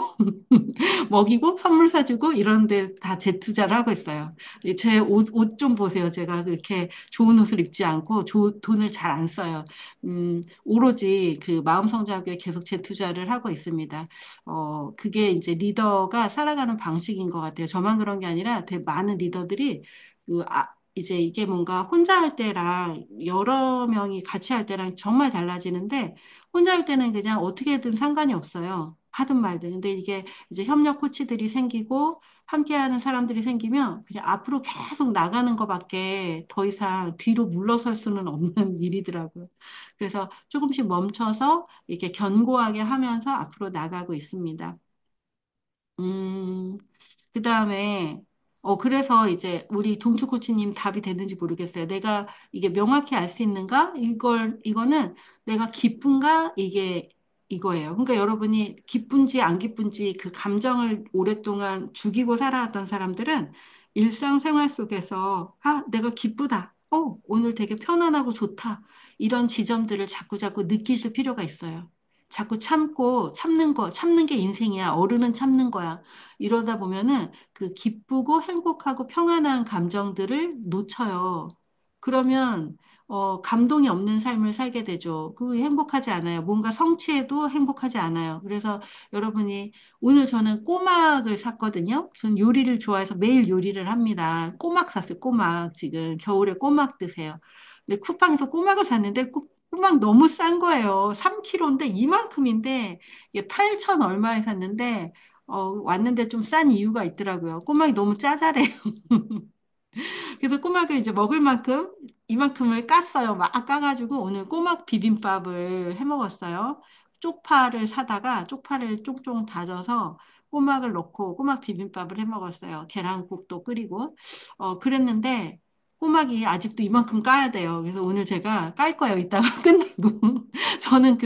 먹이고, 선물 사주고, 이런 데 다 재투자를 하고 있어요. 제 옷 좀 보세요. 제가 그렇게 좋은 옷을 입지 않고, 돈을 잘 안 써요. 오로지 그 마음성장학교에 계속 재투자를 하고 있습니다. 그게 이제 리더가 살아가는 방식인 것 같아요. 저만 그런 게 아니라 되게 많은 리더들이 이제 이게 뭔가 혼자 할 때랑 여러 명이 같이 할 때랑 정말 달라지는데 혼자 할 때는 그냥 어떻게든 상관이 없어요. 하든 말든. 근데 이게 이제 협력 코치들이 생기고 함께하는 사람들이 생기면 그냥 앞으로 계속 나가는 것밖에 더 이상 뒤로 물러설 수는 없는 일이더라고요. 그래서 조금씩 멈춰서 이렇게 견고하게 하면서 앞으로 나가고 있습니다. 음, 그 다음에, 그래서 이제 우리 동주 코치님 답이 됐는지 모르겠어요. 내가 이게 명확히 알 수 있는가? 이거는 내가 기쁜가? 이거예요. 그러니까 여러분이 기쁜지 안 기쁜지 그 감정을 오랫동안 죽이고 살아왔던 사람들은 일상생활 속에서, 내가 기쁘다. 오늘 되게 편안하고 좋다. 이런 지점들을 자꾸자꾸 느끼실 필요가 있어요. 자꾸 참는 게 인생이야. 어른은 참는 거야. 이러다 보면은 그 기쁘고 행복하고 평안한 감정들을 놓쳐요. 그러면 감동이 없는 삶을 살게 되죠. 그 행복하지 않아요. 뭔가 성취해도 행복하지 않아요. 그래서 여러분이 오늘 저는 꼬막을 샀거든요. 저는 요리를 좋아해서 매일 요리를 합니다. 꼬막 샀어요. 꼬막. 지금 겨울에 꼬막 드세요. 근데 쿠팡에서 꼬막을 샀는데 꼬막 너무 싼 거예요. 3kg인데 이만큼인데 이게 8천 얼마에 샀는데 왔는데 좀 싼 이유가 있더라고요. 꼬막이 너무 짜잘해요. 그래서 꼬막을 이제 먹을 만큼 이만큼을 깠어요. 막 까가지고 오늘 꼬막 비빔밥을 해 먹었어요. 쪽파를 쫑쫑 다져서 꼬막을 넣고 꼬막 비빔밥을 해 먹었어요. 계란국도 끓이고. 그랬는데 꼬막이 아직도 이만큼 까야 돼요. 그래서 오늘 제가 깔 거예요. 이따가 끝나고. 저는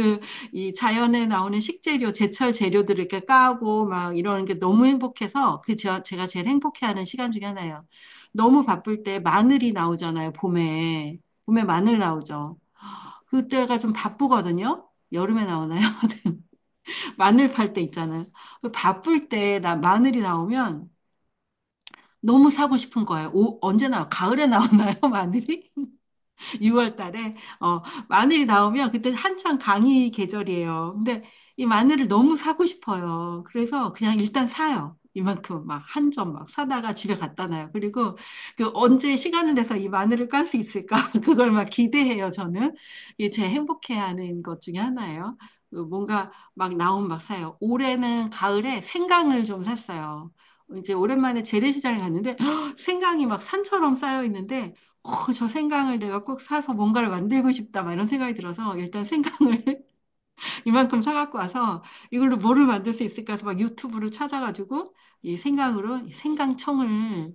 이 자연에 나오는 식재료, 제철 재료들을 이렇게 까고 막 이러는 게 너무 행복해서 제가 제일 행복해하는 시간 중에 하나예요. 너무 바쁠 때 마늘이 나오잖아요, 봄에. 봄에 마늘 나오죠. 그때가 좀 바쁘거든요. 여름에 나오나요? 마늘 팔 때 있잖아요. 바쁠 때 마늘이 나오면 너무 사고 싶은 거예요. 언제 가을에 나오나요, 마늘이? 6월 달에 마늘이 나오면 그때 한창 강의 계절이에요. 근데 이 마늘을 너무 사고 싶어요. 그래서 그냥 일단 사요. 이만큼 막 한 점 막 사다가 집에 갖다 놔요. 그리고 그 언제 시간을 내서 이 마늘을 깔 수 있을까? 그걸 막 기대해요, 저는. 이게 제 행복해하는 것 중에 하나예요. 그 뭔가 막 나오면 막 사요. 올해는 가을에 생강을 좀 샀어요. 이제 오랜만에 재래시장에 갔는데 생강이 막 산처럼 쌓여 있는데 저 생강을 내가 꼭 사서 뭔가를 만들고 싶다 막 이런 생각이 들어서 일단 생강을 이만큼 사갖고 와서 이걸로 뭐를 만들 수 있을까 해서 막 유튜브를 찾아가지고 이 생강으로 이 생강청을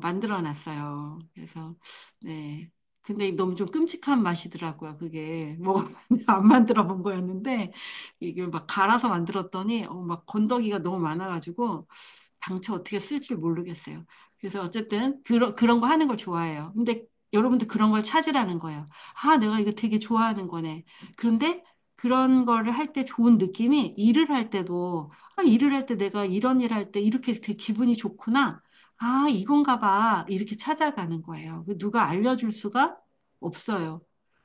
만들어 놨어요. 그래서 네. 근데 너무 좀 끔찍한 맛이더라고요. 그게 뭐 안 만들어 본 거였는데 이걸 막 갈아서 만들었더니 막 건더기가 너무 많아가지고 당초 어떻게 쓸지 모르겠어요. 그래서 어쨌든 그런 거 하는 걸 좋아해요. 근데 여러분들 그런 걸 찾으라는 거예요. 아, 내가 이거 되게 좋아하는 거네. 그런데 그런 거를 할 때 좋은 느낌이 일을 할 때도 일을 할 때 내가 이런 일 할 때 이렇게 되게 기분이 좋구나. 아, 이건가 봐. 이렇게 찾아가는 거예요. 누가 알려줄 수가 없어요.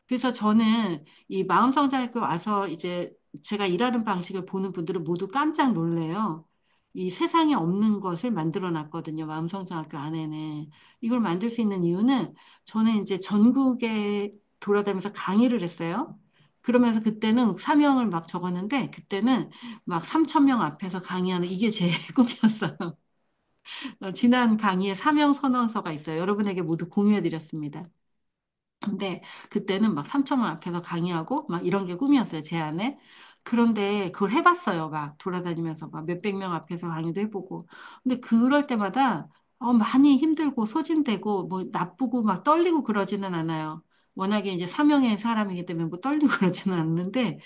그래서 저는 이 마음성장학교 와서 이제 제가 일하는 방식을 보는 분들은 모두 깜짝 놀래요. 이 세상에 없는 것을 만들어 놨거든요. 마음성장학교 안에는. 이걸 만들 수 있는 이유는 저는 이제 전국에 돌아다니면서 강의를 했어요. 그러면서 그때는 사명을 막 적었는데 그때는 막 3천 명 앞에서 강의하는 이게 제 꿈이었어요. 지난 강의에 사명 선언서가 있어요. 여러분에게 모두 공유해 드렸습니다. 근데 그때는 막 3천 명 앞에서 강의하고 막 이런 게 꿈이었어요, 제 안에. 그런데 그걸 해봤어요. 막 돌아다니면서 막 몇백 명 앞에서 강의도 해보고. 근데 그럴 때마다 많이 힘들고 소진되고 뭐 나쁘고 막 떨리고 그러지는 않아요. 워낙에 이제 사명의 사람이기 때문에 뭐 떨리고 그러지는 않는데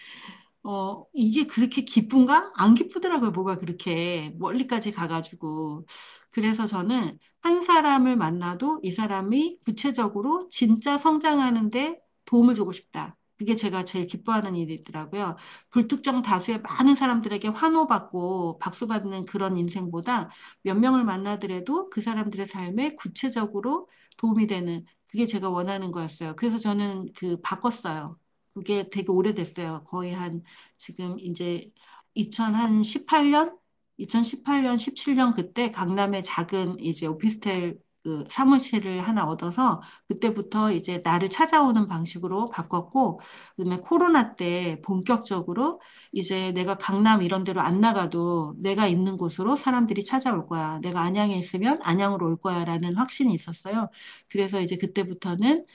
이게 그렇게 기쁜가? 안 기쁘더라고요, 뭐가 그렇게 멀리까지 가가지고. 그래서 저는 한 사람을 만나도 이 사람이 구체적으로 진짜 성장하는데 도움을 주고 싶다. 그게 제가 제일 기뻐하는 일이더라고요. 불특정 다수의 많은 사람들에게 환호받고 박수받는 그런 인생보다 몇 명을 만나더라도 그 사람들의 삶에 구체적으로 도움이 되는 그게 제가 원하는 거였어요. 그래서 저는 바꿨어요. 그게 되게 오래됐어요. 거의 한 지금 이제 2018년, 2018년, 17년 그때 강남에 작은 이제 오피스텔 그 사무실을 하나 얻어서 그때부터 이제 나를 찾아오는 방식으로 바꿨고 그다음에 코로나 때 본격적으로 이제 내가 강남 이런 데로 안 나가도 내가 있는 곳으로 사람들이 찾아올 거야. 내가 안양에 있으면 안양으로 올 거야라는 확신이 있었어요. 그래서 이제 그때부터는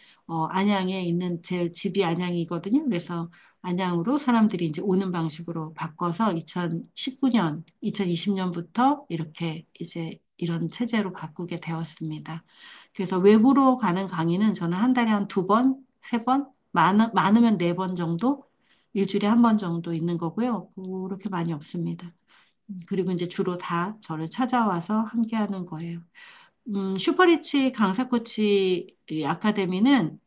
안양에 있는 제 집이 안양이거든요. 그래서 안양으로 사람들이 이제 오는 방식으로 바꿔서 2019년, 2020년부터 이렇게 이제 이런 체제로 바꾸게 되었습니다. 그래서 외부로 가는 강의는 저는 한 달에 한 두 번, 세 번, 많으면 네 번 정도, 일주일에 한 번 정도 있는 거고요. 그렇게 많이 없습니다. 그리고 이제 주로 다 저를 찾아와서 함께 하는 거예요. 슈퍼리치 강사 코치 이 아카데미는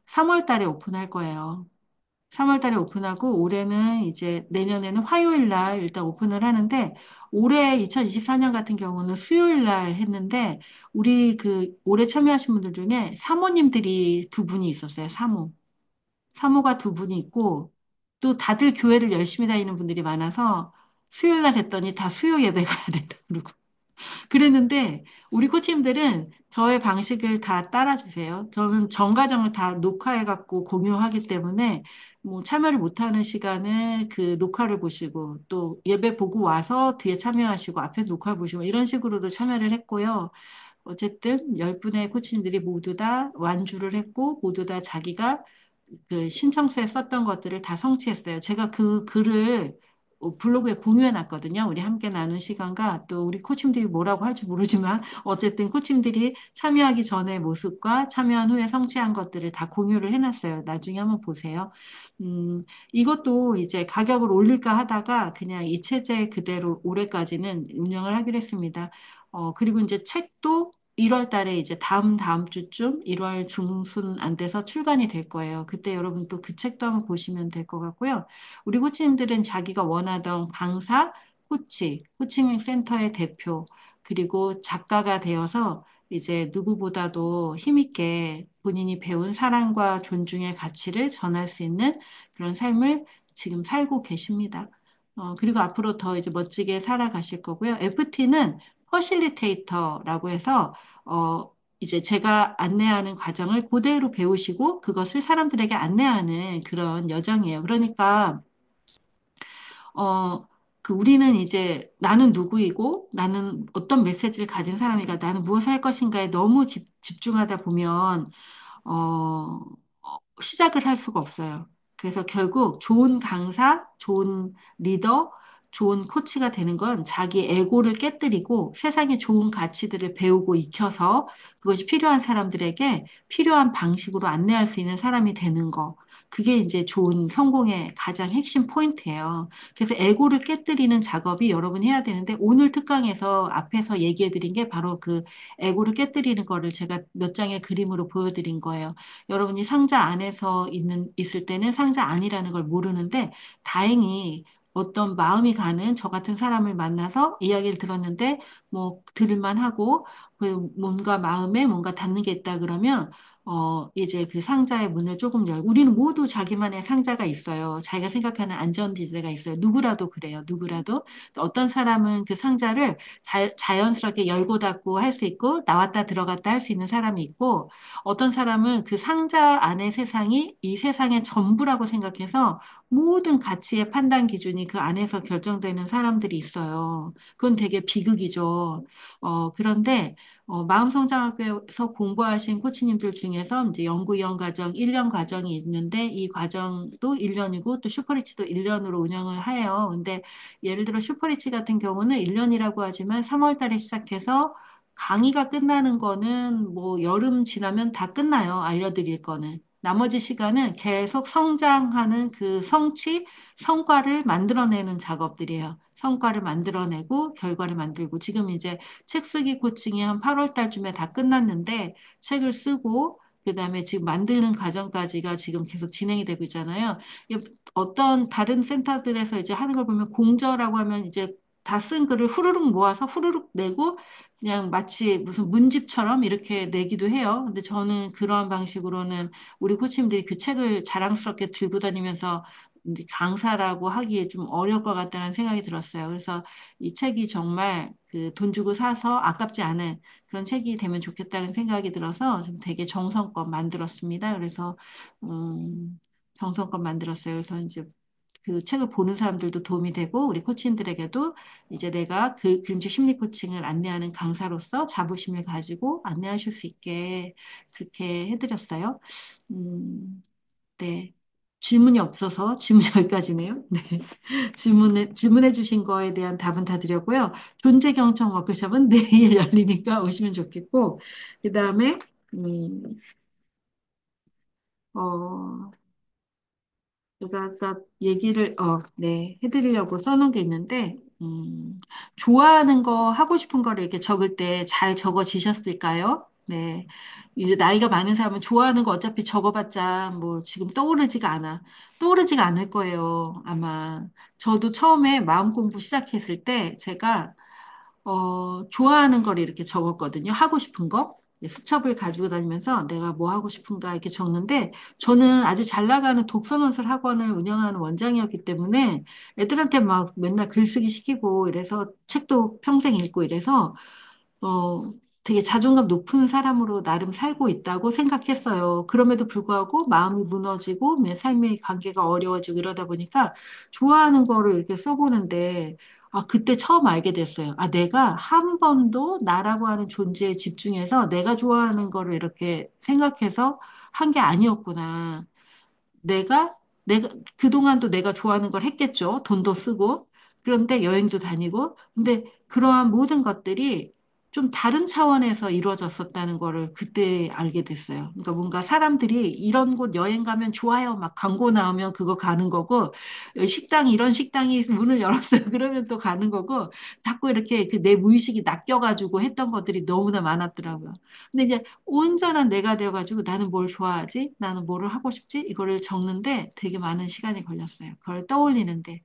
3월 달에 오픈할 거예요. 3월 달에 오픈하고 올해는 이제 내년에는 화요일 날 일단 오픈을 하는데 올해 2024년 같은 경우는 수요일 날 했는데 우리 올해 참여하신 분들 중에 사모님들이 두 분이 있었어요. 사모가 두 분이 있고 또 다들 교회를 열심히 다니는 분들이 많아서 수요일 날 했더니 다 수요 예배 가야 된다 그러고 그랬는데 우리 코치님들은 저의 방식을 다 따라주세요. 저는 전 과정을 다 녹화해갖고 공유하기 때문에 뭐 참여를 못하는 시간에 그 녹화를 보시고 또 예배 보고 와서 뒤에 참여하시고 앞에 녹화 보시고 이런 식으로도 참여를 했고요. 어쨌든 10분의 코치님들이 모두 다 완주를 했고 모두 다 자기가 그 신청서에 썼던 것들을 다 성취했어요. 제가 그 글을 블로그에 공유해 놨거든요. 우리 함께 나눈 시간과 또 우리 코치님들이 뭐라고 할지 모르지만 어쨌든 코치님들이 참여하기 전의 모습과 참여한 후에 성취한 것들을 다 공유를 해놨어요. 나중에 한번 보세요. 음, 이것도 이제 가격을 올릴까 하다가 그냥 이 체제 그대로 올해까지는 운영을 하기로 했습니다. 그리고 이제 책도 1월 달에 이제 다음 주쯤 1월 중순 안 돼서 출간이 될 거예요. 그때 여러분 또 그 책도 한번 보시면 될 것 같고요. 우리 코치님들은 자기가 원하던 강사, 코칭 센터의 대표, 그리고 작가가 되어서 이제 누구보다도 힘있게 본인이 배운 사랑과 존중의 가치를 전할 수 있는 그런 삶을 지금 살고 계십니다. 그리고 앞으로 더 이제 멋지게 살아가실 거고요. FT는 퍼실리테이터라고 해서, 이제 제가 안내하는 과정을 그대로 배우시고 그것을 사람들에게 안내하는 그런 여정이에요. 그러니까, 어, 우리는 이제 나는 누구이고 나는 어떤 메시지를 가진 사람이가 나는 무엇을 할 것인가에 너무 집중하다 보면 어, 시작을 할 수가 없어요. 그래서 결국 좋은 강사, 좋은 리더, 좋은 코치가 되는 건 자기 에고를 깨뜨리고 세상에 좋은 가치들을 배우고 익혀서 그것이 필요한 사람들에게 필요한 방식으로 안내할 수 있는 사람이 되는 거. 그게 이제 좋은 성공의 가장 핵심 포인트예요. 그래서 에고를 깨뜨리는 작업이 여러분이 해야 되는데 오늘 특강에서 앞에서 얘기해 드린 게 바로 그 에고를 깨뜨리는 거를 제가 몇 장의 그림으로 보여드린 거예요. 여러분이 상자 안에서 있을 때는 상자 안이라는 걸 모르는데 다행히 어떤 마음이 가는 저 같은 사람을 만나서 이야기를 들었는데 뭐 들을만 하고 그 뭔가 마음에 뭔가 닿는 게 있다 그러면 이제 그 상자의 문을 조금 열고 우리는 모두 자기만의 상자가 있어요. 자기가 생각하는 안전지대가 있어요. 누구라도 그래요. 누구라도 어떤 사람은 그 상자를 자연스럽게 열고 닫고 할 수 있고 나왔다 들어갔다 할 수 있는 사람이 있고 어떤 사람은 그 상자 안의 세상이 이 세상의 전부라고 생각해서 모든 가치의 판단 기준이 그 안에서 결정되는 사람들이 있어요. 그건 되게 비극이죠. 그런데 마음성장학교에서 공부하신 코치님들 중에서 이제 연구위원 과정 1년 과정이 있는데 이 과정도 1년이고 또 슈퍼리치도 1년으로 운영을 해요. 근데 예를 들어 슈퍼리치 같은 경우는 1년이라고 하지만 3월 달에 시작해서 강의가 끝나는 거는 뭐 여름 지나면 다 끝나요. 알려드릴 거는. 나머지 시간은 계속 성장하는 그 성취, 성과를 만들어내는 작업들이에요. 성과를 만들어내고 결과를 만들고 지금 이제 책 쓰기 코칭이 한 8월 달쯤에 다 끝났는데 책을 쓰고 그다음에 지금 만드는 과정까지가 지금 계속 진행이 되고 있잖아요. 이게 어떤 다른 센터들에서 이제 하는 걸 보면 공저라고 하면 이제 다 쓴 글을 후루룩 모아서 후루룩 내고 그냥 마치 무슨 문집처럼 이렇게 내기도 해요. 근데 저는 그러한 방식으로는 우리 코치님들이 그 책을 자랑스럽게 들고 다니면서 이제 강사라고 하기에 좀 어려울 것 같다는 생각이 들었어요. 그래서 이 책이 정말 그 돈 주고 사서 아깝지 않은 그런 책이 되면 좋겠다는 생각이 들어서 좀 되게 정성껏 만들었습니다. 그래서 음, 정성껏 만들었어요. 그래서 이제 그 책을 보는 사람들도 도움이 되고 우리 코치님들에게도 이제 내가 그 그림책 심리 코칭을 안내하는 강사로서 자부심을 가지고 안내하실 수 있게 그렇게 해드렸어요. 음, 네. 질문이 없어서 질문 여기까지네요. 네. 질문해 주신 거에 대한 답은 다 드렸고요. 존재 경청 워크숍은 내일 열리니까 오시면 좋겠고, 그 다음에, 음, 어, 제가 아까 네, 해드리려고 써놓은 게 있는데, 좋아하는 거, 하고 싶은 거를 이렇게 적을 때 잘 적어지셨을까요? 네. 이제 나이가 많은 사람은 좋아하는 거 어차피 적어봤자 뭐 지금 떠오르지가 않아. 떠오르지가 않을 거예요, 아마. 저도 처음에 마음 공부 시작했을 때 제가 좋아하는 걸 이렇게 적었거든요. 하고 싶은 거. 수첩을 가지고 다니면서 내가 뭐 하고 싶은가 이렇게 적는데 저는 아주 잘 나가는 독서논술 학원을 운영하는 원장이었기 때문에 애들한테 막 맨날 글쓰기 시키고 이래서 책도 평생 읽고 이래서 어, 되게 자존감 높은 사람으로 나름 살고 있다고 생각했어요. 그럼에도 불구하고 마음이 무너지고 내 삶의 관계가 어려워지고 이러다 보니까 좋아하는 거를 이렇게 써보는데 그때 처음 알게 됐어요. 내가 한 번도 나라고 하는 존재에 집중해서 내가 좋아하는 거를 이렇게 생각해서 한 게 아니었구나. 내가, 그동안도 내가 좋아하는 걸 했겠죠. 돈도 쓰고. 그런데 여행도 다니고. 근데 그러한 모든 것들이 좀 다른 차원에서 이루어졌었다는 거를 그때 알게 됐어요. 그러니까 뭔가 사람들이 이런 곳 여행 가면 좋아요. 막 광고 나오면 그거 가는 거고, 이런 식당이 문을 열었어요. 그러면 또 가는 거고, 자꾸 이렇게 그 내 무의식이 낚여가지고 했던 것들이 너무나 많았더라고요. 근데 이제 온전한 내가 되어가지고 나는 뭘 좋아하지? 나는 뭐를 하고 싶지? 이거를 적는데 되게 많은 시간이 걸렸어요. 그걸 떠올리는데.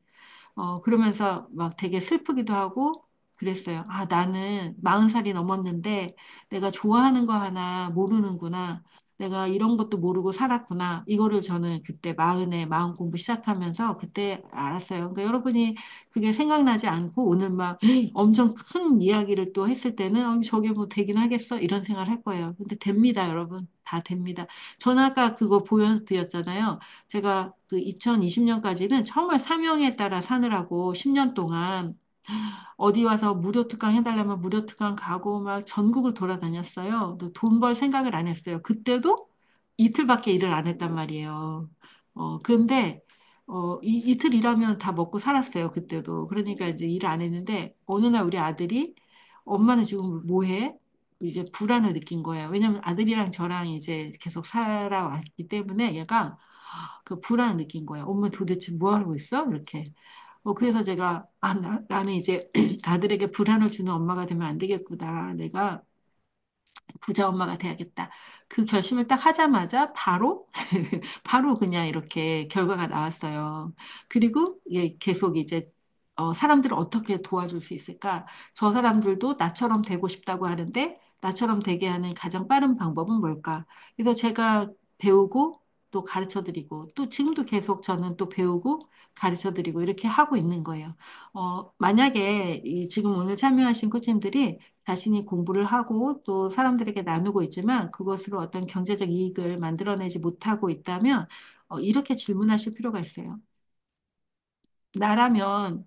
그러면서 막 되게 슬프기도 하고 그랬어요. 나는 40살이 넘었는데 내가 좋아하는 거 하나 모르는구나. 내가 이런 것도 모르고 살았구나. 이거를 저는 그때 마흔에 마음 공부 시작하면서 그때 알았어요. 그러니까 여러분이 그게 생각나지 않고 오늘 막 엄청 큰 이야기를 또 했을 때는 저게 뭐 되긴 하겠어? 이런 생각을 할 거예요. 근데 됩니다, 여러분. 다 됩니다. 저는 아까 그거 보여드렸잖아요. 제가 그 2020년까지는 정말 사명에 따라 사느라고 10년 동안 어디 와서 무료 특강 해달라면 무료 특강 가고 막 전국을 돌아다녔어요. 돈 벌 생각을 안 했어요. 그때도 이틀밖에 일을 안 했단 말이에요. 그런데 이틀 일하면 다 먹고 살았어요. 그때도. 그러니까 이제 일을 안 했는데 어느 날 우리 아들이 엄마는 지금 뭐 해? 이제 불안을 느낀 거예요. 왜냐면 아들이랑 저랑 이제 계속 살아왔기 때문에 얘가 그 불안을 느낀 거예요. 엄마 도대체 뭐 하고 있어? 이렇게. 그래서 제가, 나는 이제 아들에게 불안을 주는 엄마가 되면 안 되겠구나. 내가 부자 엄마가 돼야겠다. 그 결심을 딱 하자마자 바로, 바로 그냥 이렇게 결과가 나왔어요. 그리고 예, 계속 이제 사람들을 어떻게 도와줄 수 있을까? 저 사람들도 나처럼 되고 싶다고 하는데 나처럼 되게 하는 가장 빠른 방법은 뭘까? 그래서 제가 배우고 또 가르쳐 드리고 또 지금도 계속 저는 또 배우고 가르쳐 드리고 이렇게 하고 있는 거예요. 만약에 지금 오늘 참여하신 코치님들이 자신이 공부를 하고 또 사람들에게 나누고 있지만 그것으로 어떤 경제적 이익을 만들어내지 못하고 있다면 이렇게 질문하실 필요가 있어요.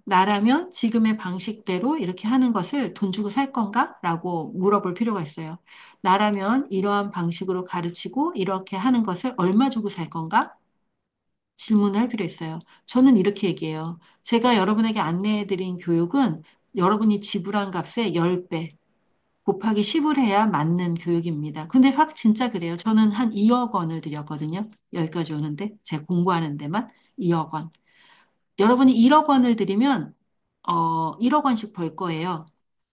나라면 지금의 방식대로 이렇게 하는 것을 돈 주고 살 건가? 라고 물어볼 필요가 있어요. 나라면 이러한 방식으로 가르치고 이렇게 하는 것을 얼마 주고 살 건가? 질문을 할 필요 있어요. 저는 이렇게 얘기해요. 제가 여러분에게 안내해드린 교육은 여러분이 지불한 값의 10배, 곱하기 10을 해야 맞는 교육입니다. 근데 확 진짜 그래요. 저는 한 2억 원을 들였거든요. 여기까지 오는데, 제 공부하는 데만 2억 원. 여러분이 1억 원을 들이면, 1억 원씩 벌 거예요.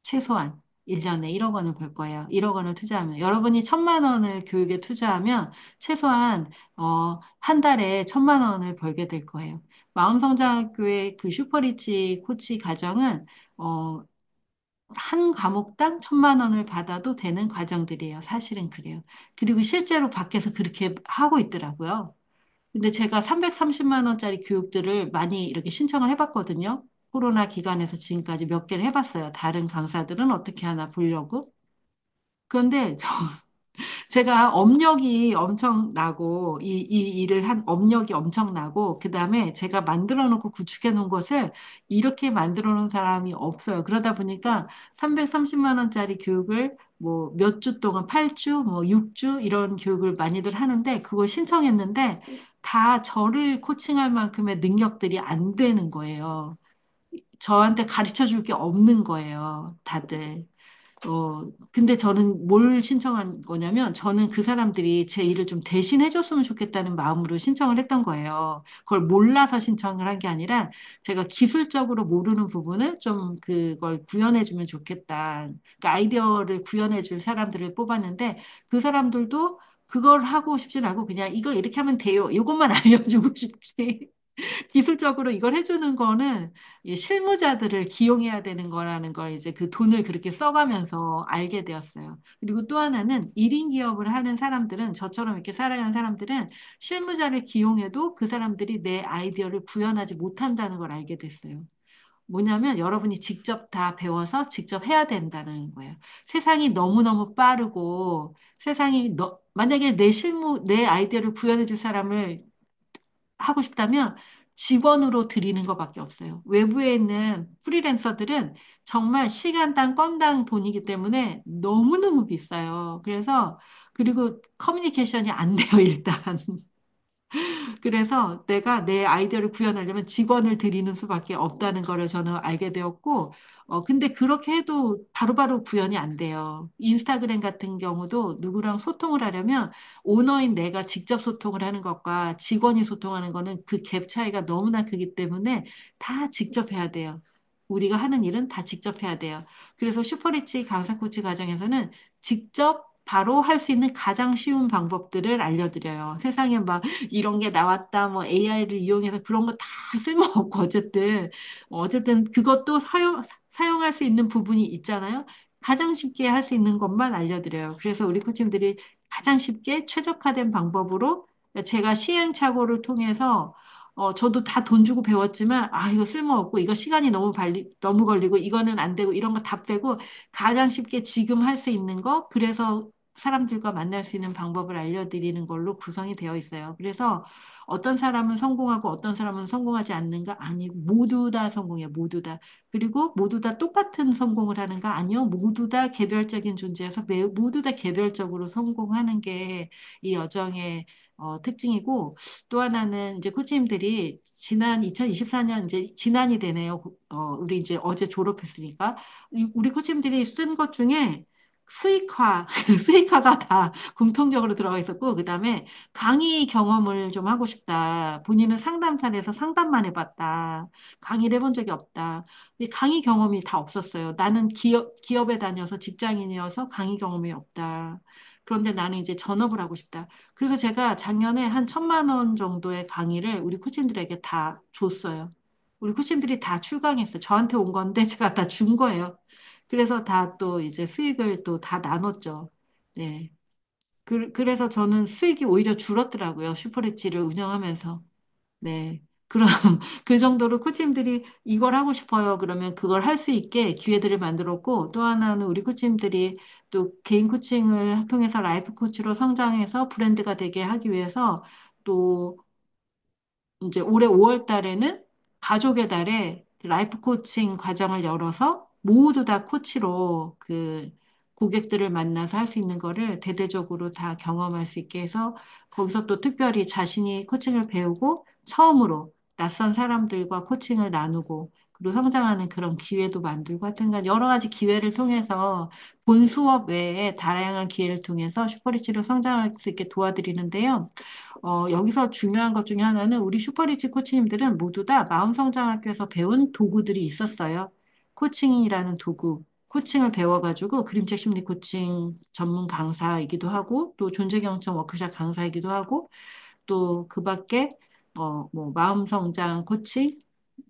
최소한. 1년에 1억 원을 벌 거예요. 1억 원을 투자하면. 여러분이 1,000만 원을 교육에 투자하면 최소한, 한 달에 1,000만 원을 벌게 될 거예요. 마음성장학교의 그 슈퍼리치 코치 과정은, 어, 한 과목당 1,000만 원을 받아도 되는 과정들이에요. 사실은 그래요. 그리고 실제로 밖에서 그렇게 하고 있더라고요. 근데 제가 330만 원짜리 교육들을 많이 이렇게 신청을 해봤거든요. 코로나 기간에서 지금까지 몇 개를 해봤어요. 다른 강사들은 어떻게 하나 보려고. 그런데 제가 업력이 엄청 나고, 이 일을 한 업력이 엄청 나고, 그 다음에 제가 만들어 놓고 구축해 놓은 것을 이렇게 만들어 놓은 사람이 없어요. 그러다 보니까 330만 원짜리 교육을 뭐 몇 주 동안 8주, 뭐 6주 이런 교육을 많이들 하는데, 그걸 신청했는데, 다 저를 코칭할 만큼의 능력들이 안 되는 거예요. 저한테 가르쳐 줄 게 없는 거예요, 다들. 근데 저는 뭘 신청한 거냐면, 저는 그 사람들이 제 일을 좀 대신해 줬으면 좋겠다는 마음으로 신청을 했던 거예요. 그걸 몰라서 신청을 한 게 아니라, 제가 기술적으로 모르는 부분을 좀 그걸 구현해 주면 좋겠다. 그러니까 아이디어를 구현해 줄 사람들을 뽑았는데, 그 사람들도 그걸 하고 싶진 않고, 그냥 이걸 이렇게 하면 돼요. 이것만 알려주고 싶지. 기술적으로 이걸 해주는 거는 이 실무자들을 기용해야 되는 거라는 걸 이제 그 돈을 그렇게 써가면서 알게 되었어요. 그리고 또 하나는 1인 기업을 하는 사람들은 저처럼 이렇게 살아가는 사람들은 실무자를 기용해도 그 사람들이 내 아이디어를 구현하지 못한다는 걸 알게 됐어요. 뭐냐면 여러분이 직접 다 배워서 직접 해야 된다는 거예요. 세상이 너무너무 빠르고 만약에 내 아이디어를 구현해 줄 사람을 하고 싶다면 직원으로 드리는 것밖에 없어요. 외부에 있는 프리랜서들은 정말 시간당 건당 돈이기 때문에 너무너무 비싸요. 그리고 커뮤니케이션이 안 돼요, 일단. 그래서 내가 내 아이디어를 구현하려면 직원을 들이는 수밖에 없다는 거를 저는 알게 되었고, 근데 그렇게 해도 바로바로 구현이 안 돼요. 인스타그램 같은 경우도 누구랑 소통을 하려면 오너인 내가 직접 소통을 하는 것과 직원이 소통하는 거는 그 갭 차이가 너무나 크기 때문에 다 직접 해야 돼요. 우리가 하는 일은 다 직접 해야 돼요. 그래서 슈퍼리치 강사 코치 과정에서는 직접 바로 할 수 있는 가장 쉬운 방법들을 알려드려요. 세상에 막 이런 게 나왔다, 뭐 AI를 이용해서 그런 거 다 쓸모없고 어쨌든 그것도 사용할 수 있는 부분이 있잖아요. 가장 쉽게 할 수 있는 것만 알려드려요. 그래서 우리 코치님들이 가장 쉽게 최적화된 방법으로 제가 시행착오를 통해서 저도 다 돈 주고 배웠지만, 이거 쓸모없고, 이거 시간이 너무 걸리고, 이거는 안 되고, 이런 거 다 빼고, 가장 쉽게 지금 할 수 있는 거, 그래서 사람들과 만날 수 있는 방법을 알려드리는 걸로 구성이 되어 있어요. 그래서 어떤 사람은 성공하고 어떤 사람은 성공하지 않는가? 아니고, 모두 다 성공해요. 모두 다. 그리고 모두 다 똑같은 성공을 하는가? 아니요. 모두 다 개별적인 존재여서 모두 다 개별적으로 성공하는 게 이 여정의 특징이고, 또 하나는 이제 코치님들이 지난 2024년 이제 지난이 되네요. 우리 이제 어제 졸업했으니까. 우리 코치님들이 쓴 것 중에 수익화, 수익화가 다 공통적으로 들어가 있었고, 그 다음에 강의 경험을 좀 하고 싶다. 본인은 상담사에서 상담만 해봤다. 강의를 해본 적이 없다. 근데 강의 경험이 다 없었어요. 나는 기업에 다녀서 직장인이어서 강의 경험이 없다. 그런데 나는 이제 전업을 하고 싶다. 그래서 제가 작년에 한 1,000만 원 정도의 강의를 우리 코치님들에게 다 줬어요. 우리 코치님들이 다 출강했어요. 저한테 온 건데 제가 다 준 거예요. 그래서 다 또 이제 수익을 또 다 나눴죠. 네. 그래서 저는 수익이 오히려 줄었더라고요. 슈퍼리치를 운영하면서. 네. 그럼 그 정도로 코치님들이 이걸 하고 싶어요. 그러면 그걸 할 수 있게 기회들을 만들었고, 또 하나는 우리 코치님들이 또 개인 코칭을 통해서 라이프 코치로 성장해서 브랜드가 되게 하기 위해서 또 이제 올해 5월 달에는 가족의 달에 라이프 코칭 과정을 열어서 모두 다 코치로 그 고객들을 만나서 할 수 있는 거를 대대적으로 다 경험할 수 있게 해서 거기서 또 특별히 자신이 코칭을 배우고 처음으로 낯선 사람들과 코칭을 나누고 그리고 성장하는 그런 기회도 만들고 하여튼간 여러 가지 기회를 통해서 본 수업 외에 다양한 기회를 통해서 슈퍼리치로 성장할 수 있게 도와드리는데요. 여기서 중요한 것 중에 하나는 우리 슈퍼리치 코치님들은 모두 다 마음성장학교에서 배운 도구들이 있었어요. 코칭이라는 도구, 코칭을 배워가지고 그림책 심리 코칭 전문 강사이기도 하고 또 존재경청 워크샵 강사이기도 하고 또 그 밖에 뭐 마음 성장 코칭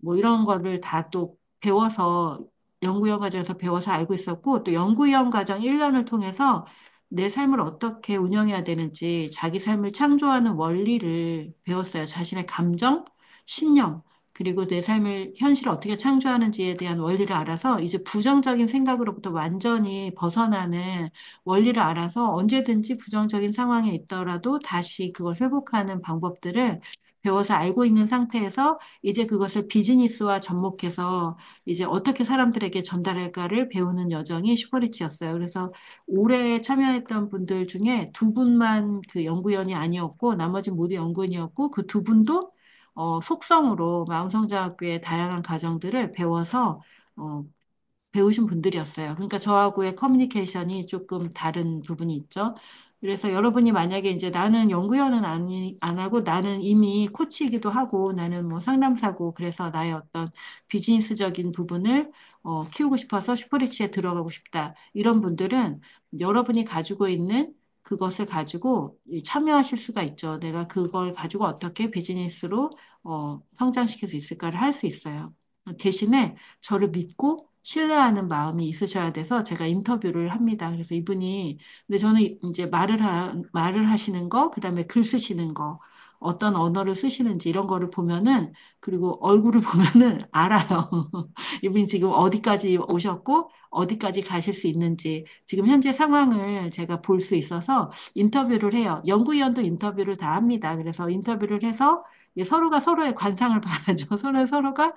뭐 이런 거를 다 또 배워서 연구원 과정에서 배워서 알고 있었고 또 연구원 과정 1년을 통해서 내 삶을 어떻게 운영해야 되는지 자기 삶을 창조하는 원리를 배웠어요. 자신의 감정, 신념, 그리고 내 삶을 현실을 어떻게 창조하는지에 대한 원리를 알아서 이제 부정적인 생각으로부터 완전히 벗어나는 원리를 알아서 언제든지 부정적인 상황에 있더라도 다시 그걸 회복하는 방법들을 배워서 알고 있는 상태에서 이제 그것을 비즈니스와 접목해서 이제 어떻게 사람들에게 전달할까를 배우는 여정이 슈퍼리치였어요. 그래서 올해 참여했던 분들 중에 두 분만 그 연구원이 아니었고 나머지 모두 연구원이었고 그 두 분도 속성으로 마음성장학교의 다양한 과정들을 배워서 어, 배우신 분들이었어요. 그러니까 저하고의 커뮤니케이션이 조금 다른 부분이 있죠. 그래서 여러분이 만약에 이제 나는 연구원은 안 하고 나는 이미 코치이기도 하고 나는 뭐 상담사고 그래서 나의 어떤 비즈니스적인 부분을 키우고 싶어서 슈퍼리치에 들어가고 싶다. 이런 분들은 여러분이 가지고 있는 그것을 가지고 참여하실 수가 있죠. 내가 그걸 가지고 어떻게 비즈니스로 성장시킬 수 있을까를 할 수 있어요. 대신에 저를 믿고 신뢰하는 마음이 있으셔야 돼서 제가 인터뷰를 합니다. 그래서 이분이, 근데 저는 이제 말을 하시는 거, 그다음에 글 쓰시는 거, 어떤 언어를 쓰시는지 이런 거를 보면은, 그리고 얼굴을 보면은 알아요. 이분이 지금 어디까지 오셨고, 어디까지 가실 수 있는지, 지금 현재 상황을 제가 볼 수 있어서 인터뷰를 해요. 연구위원도 인터뷰를 다 합니다. 그래서 인터뷰를 해서 서로가 서로의 관상을 봐야죠. 서로가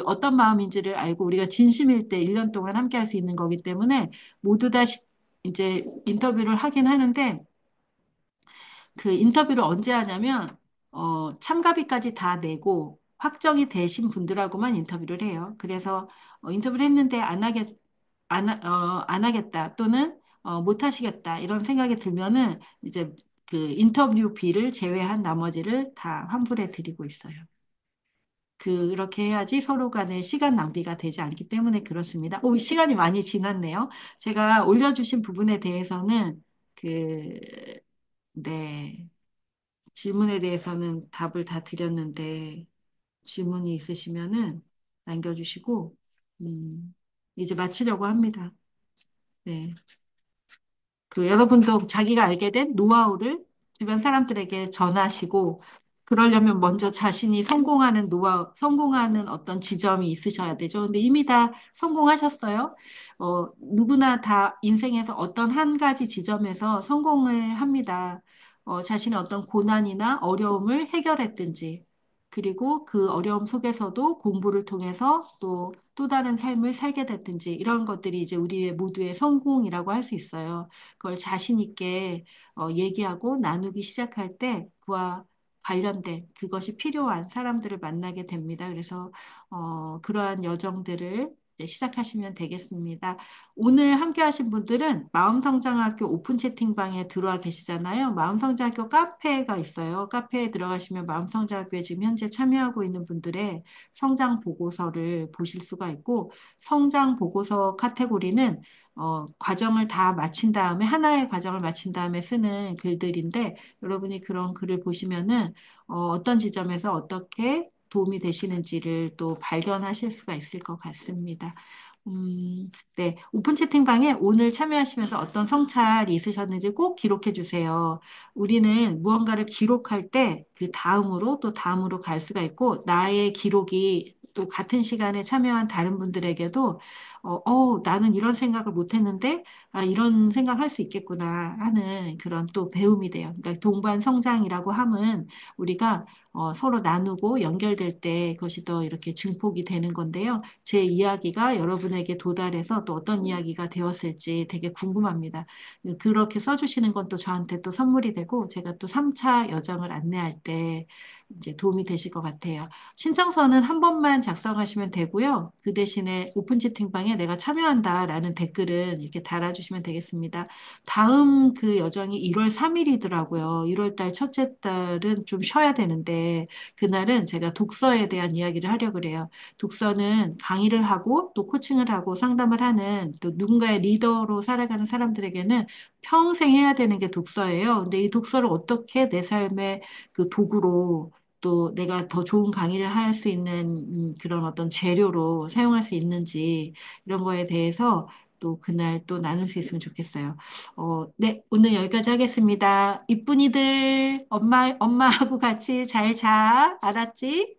어떤 마음인지를 알고 우리가 진심일 때 1년 동안 함께 할 수 있는 거기 때문에 모두 다 이제 인터뷰를 하긴 하는데 그 인터뷰를 언제 하냐면 참가비까지 다 내고 확정이 되신 분들하고만 인터뷰를 해요. 그래서 인터뷰를 했는데 안 하겠다 또는 못 하시겠다 이런 생각이 들면은 이제 그 인터뷰비를 제외한 나머지를 다 환불해 드리고 있어요. 그렇게 해야지 서로 간에 시간 낭비가 되지 않기 때문에 그렇습니다. 오, 시간이 많이 지났네요. 제가 올려주신 부분에 대해서는 그, 네, 질문에 대해서는 답을 다 드렸는데 질문이 있으시면은 남겨주시고, 이제 마치려고 합니다. 네. 그 여러분도 자기가 알게 된 노하우를 주변 사람들에게 전하시고, 그러려면 먼저 자신이 성공하는 노하우, 성공하는 어떤 지점이 있으셔야 되죠. 근데 이미 다 성공하셨어요. 누구나 다 인생에서 어떤 한 가지 지점에서 성공을 합니다. 자신의 어떤 고난이나 어려움을 해결했든지, 그리고 그 어려움 속에서도 공부를 통해서 또 다른 삶을 살게 됐든지, 이런 것들이 이제 우리의 모두의 성공이라고 할 수 있어요. 그걸 자신 있게 얘기하고 나누기 시작할 때 그와 관련된 그것이 필요한 사람들을 만나게 됩니다. 그래서 그러한 여정들을 이제 시작하시면 되겠습니다. 오늘 함께 하신 분들은 마음성장학교 오픈 채팅방에 들어와 계시잖아요. 마음성장학교 카페가 있어요. 카페에 들어가시면 마음성장학교에 지금 현재 참여하고 있는 분들의 성장 보고서를 보실 수가 있고, 성장 보고서 카테고리는 과정을 다 마친 다음에, 하나의 과정을 마친 다음에 쓰는 글들인데, 여러분이 그런 글을 보시면은, 어떤 지점에서 어떻게 도움이 되시는지를 또 발견하실 수가 있을 것 같습니다. 네. 오픈 채팅방에 오늘 참여하시면서 어떤 성찰이 있으셨는지 꼭 기록해 주세요. 우리는 무언가를 기록할 때 그 다음으로 또 다음으로 갈 수가 있고, 나의 기록이 또 같은 시간에 참여한 다른 분들에게도 나는 이런 생각을 못 했는데, 이런 생각할 수 있겠구나 하는 그런 또 배움이 돼요. 그러니까 동반 성장이라고 함은 우리가 서로 나누고 연결될 때 그것이 더 이렇게 증폭이 되는 건데요. 제 이야기가 여러분에게 도달해서 또 어떤 이야기가 되었을지 되게 궁금합니다. 그렇게 써주시는 건 또 저한테 또 선물이 되고, 제가 또 3차 여정을 안내할 때 이제 도움이 되실 것 같아요. 신청서는 한 번만 작성하시면 되고요. 그 대신에 오픈 채팅방에 내가 참여한다라는 댓글은 이렇게 달아주시면 되겠습니다. 다음 그 여정이 1월 3일이더라고요. 1월 달 첫째 달은 좀 쉬어야 되는데, 그날은 제가 독서에 대한 이야기를 하려고 그래요. 독서는 강의를 하고 또 코칭을 하고 상담을 하는 또 누군가의 리더로 살아가는 사람들에게는 평생 해야 되는 게 독서예요. 근데 이 독서를 어떻게 내 삶의 그 도구로, 또 내가 더 좋은 강의를 할 수 있는 그런 어떤 재료로 사용할 수 있는지, 이런 거에 대해서 또 그날 또 나눌 수 있으면 좋겠어요. 네, 오늘 여기까지 하겠습니다. 이쁜이들, 엄마하고 같이 잘 자. 알았지?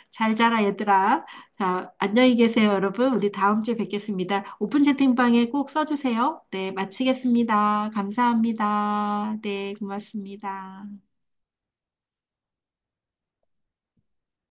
잘 자라, 얘들아. 자, 안녕히 계세요, 여러분. 우리 다음 주에 뵙겠습니다. 오픈 채팅방에 꼭 써주세요. 네, 마치겠습니다. 감사합니다. 네, 고맙습니다.